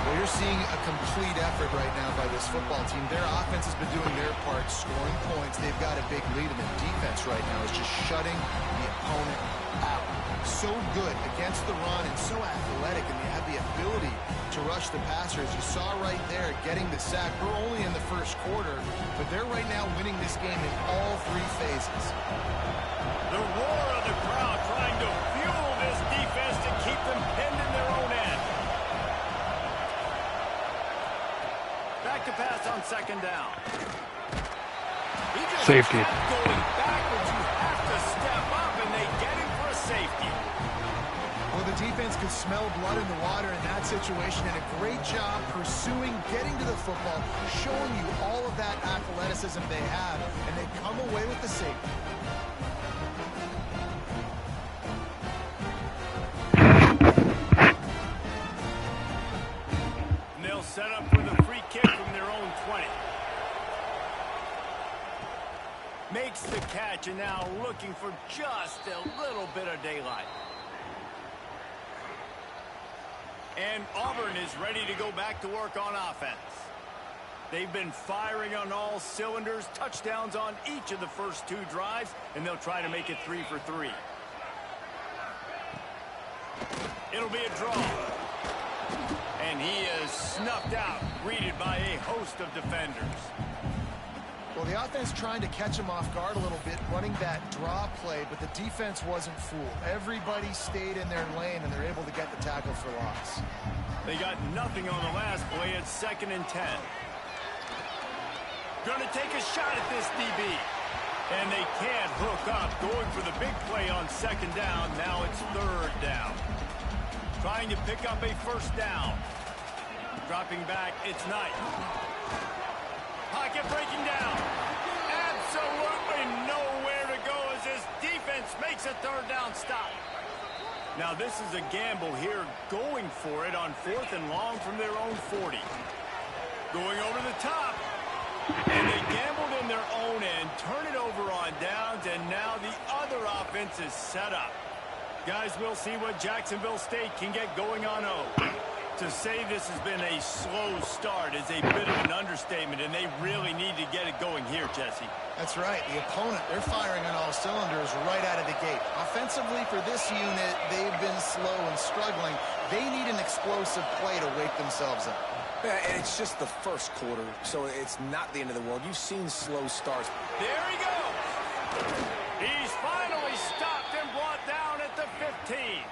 Well, you're seeing a complete effort right now by this football team. Their offense has been doing their part, scoring points. They've got a big lead, and the defense right now is just shutting the opponent out. So good against the run and so athletic, and they have the ability to rush the passers. You saw right there getting the sack. We're only in the first quarter, but they're right now winning this game in all 3 phases. Safety. Going backwards, you have to step up, and they get him for a safety. Well, the defense could smell blood in the water in that situation, and a great job pursuing, getting to the football, showing you all of that athleticism they have, and they come away with the safety. And they'll set up with a free kick from their own 20. Makes the catch, and now looking for just a little bit of daylight. And Auburn is ready to go back to work on offense. They've been firing on all cylinders, touchdowns on each of the first 2 drives, and they'll try to make it 3 for 3. It'll be a draw. And he is snuffed out, greeted by a host of defenders. Well, the offense trying to catch him off guard a little bit, running that draw play, but the defense wasn't fooled. Everybody stayed in their lane, and they're able to get the tackle for loss. They got nothing on the last play. It's 2nd and 10. Going to take a shot at this DB. And they can't hook up. Going for the big play on 2nd down. Now it's 3rd down. Trying to pick up a 1st down. Dropping back, it's Knight. Pocket breaking down. Absolutely nowhere to go as this defense makes a 3rd down stop. Now this is a gamble here, going for it on 4th and long from their own 40. Going over the top. And they gambled in their own end, turn it over on downs, and now the other offense is set up. Guys, we'll see what Jacksonville State can get going on O. To say this has been a slow start is a bit of an understatement, and they really need to get it going here, Jesse. That's right. The opponent, they're firing on all cylinders right out of the gate. Offensively for this unit, they've been slow and struggling. They need an explosive play to wake themselves up. Yeah, and it's just the first quarter, so it's not the end of the world. You've seen slow starts. There he goes. He's finally stopped and brought down at the 15.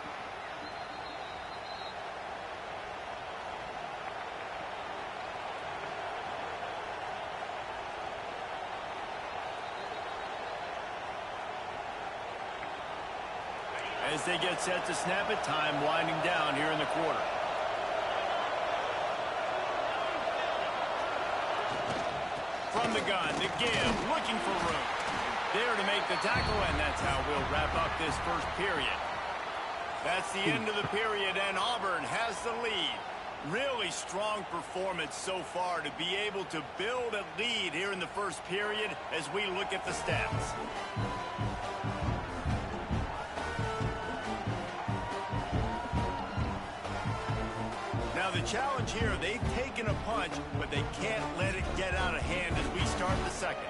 As they get set to snap it, time winding down here in the quarter. From the gun, the give, looking for room. There to make the tackle, and that's how we'll wrap up this first period. That's the end of the period, and Auburn has the lead. Really strong performance so far to be able to build a lead here in the first period as we look at the stats. Now the challenge here, they've taken a punch, but they can't let it get out of hand as we start the second.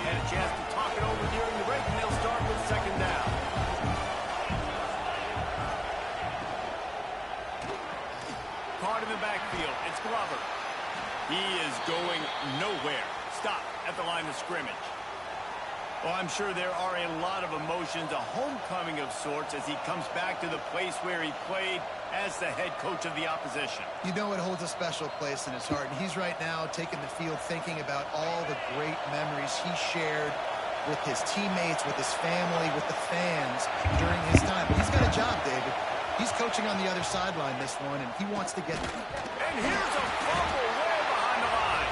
Had a chance to talk it over during the break, and they'll start with 2nd down. Caught in the backfield, it's Glover. He is going nowhere. Stop at the line of scrimmage. Well, I'm sure there are a lot of emotions, a homecoming of sorts as he comes back to the place where he played as the head coach of the opposition. You know it holds a special place in his heart, and he's right now taking the field thinking about all the great memories he shared with his teammates, with his family, with the fans during his time. He's got a job, David. He's coaching on the other sideline this one, and he wants to get there. And here's a fumble way behind the line.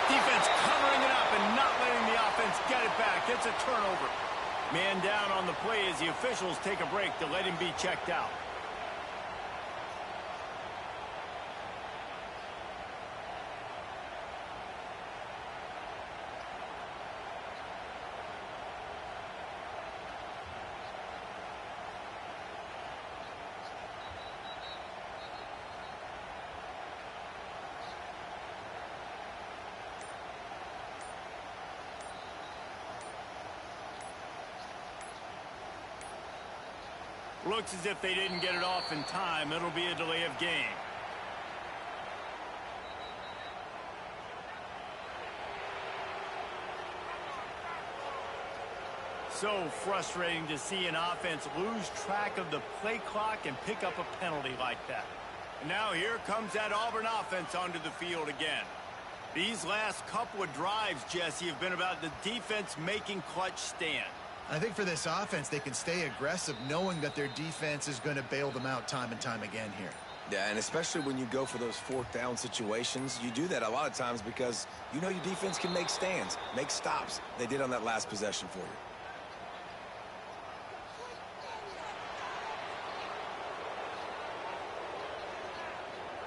Defense covering it up and not letting the offense get it back. It's a turnover. Man down on the play as the officials take a break to let him be checked out. Looks as if they didn't get it off in time. It'll be a delay of game. so frustrating to see an offense lose track of the play clock and pick up a penalty like that. And now here comes that Auburn offense onto the field again. These last couple of drives, Jesse, have been about the defense making clutch stand. I think for this offense, they can stay aggressive knowing that their defense is going to bail them out time and time again here. Yeah, and especially when you go for those fourth down situations, you do that a lot of times because you know your defense can make stands, make stops. They did on that last possession for you.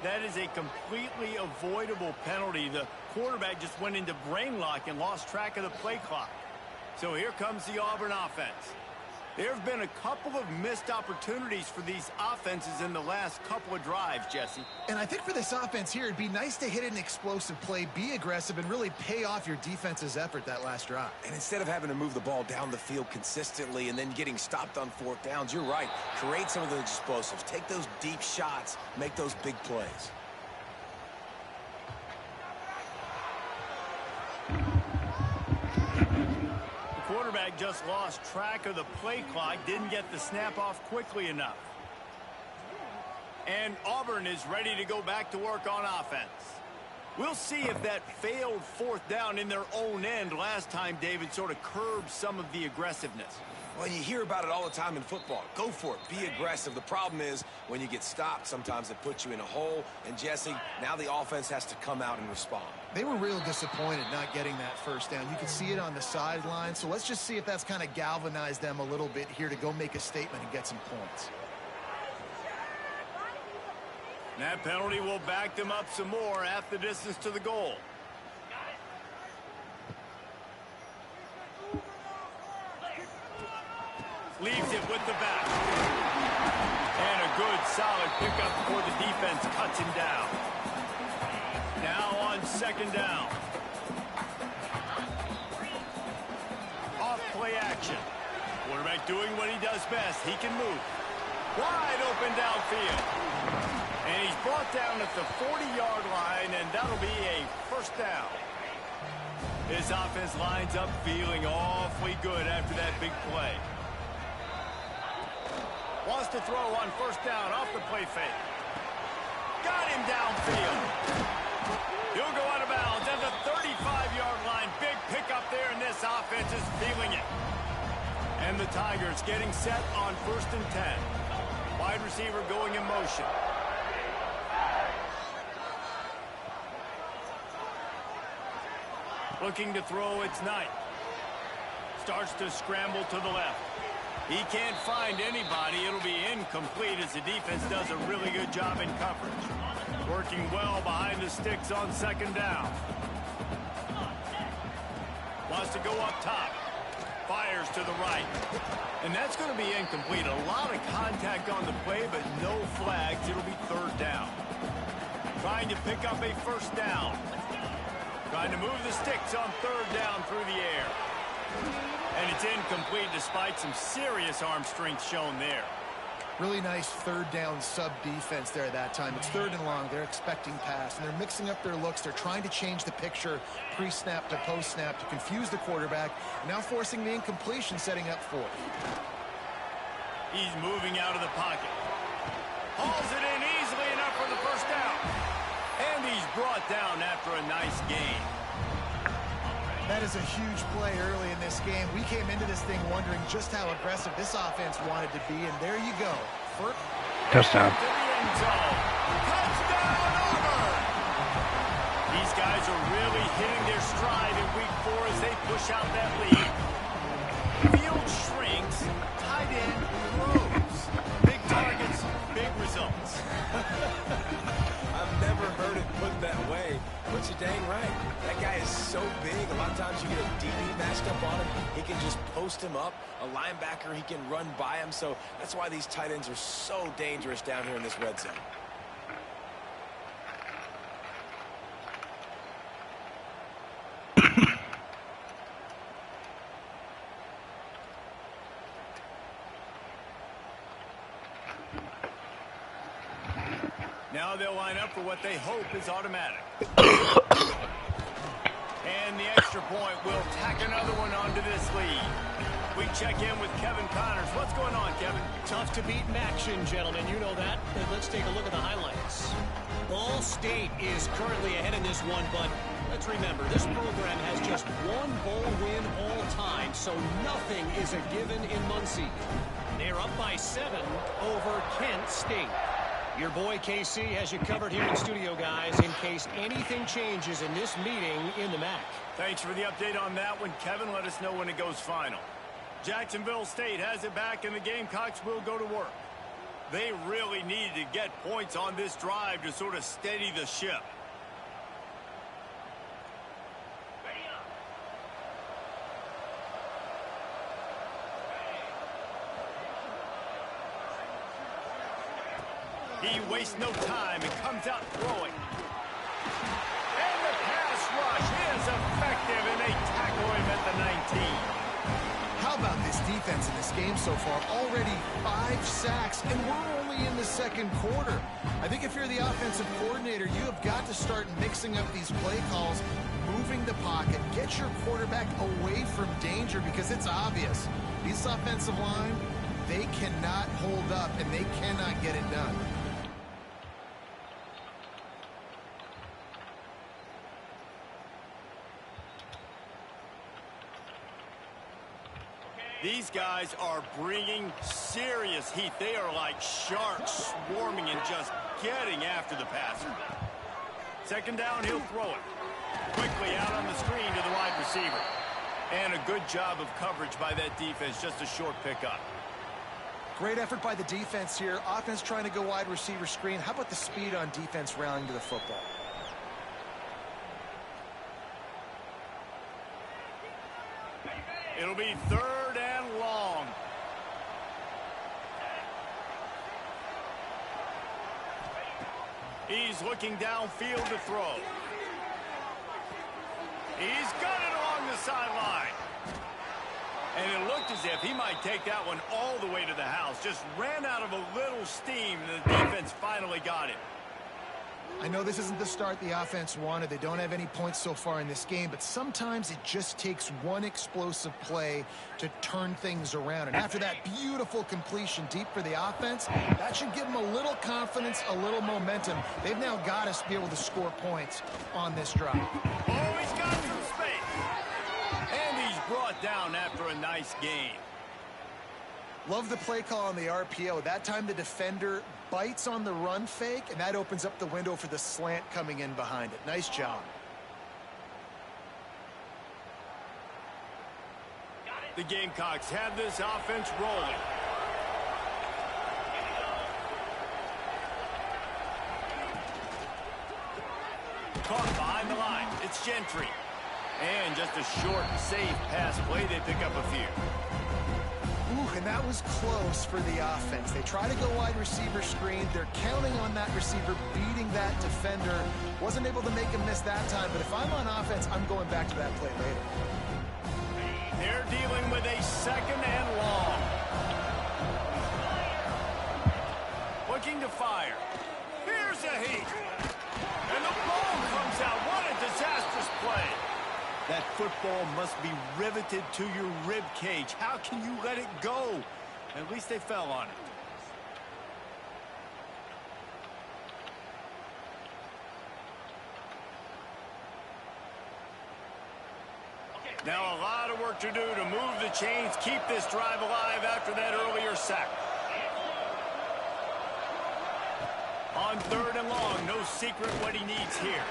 That is a completely avoidable penalty. The quarterback just went into brain lock and lost track of the play clock. So here comes the Auburn offense. There have been a couple of missed opportunities for these offenses in the last couple of drives, Jesse. And I think for this offense here, it'd be nice to hit an explosive play, be aggressive, and really pay off your defense's effort that last drive. And instead of having to move the ball down the field consistently and then getting stopped on fourth downs, you're right. Create some of those explosives. Take those deep shots. Make those big plays. Quarterback just lost track of the play clock, didn't get the snap off quickly enough. And Auburn is ready to go back to work on offense. We'll see if that failed fourth down in their own end last time, David, sort of curbed some of the aggressiveness. Well, you hear about it all the time in football. Go for it. Be aggressive. The problem is when you get stopped, sometimes it puts you in a hole. And, Jesse, now the offense has to come out and respond. They were real disappointed not getting that first down. You could see it on the sideline. So let's just see if that's kind of galvanized them a little bit here to go make a statement and get some points. That penalty will back them up some more at the distance to the goal. Leaves it with the back. And a good, solid pickup before the defense cuts him down. Now on second down. Off play action. Quarterback doing what he does best. He can move. Wide open downfield. And he's brought down at the 40-yard line, and that'll be a first down. His offense lines up feeling awfully good after that big play. Wants to throw on first down off the play fake. Got him downfield. He'll go out of bounds at the 35-yard line. Big pickup there, and this offense is feeling it. And the Tigers getting set on 1st and 10. Wide receiver going in motion. Looking to throw, it's Knight. Starts to scramble to the left. He can't find anybody. It'll be incomplete as the defense does a really good job in coverage. Working well behind the sticks on second down. Wants to go up top. Fires to the right. And that's going to be incomplete. A lot of contact on the play, but no flags. It'll be third down. Trying to pick up a first down. Trying to move the sticks on third down through the air. And it's incomplete despite some serious arm strength shown there. Really nice third down sub defense there at that time. It's third and long. They're expecting pass, and they're mixing up their looks. They're trying to change the picture pre-snap to post-snap to confuse the quarterback. Now forcing the incompletion, setting up fourth. He's moving out of the pocket. Hauls it in easily enough for the first down. And he's brought down after a nice gain. That is a huge play early in this game. We came into this thing wondering just how aggressive this offense wanted to be, and there you go. Touchdown. To the end zone. Touchdown, Auburn! These guys are really hitting their stride in week 4 as they push out that lead. Field shrinks, tight end grows. Big targets, big results. I've never heard it put that way, but you're dang right. That guy is so big. A lot of times you get a DB matched up on him. He can just post him up. A linebacker, he can run by him. So that's why these tight ends are so dangerous down here in this red zone. Now they'll line up for what they hope is automatic. And the extra point will tack another one onto this lead. We check in with Kevin Connors. What's going on, Kevin? Tough to beat in action, gentlemen. You know that. And let's take a look at the highlights. Ball State is currently ahead in this one, but let's remember, this program has just one bowl win all time, so nothing is a given in Muncie. They're up by 7 over Kent State. Your boy KC has you covered here in studio, guys, in case anything changes in this meeting in the MAC. Thanks for the update on that one, Kevin. Let us know when it goes final. Jacksonville State has it back, and the Gamecocks will go to work. They really needed to get points on this drive to sort of steady the ship. He wastes no time and comes out throwing. And the pass rush is effective, and they tackle him at the 19. How about this defense in this game so far? Already 5 sacks, and we're only in the second quarter. I think if you're the offensive coordinator, you have got to start mixing up these play calls, moving the pocket, get your quarterback away from danger, because it's obvious. This offensive line, they cannot hold up, and they cannot get it done. These guys are bringing serious heat. They are like sharks swarming and just getting after the passer. Second down, he'll throw it. Quickly out on the screen to the wide receiver. And a good job of coverage by that defense, just a short pickup. Great effort by the defense here. Offense trying to go wide receiver screen. How about the speed on defense rallying to the football? It'll be 3rd and long. He's looking downfield to throw. He's got it along the sideline. And it looked as if he might take that one all the way to the house. Just ran out of a little steam. The defense finally got it. I know this isn't the start the offense wanted. They don't have any points so far in this game, but sometimes it just takes one explosive play to turn things around. And after that beautiful completion deep for the offense, that should give them a little confidence, a little momentum. They've now got us to be able to score points on this drive. Oh, he's got some space. And he's brought down after a nice game. Love the play call on the RPO. That time the defender bites on the run fake, and that opens up the window for the slant coming in behind it. Nice job. The Gamecocks have this offense rolling. Caught behind the line. It's Gentry. And just a short, safe pass play. They pick up a few. Ooh, and that was close for the offense. They try to go wide receiver screen. They're counting on that receiver beating that defender. Wasn't able to make him miss that time, but if I'm on offense, I'm going back to that play later. They're dealing with a 2nd and long. Looking to fire. Here's a heat. And the ball comes out. What a disastrous play. That football must be riveted to your rib cage. How can you let it go? At least they fell on it. Now a lot of work to do to move the chains, keep this drive alive after that earlier sack. On 3rd and long, no secret what he needs here.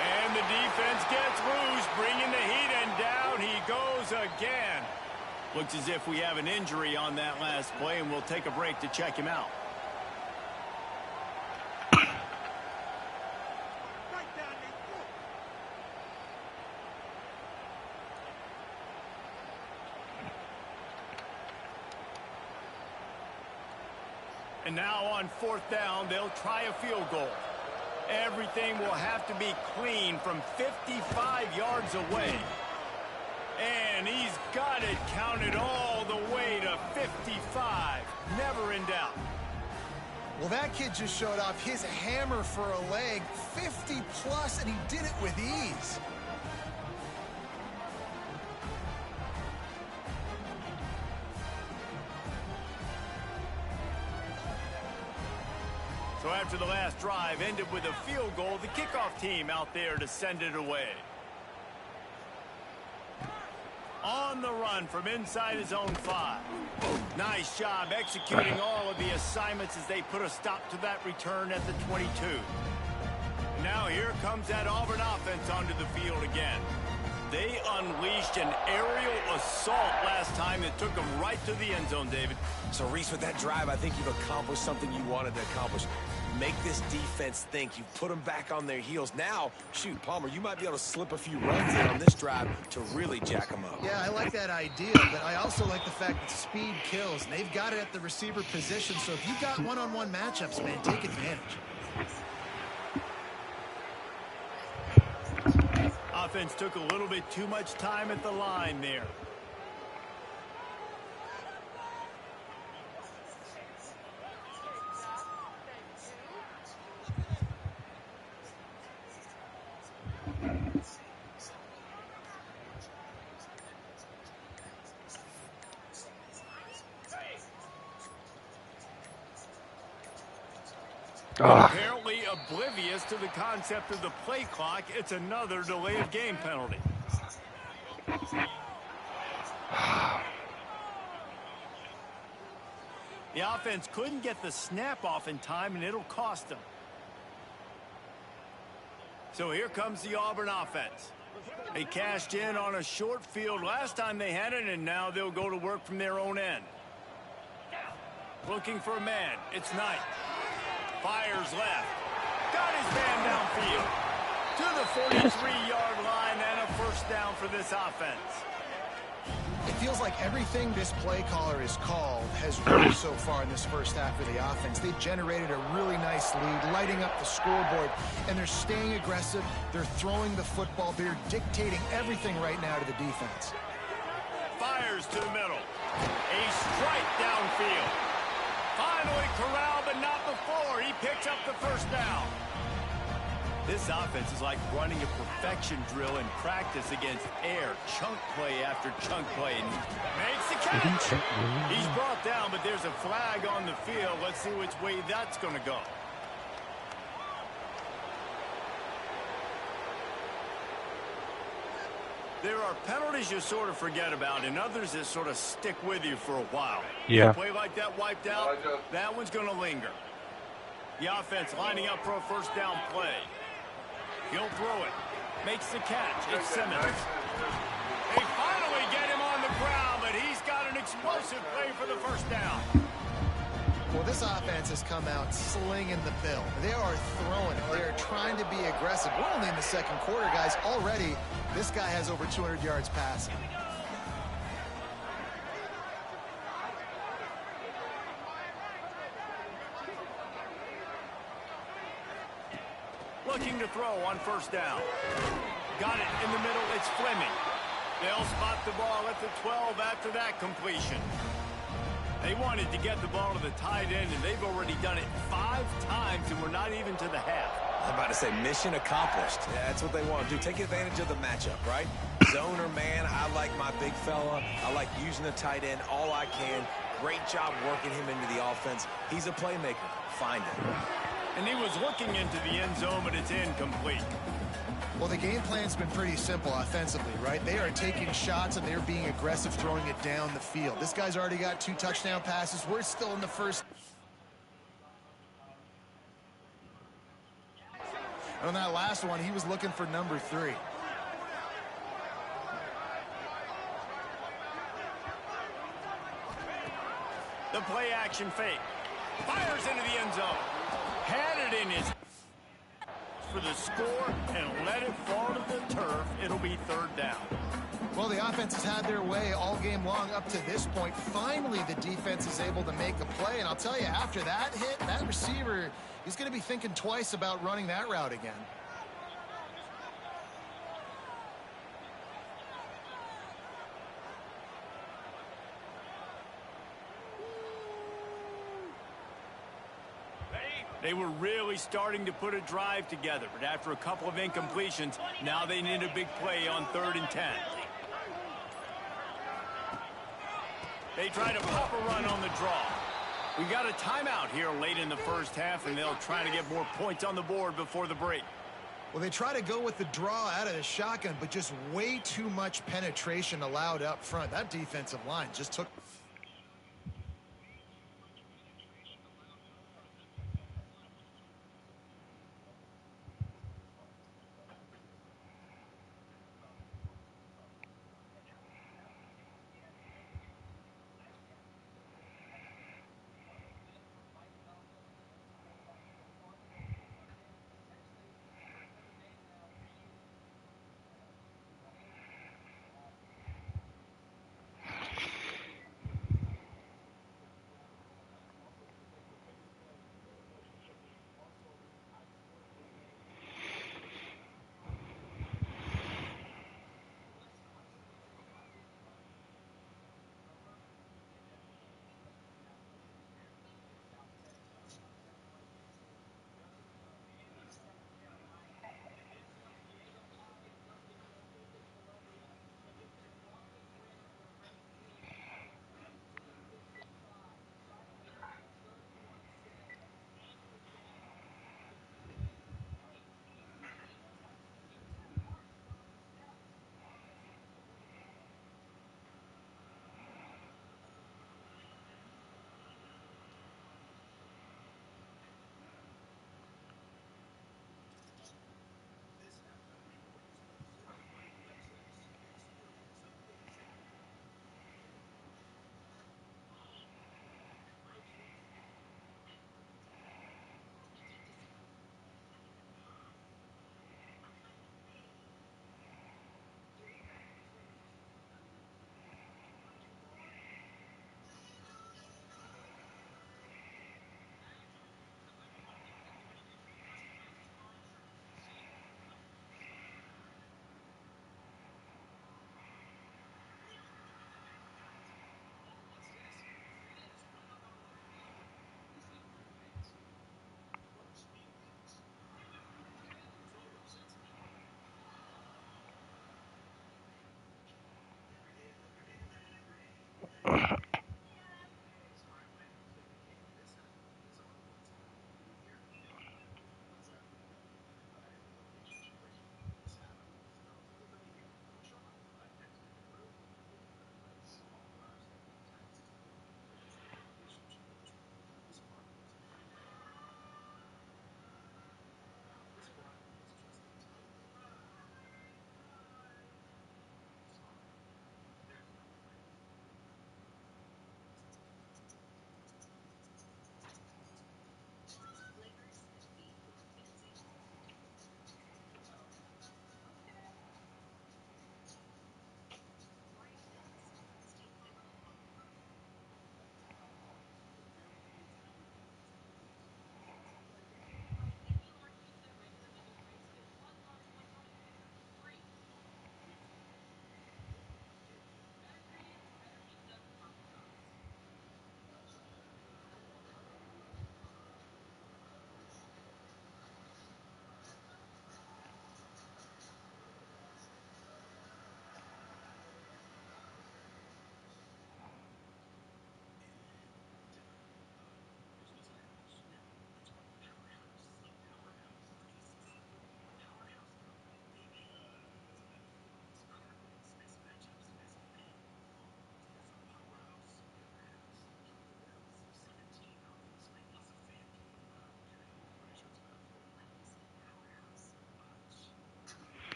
And the defense gets loose, bringing the heat, and down he goes again. Looks as if we have an injury on that last play, and we'll take a break to check him out. And now on 4th down, they'll try a field goal. Everything will have to be clean from 55 yards away. And he's got it counted all the way to 55. Never in doubt. Well, that kid just showed off his hammer for a leg, 50 plus, and he did it with ease. So after the last drive ended with a field goal, the kickoff team out there to send it away. On the run from inside his own 5. Nice job executing all of the assignments as they put a stop to that return at the 22. Now here comes that Auburn offense onto the field again. They unleashed an aerial assault last time that took them right to the end zone, David. So, Reese, with that drive, I think you've accomplished something you wanted to accomplish. Make this defense think. You've put them back on their heels. Now, shoot, Palmer, you might be able to slip a few runs in on this drive to really jack them up. Yeah, I like that idea, but I also like the fact that speed kills. And they've got it at the receiver position, so if you've got one-on-one matchups, man, take advantage. Offense took a little bit too much time at the line there. Apparently oblivious to the concept of the play clock, it's another delayed game penalty. The offense couldn't get the snap off in time, and it'll cost them. So here comes the Auburn offense. They cashed in on a short field last time they had it, and now they'll go to work from their own end. Looking for a man. It's Knight. Fires left. Got his man downfield. To the 43-yard line and a first down for this offense. It feels like everything this play caller has called has worked so far in this first half of the offense. They've generated a really nice lead, lighting up the scoreboard, and they're staying aggressive. They're throwing the football. They're dictating everything right now to the defense. Fires to the middle. A strike downfield. Finally corralled, but not before. He picks up the first down. This offense is like running a perfection drill in practice against air. Chunk play after chunk play. And he makes the catch. He's brought down, but there's a flag on the field. Let's see which way that's going to go. There are penalties you sort of forget about and others that sort of stick with you for a while. Yeah. A play like that wiped out, that one's going to linger. The offense lining up for a first down play. He'll throw it. Makes the catch. It's Simmons. They finally get him on the ground, but he's got an explosive play for the first down. Well, this offense has come out slinging the bill. They are throwing it. They're trying to be aggressive. We're only in the second quarter, guys. Already, this guy has over 200 yards passing. Looking to throw on first down. Got it in the middle. It's Fleming. They'll spot the ball at the 12 after that completion. They wanted to get the ball to the tight end, and they've already done it 5 times, and we're not even to the half. I'm about to say mission accomplished. Yeah, that's what they want to do. Take advantage of the matchup, right? Zone or man, I like my big fella. I like using the tight end all I can. Great job working him into the offense. He's a playmaker. Find him. And he was looking into the end zone, but it's incomplete. Well, the game plan's been pretty simple offensively, right? They are taking shots, and they're being aggressive, throwing it down the field. This guy's already got 2 touchdown passes. We're still in the first. And on that last one, he was looking for number 3. The play action fake. Fires into the end zone. Had it in his for the score and let it fall to the turf. It'll be third down. Well, the offense has had their way all game long up to this point. Finally, the defense is able to make a play. And I'll tell you, after that hit, that receiver, he's going to be thinking twice about running that route again. They were really starting to put a drive together, but after a couple of incompletions, now they need a big play on 3rd and 10. They try to pop a run on the draw. We got a timeout here late in the first half, and they'll try to get more points on the board before the break. Well, they try to go with the draw out of the shotgun, but just way too much penetration allowed up front. That defensive line just took...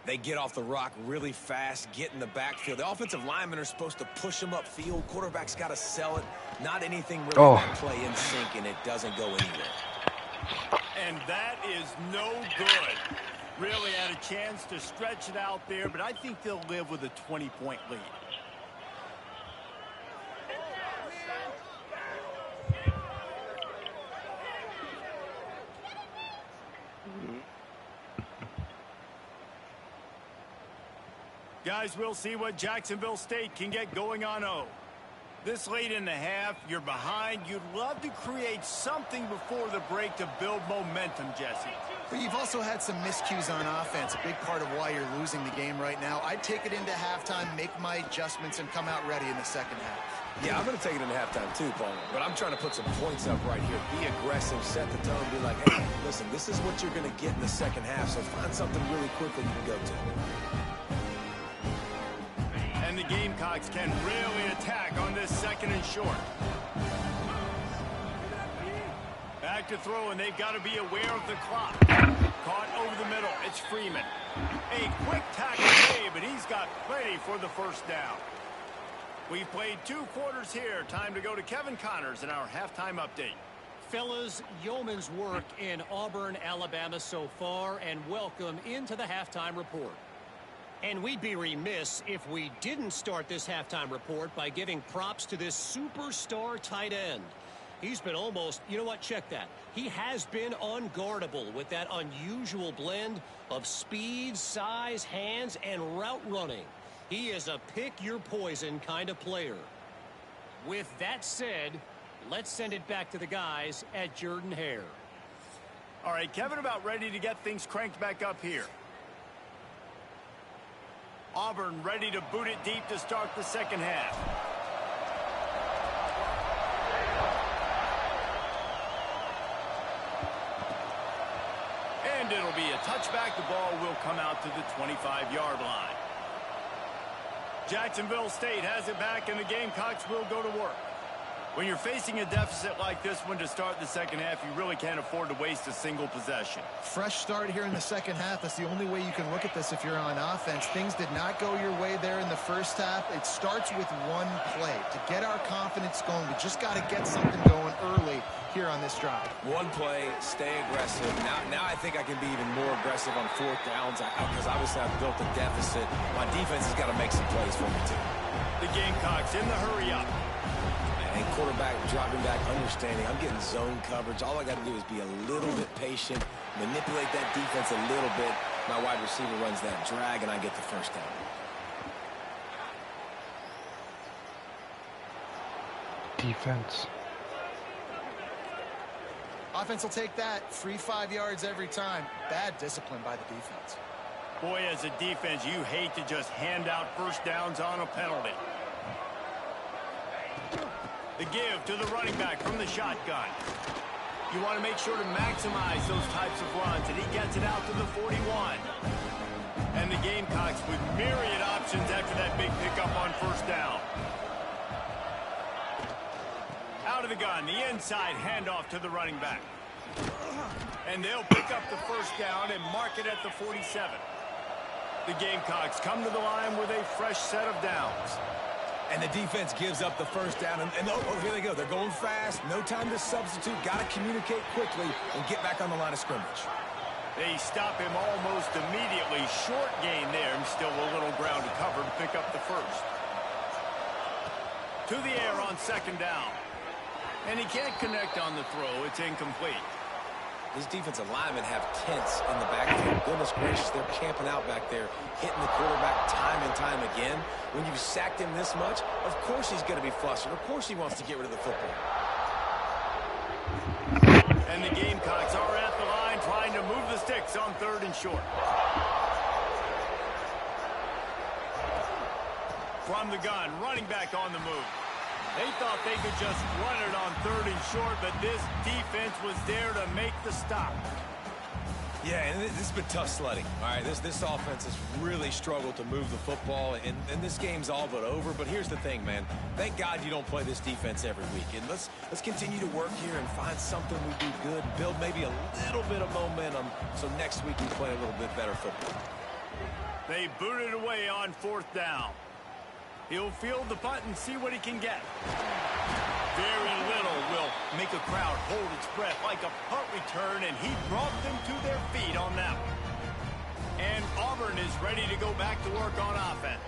They get off the rock really fast, get in the backfield. The offensive linemen are supposed to push them upfield. Quarterback's got to sell it. Not anything really in that play in sync, and it doesn't go anywhere. And that is no good. Really had a chance to stretch it out there, but I think they'll live with a 20-point lead. Guys, we'll see what Jacksonville State can get going on O. This late in the half, you're behind. You'd love to create something before the break to build momentum, Jesse. But you've also had some miscues on offense, a big part of why you're losing the game right now. I'd take it into halftime, make my adjustments, and come out ready in the second half. Yeah, I'm going to take it into halftime too, Paul. But I'm trying to put some points up right here. Be aggressive, set the tone, be like, hey, listen, this is what you're going to get in the second half, so find something really quickly you can go to. And the Gamecocks can really attack on this second and short. Back to throw, and they've got to be aware of the clock. Caught over the middle. It's Freeman. A quick tackle made, but he's got plenty for the first down. We've played 2 quarters here. Time to go to Kevin Connors in our halftime update. Fellas, yeoman's work in Auburn, Alabama so far, and welcome into the halftime report. And we'd be remiss if we didn't start this halftime report by giving props to this superstar tight end. He's been almost, you know what, check that. He has been unguardable with that unusual blend of speed, size, hands, and route running. He is a pick-your-poison kind of player. With that said, let's send it back to the guys at Jordan-Hare. All right, Kevin, about ready to get things cranked back up here. Auburn ready to boot it deep to start the second half. And it'll be a touchback. The ball will come out to the 25-yard line. Jacksonville State has it back, and the Gamecocks will go to work. When you're facing a deficit like this one to start the second half, you really can't afford to waste a single possession. Fresh start here in the second half. That's the only way you can look at this if you're on offense. Things did not go your way there in the first half. It starts with one play. To get our confidence going, we just got to get something going early here on this drive. One play, stay aggressive. Now I think I can be even more aggressive on 4th downs because obviously I've built a deficit. My defense has got to make some plays for me too. The Gamecocks in the hurry up. And quarterback dropping back, understanding I'm getting zone coverage. All I got to do is be a little bit patient, manipulate that defense a little bit. My wide receiver runs that drag, and I get the first down. Defense. Offense will take that. Free 5 yards every time. Bad discipline by the defense. Boy, as a defense, you hate to just hand out first downs on a penalty. The give to the running back from the shotgun. You want to make sure to maximize those types of runs, and he gets it out to the 41. And the Gamecocks with myriad options after that big pickup on first down. Out of the gun, the inside handoff to the running back. And they'll pick up the first down and mark it at the 47. The Gamecocks come to the line with a fresh set of downs. And the defense gives up the first down. And oh, here they go. They're going fast. No time to substitute. Got to communicate quickly and get back on the line of scrimmage. They stop him almost immediately. Short gain there, and still a little ground to cover to pick up the first. To the air on second down. And he can't connect on the throw. It's incomplete. These defensive linemen have tents in the backfield. Goodness gracious, they're camping out back there, hitting the quarterback time and time again. When you've sacked him this much, of course he's going to be flustered. Of course he wants to get rid of the football. And the Gamecocks are at the line trying to move the sticks on 3rd and short. From the gun, running back on the move. They thought they could just run it on 3rd and short, but this defense was there to make the stop. Yeah, and this has been tough sledding. All right, this offense has really struggled to move the football, and this game's all but over. But here's the thing, man. Thank God you don't play this defense every week. And let's continue to work here and find something we do good, build maybe a little bit of momentum so next week we play a little bit better football. They booted away on 4th down. He'll field the punt and see what he can get. Very little will make a crowd hold its breath like a punt return, and he brought them to their feet on that one. And Auburn is ready to go back to work on offense.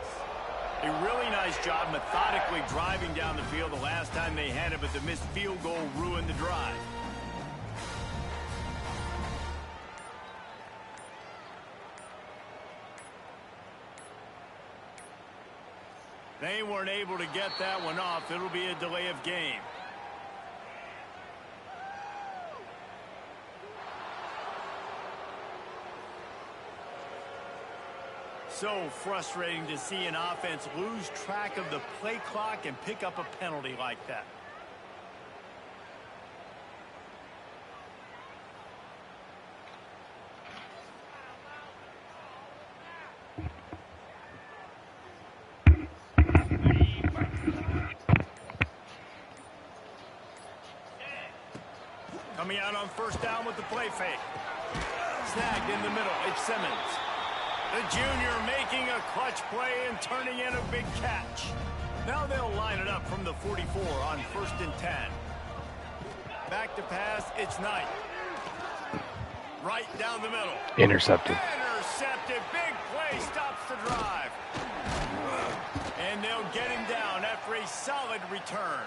A really nice job methodically driving down the field the last time they had it, but the missed field goal ruined the drive. They weren't able to get that one off. It'll be a delay of game. so frustrating to see an offense lose track of the play clock and pick up a penalty like that. Coming out on first down with the play fake. Snagged in the middle. It's Simmons. The junior making a clutch play and turning in a big catch. Now they'll line it up from the 44 on 1st and 10. Back to pass. It's Knight. Right down the middle. Intercepted. Intercepted. Big play stops the drive. And they'll get him down after a solid return.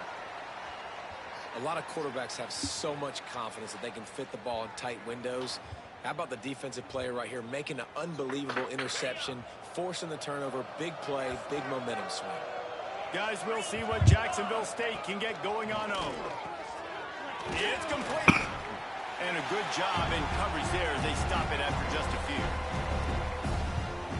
A lot of quarterbacks have so much confidence that they can fit the ball in tight windows. How about the defensive player right here making an unbelievable interception, forcing the turnover, big play, big momentum swing. Guys, we'll see what Jacksonville State can get going on O. It's complete. And a good job in coverage there as they stop it after just a few.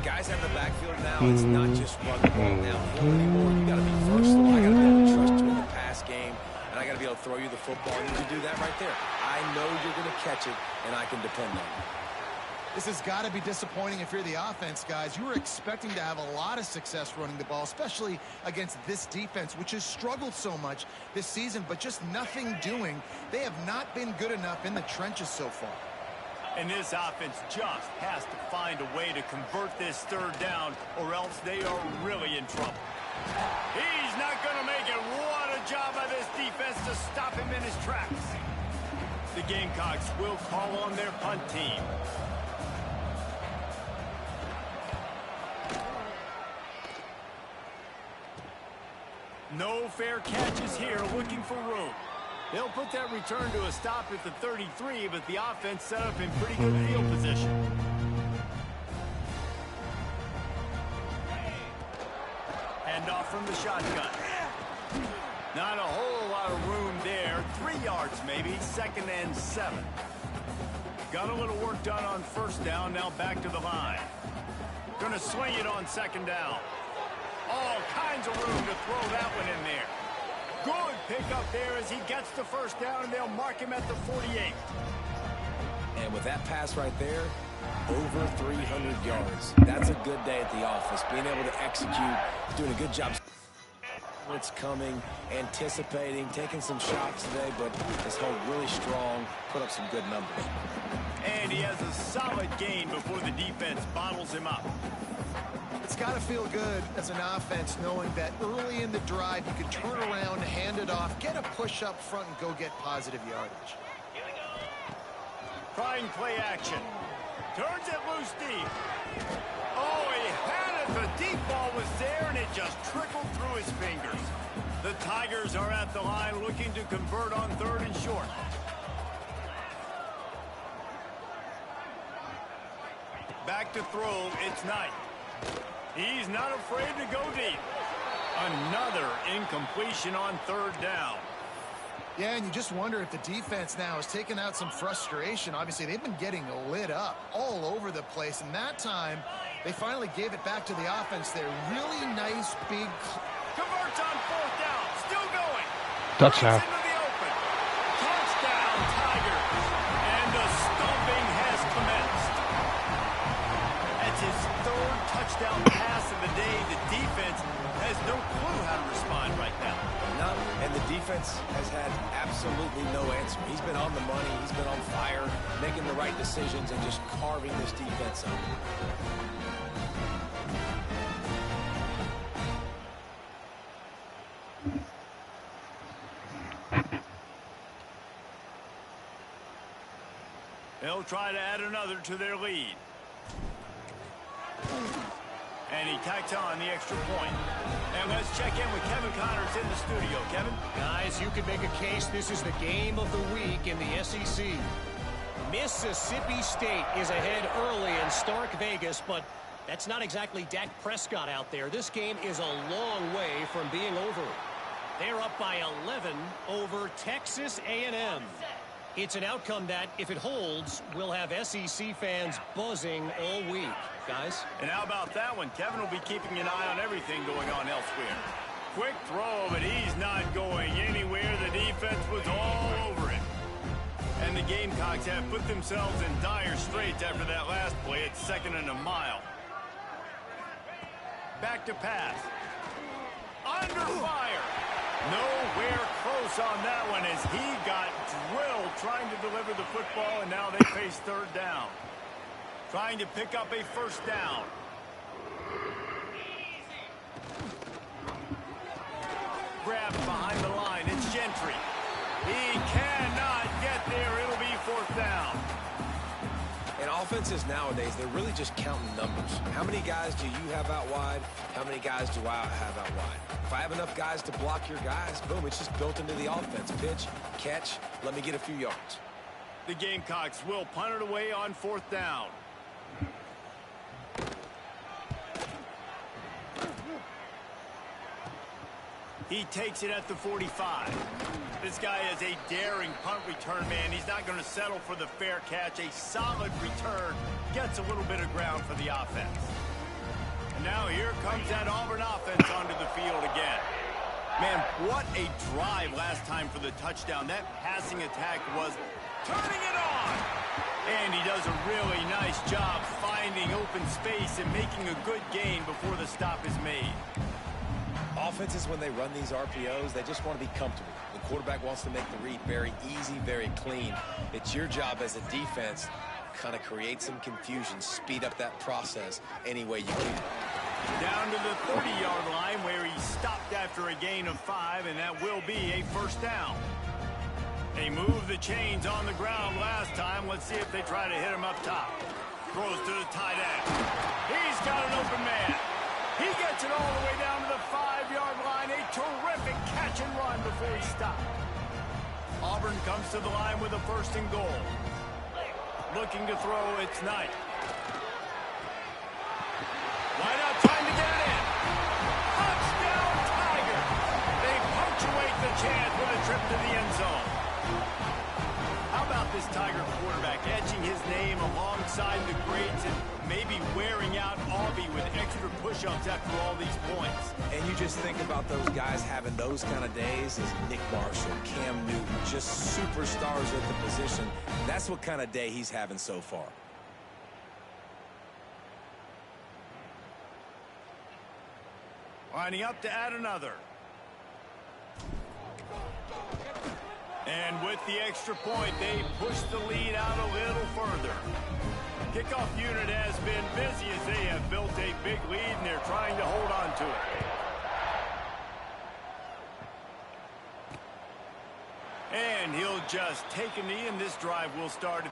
Guys have the backfield now. It's not just run the ball downfield anymore. You got to be versatile. I got to be able to trust you in the pass game. And I got to be able to throw you the football. And you can do that right there. I know you're going to catch it, and I can depend on you. This has got to be disappointing if you're the offense, guys. You were expecting to have a lot of success running the ball, especially against this defense, which has struggled so much this season, but just nothing doing. They have not been good enough in the trenches so far. And this offense just has to find a way to convert this third down, or else they are really in trouble. He's not going to make it. What a job by this defense to stop him in his tracks. The Gamecocks will call on their punt team. No fair catches here, looking for room. They'll put that return to a stop at the 33, but the offense set up in pretty good field position. Hand off from the shotgun. Not a whole lot of room there. 3 yards maybe, 2nd and 7. Got a little work done on first down, now back to the line. Gonna swing it on 2nd down. All kinds of room to throw that one in there. Good pickup there as he gets the first down, and they'll mark him at the 48. And with that pass right there, over 300 yards. That's a good day at the office. Being able to execute, doing a good job. What's coming, anticipating, taking some shots today, but this whole really strong, put up some good numbers. And he has a solid gain before the defense bottles him up. It's got to feel good as an offense knowing that early in the drive you can turn around, hand it off, get a push up front, and go get positive yardage. Trying play action. Turns it loose deep. Oh, he had it. The deep ball was there, and it just trickled through his fingers. The Tigers are at the line looking to convert on 3rd and short. Back to throw. It's Knight. He's not afraid to go deep. Another incompletion on 3rd down. Yeah, and you just wonder if the defense now has taken out some frustration. Obviously, they've been getting lit up all over the place, and that time they finally gave it back to the offense there. Really nice, big... Converts on 4th down. Still going. Touchdown. Into the open. Touchdown, Tigers. And the stomping has commenced. That's his 3rd touchdown pass of the day. The defense has no clue how to respond right now. No, and the defense has had absolutely no answer. He's been on the money. He's been on fire, making the right decisions and just carving this defense up. They'll try to add another to their lead. And he tacks on the extra point. And let's check in with Kevin Connors in the studio. Kevin? Guys, you could make a case this is the game of the week in the SEC. Mississippi State is ahead early in Stark Vegas, but that's not exactly Dak Prescott out there. This game is a long way from being over. They're up by 11 over Texas A&M. It's an outcome that, if it holds, will have SEC fans buzzing all week. Guys? And how about that one? Kevin will be keeping an eye on everything going on elsewhere. Quick throw, but he's not going anywhere. The defense was all over it. And the Gamecocks have put themselves in dire straits after that last play. It's 2nd and a mile. Back to pass. Under fire. Nowhere close on that one as he got drilled trying to deliver the football, and now they face 3rd down. Trying to pick up a 1st down. Grabbed behind the line. It's Gentry. He cannot get there. It'll be 4th down. And offenses nowadays, they're really just counting numbers. How many guys do you have out wide? How many guys do I have out wide? If I have enough guys to block your guys, boom, it's just built into the offense. Pitch, catch, let me get a few yards. The Gamecocks will punt it away on 4th down. He takes it at the 45. This guy is a daring punt return man. He's not going to settle for the fair catch. A solid return gets a little bit of ground for the offense. And now here comes that Auburn offense onto the field again. Man, what a drive last time for the touchdown. That passing attack was turning it on. And he does a really nice job finding open space and making a good gain before the stop is made. Offenses, when they run these RPOs, they just want to be comfortable. The quarterback wants to make the read very easy, very clean. It's your job as a defense kind of create some confusion, speed up that process any way you can. Down to the 30-yard line where he stopped after a gain of 5, and that will be a 1st down. They moved the chains on the ground last time. Let's see if they try to hit him up top. Throws to the tight end. He's got an open man. He gets it all the way down to the 5-yard line. A terrific catch and run before he stopped. Auburn comes to the line with a 1st and goal. Looking to throw, it's Knight. Wide out, trying to get it in. Touchdown, Tiger. They punctuate the chance with a trip to the end zone. How about this Tiger quarterback etching his name alongside the greats and maybe wearing out Aubie with extra push-ups after all these points? And you just think about those guys having those kind of days as Nick Marshall, Cam Newton, just superstars at the position. That's what kind of day he's having so far. Lining up to add another. And with the extra point, they push the lead out a little further. Kickoff unit has been busy as they have built a big lead, and they're trying to hold on to it. And he'll just take a knee, and this drive will start.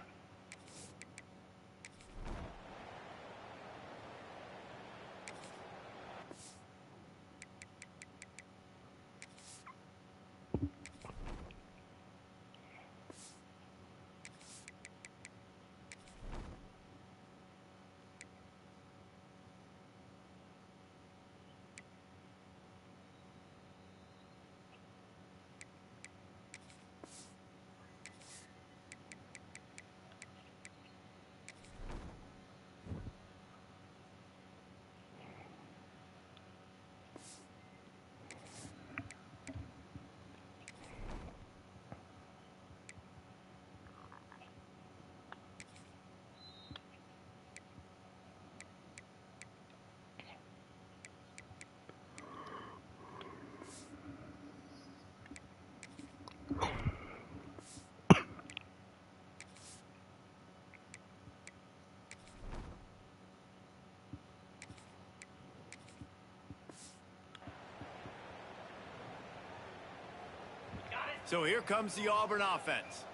So here comes the Auburn offense.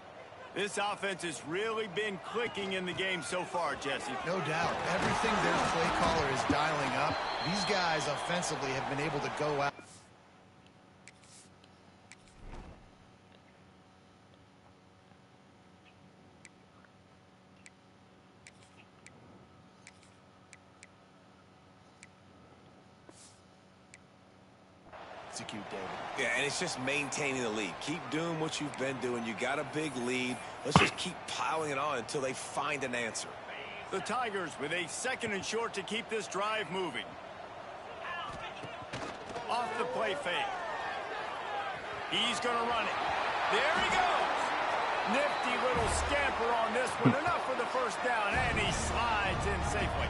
This offense has really been clicking in the game so far, Jesse. No doubt. Everything their play caller is dialing up, these guys offensively have been able to go out. execute, David. Yeah, and it's just maintaining the lead. Keep doing what you've been doing. You got a big lead. Let's just keep piling it on until they find an answer. The Tigers with a 2nd and short to keep this drive moving. Off the play fake. He's going to run it. There he goes. Nifty little scamper on this one. Enough for the first down, and he slides in safely.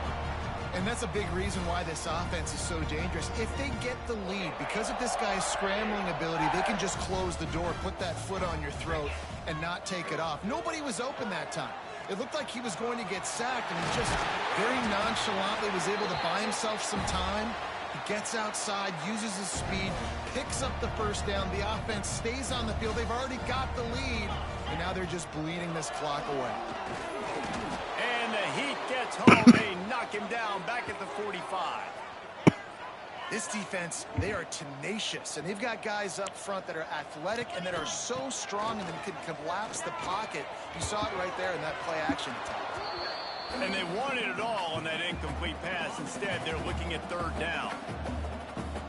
And that's a big reason why this offense is so dangerous. If they get the lead, because of this guy's scrambling ability, they can just close the door, put that foot on your throat, and not take it off. Nobody was open that time. It looked like he was going to get sacked, and he just very nonchalantly was able to buy himself some time. He gets outside, uses his speed, picks up the first down. The offense stays on the field. They've already got the lead, and now they're just bleeding this clock away. And the Heat gets home. They knock him down back at the 45. This defense, they are tenacious, and they've got guys up front that are athletic and that are so strong and that can collapse the pocket. You saw it right there in that play action attack. And they wanted it all on that incomplete pass. Instead, they're looking at 3rd down.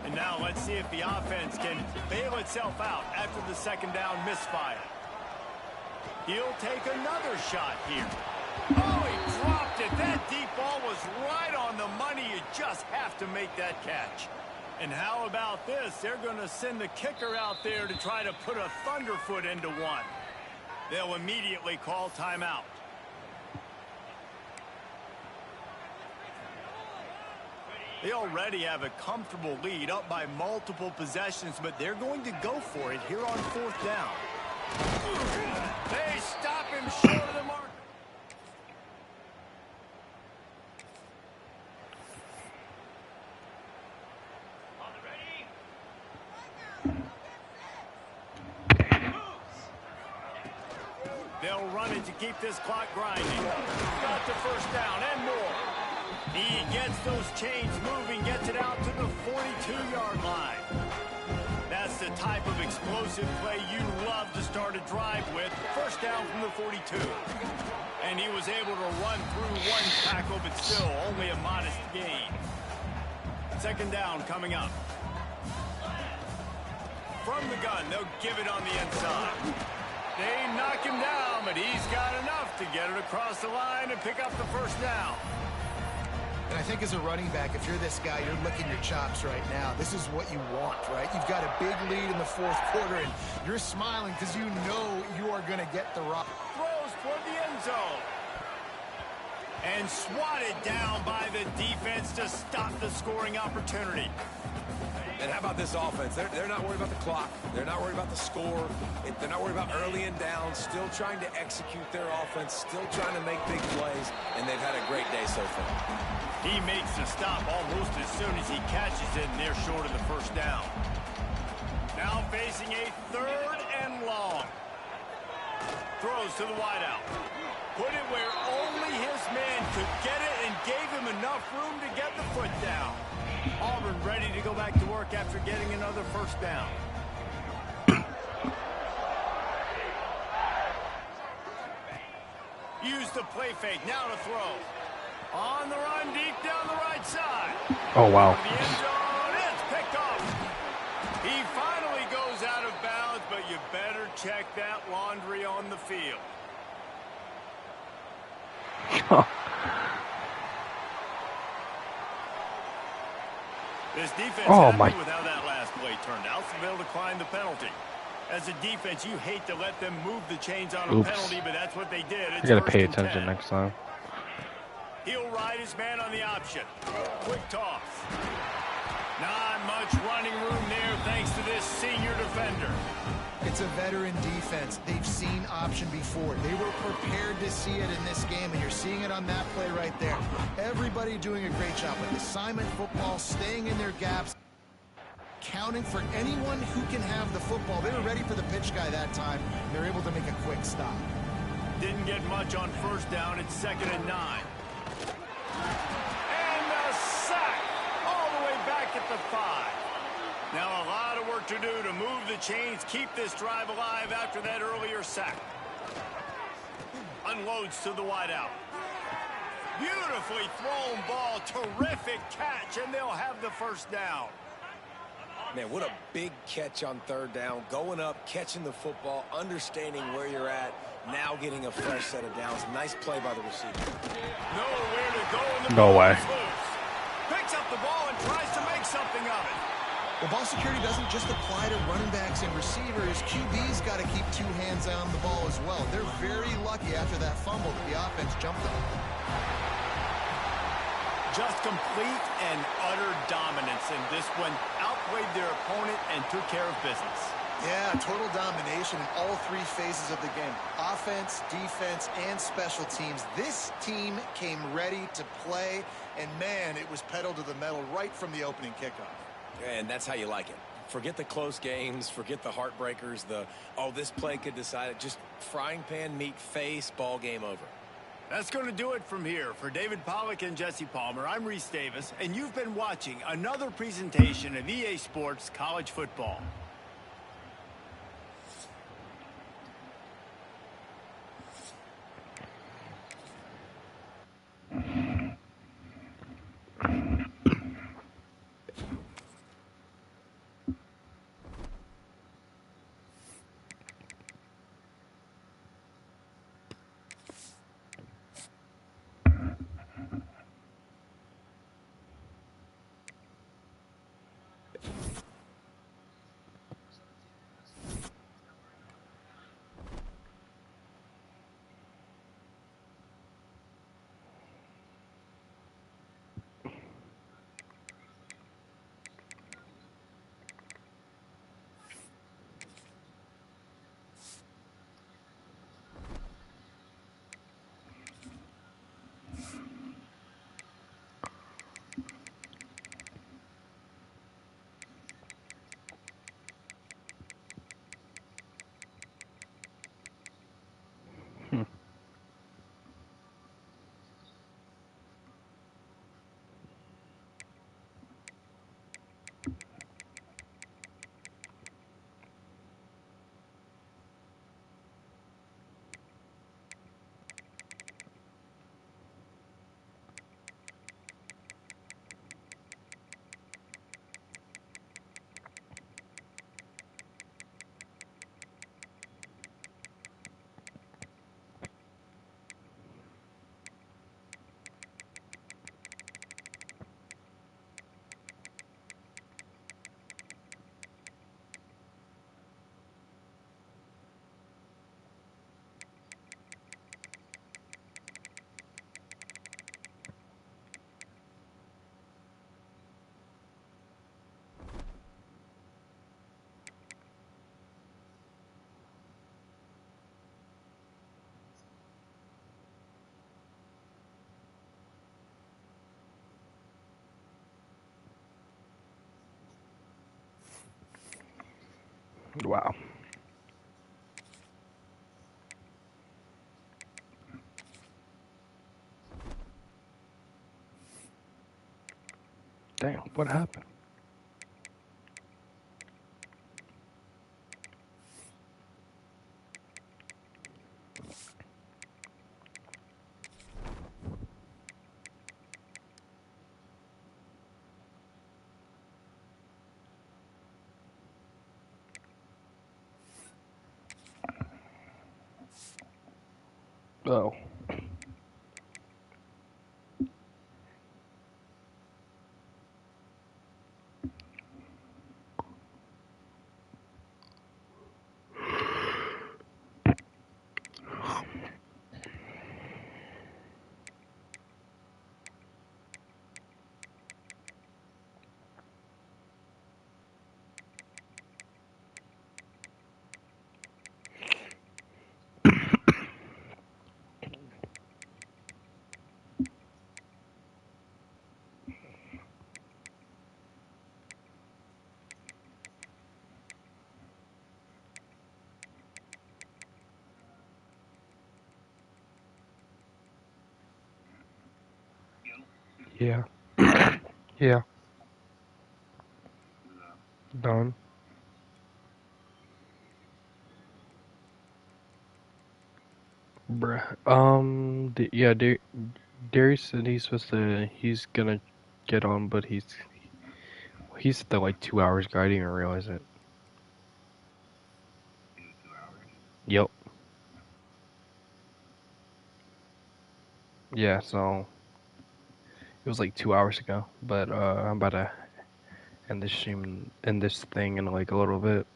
And now let's see if the offense can bail itself out after the 2nd down misfire. He'll take another shot here. Oh, he dropped it. That deep ball was right on the money. You just have to make that catch. And how about this? They're going to send the kicker out there to try to put a thunderfoot into one. They'll immediately call timeout. They already have a comfortable lead, up by multiple possessions, but they're going to go for it here on 4th down. They stop him short of the mark. They'll run it to keep this clock grinding. Got the first down and more. He gets those chains moving, gets it out to the 42-yard line. That's the type of explosive play you love to start a drive with. First down from the 42. And he was able to run through one tackle, but still only a modest gain. 2nd down coming up. From the gun, they'll give it on the inside. They knock him down, but he's got enough to get it across the line and pick up the first down. And I think as a running back, if you're this guy, you're licking your chops right now. This is what you want, right? You've got a big lead in the 4th quarter, and you're smiling because you know you are going to get the rock. Throws toward the end zone. And swatted down by the defense to stop the scoring opportunity. And how about this offense? They're not worried about the clock. They're not worried about the score. They're not worried about early and down. Still trying to execute their offense. Still trying to make big plays. And they've had a great day so far. He makes the stop almost as soon as he catches it, and they're short of the first down. Now facing a 3rd and long. Throws to the wideout. Put it where only his man could get it and gave him enough room to get the foot down. Auburn ready to go back to work after getting another first down. Use the play fake, now to throw. On the run, deep down the right side. Oh, wow. The end zone, it's picked off. He finally goes out of bounds, but you better check that laundry on the field. This defense happy with how that last play turned out, so they'll decline the penalty. As a defense, you hate to let them move the chains on a penalty, but that's what they did. You gotta pay attention next time. He'll ride his man on the option. Quick toss. Not much running room there thanks to this senior defender. It's a veteran defense. They've seen option before. They were prepared to see it in this game, and you're seeing it on that play right there. Everybody doing a great job with assignment football, staying in their gaps, counting for anyone who can have the football. They were ready for the pitch guy that time. They're able to make a quick stop. Didn't get much on first down. It's 2nd and 9. And a sack all the way back at the 5. Now a lot of work to do to move the chains, keep this drive alive after that earlier sack. Unloads to the wideout. Beautifully thrown ball, terrific catch, and they'll have the first down. Man, what a big catch on third down. Going up, catching the football, understanding where you're at, now getting a fresh set of downs. Nice play by the receiver. Nowhere to go in the No ball way. is loose. Picks up the ball and tries to make something of it. Well, ball security doesn't just apply to running backs and receivers. QB's got to keep two hands on the ball as well. They're very lucky after that fumble that the offense jumped them. Just complete and utter dominance in this one. Outplayed their opponent and took care of business. Yeah, total domination in all three phases of the game. Offense, defense, and special teams. This team came ready to play, and man, it was pedal to the metal right from the opening kickoff. And that's how you like it. Forget the close games, forget the heartbreakers, this play could decide it. Just frying pan, meat face, ball game over. That's going to do it from here. For David Pollack and Jesse Palmer, I'm Reese Davis, and you've been watching another presentation of EA Sports College Football. Wow. Damn, what happened? Oh. Yeah. Yeah. Done. Bruh. Darius said he's gonna get on, but He said that like 2 hours ago. I didn't even realize it. In 2 hours? Yep. Yeah, so it was like 2 hours ago. But I'm about to end this stream, end this thing in like a little bit.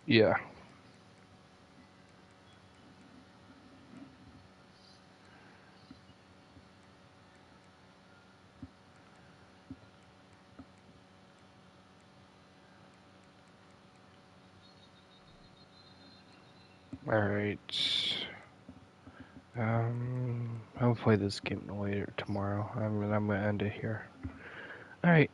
Yeah. Alright. I'll play this game later tomorrow. I'm gonna end it here. Alright.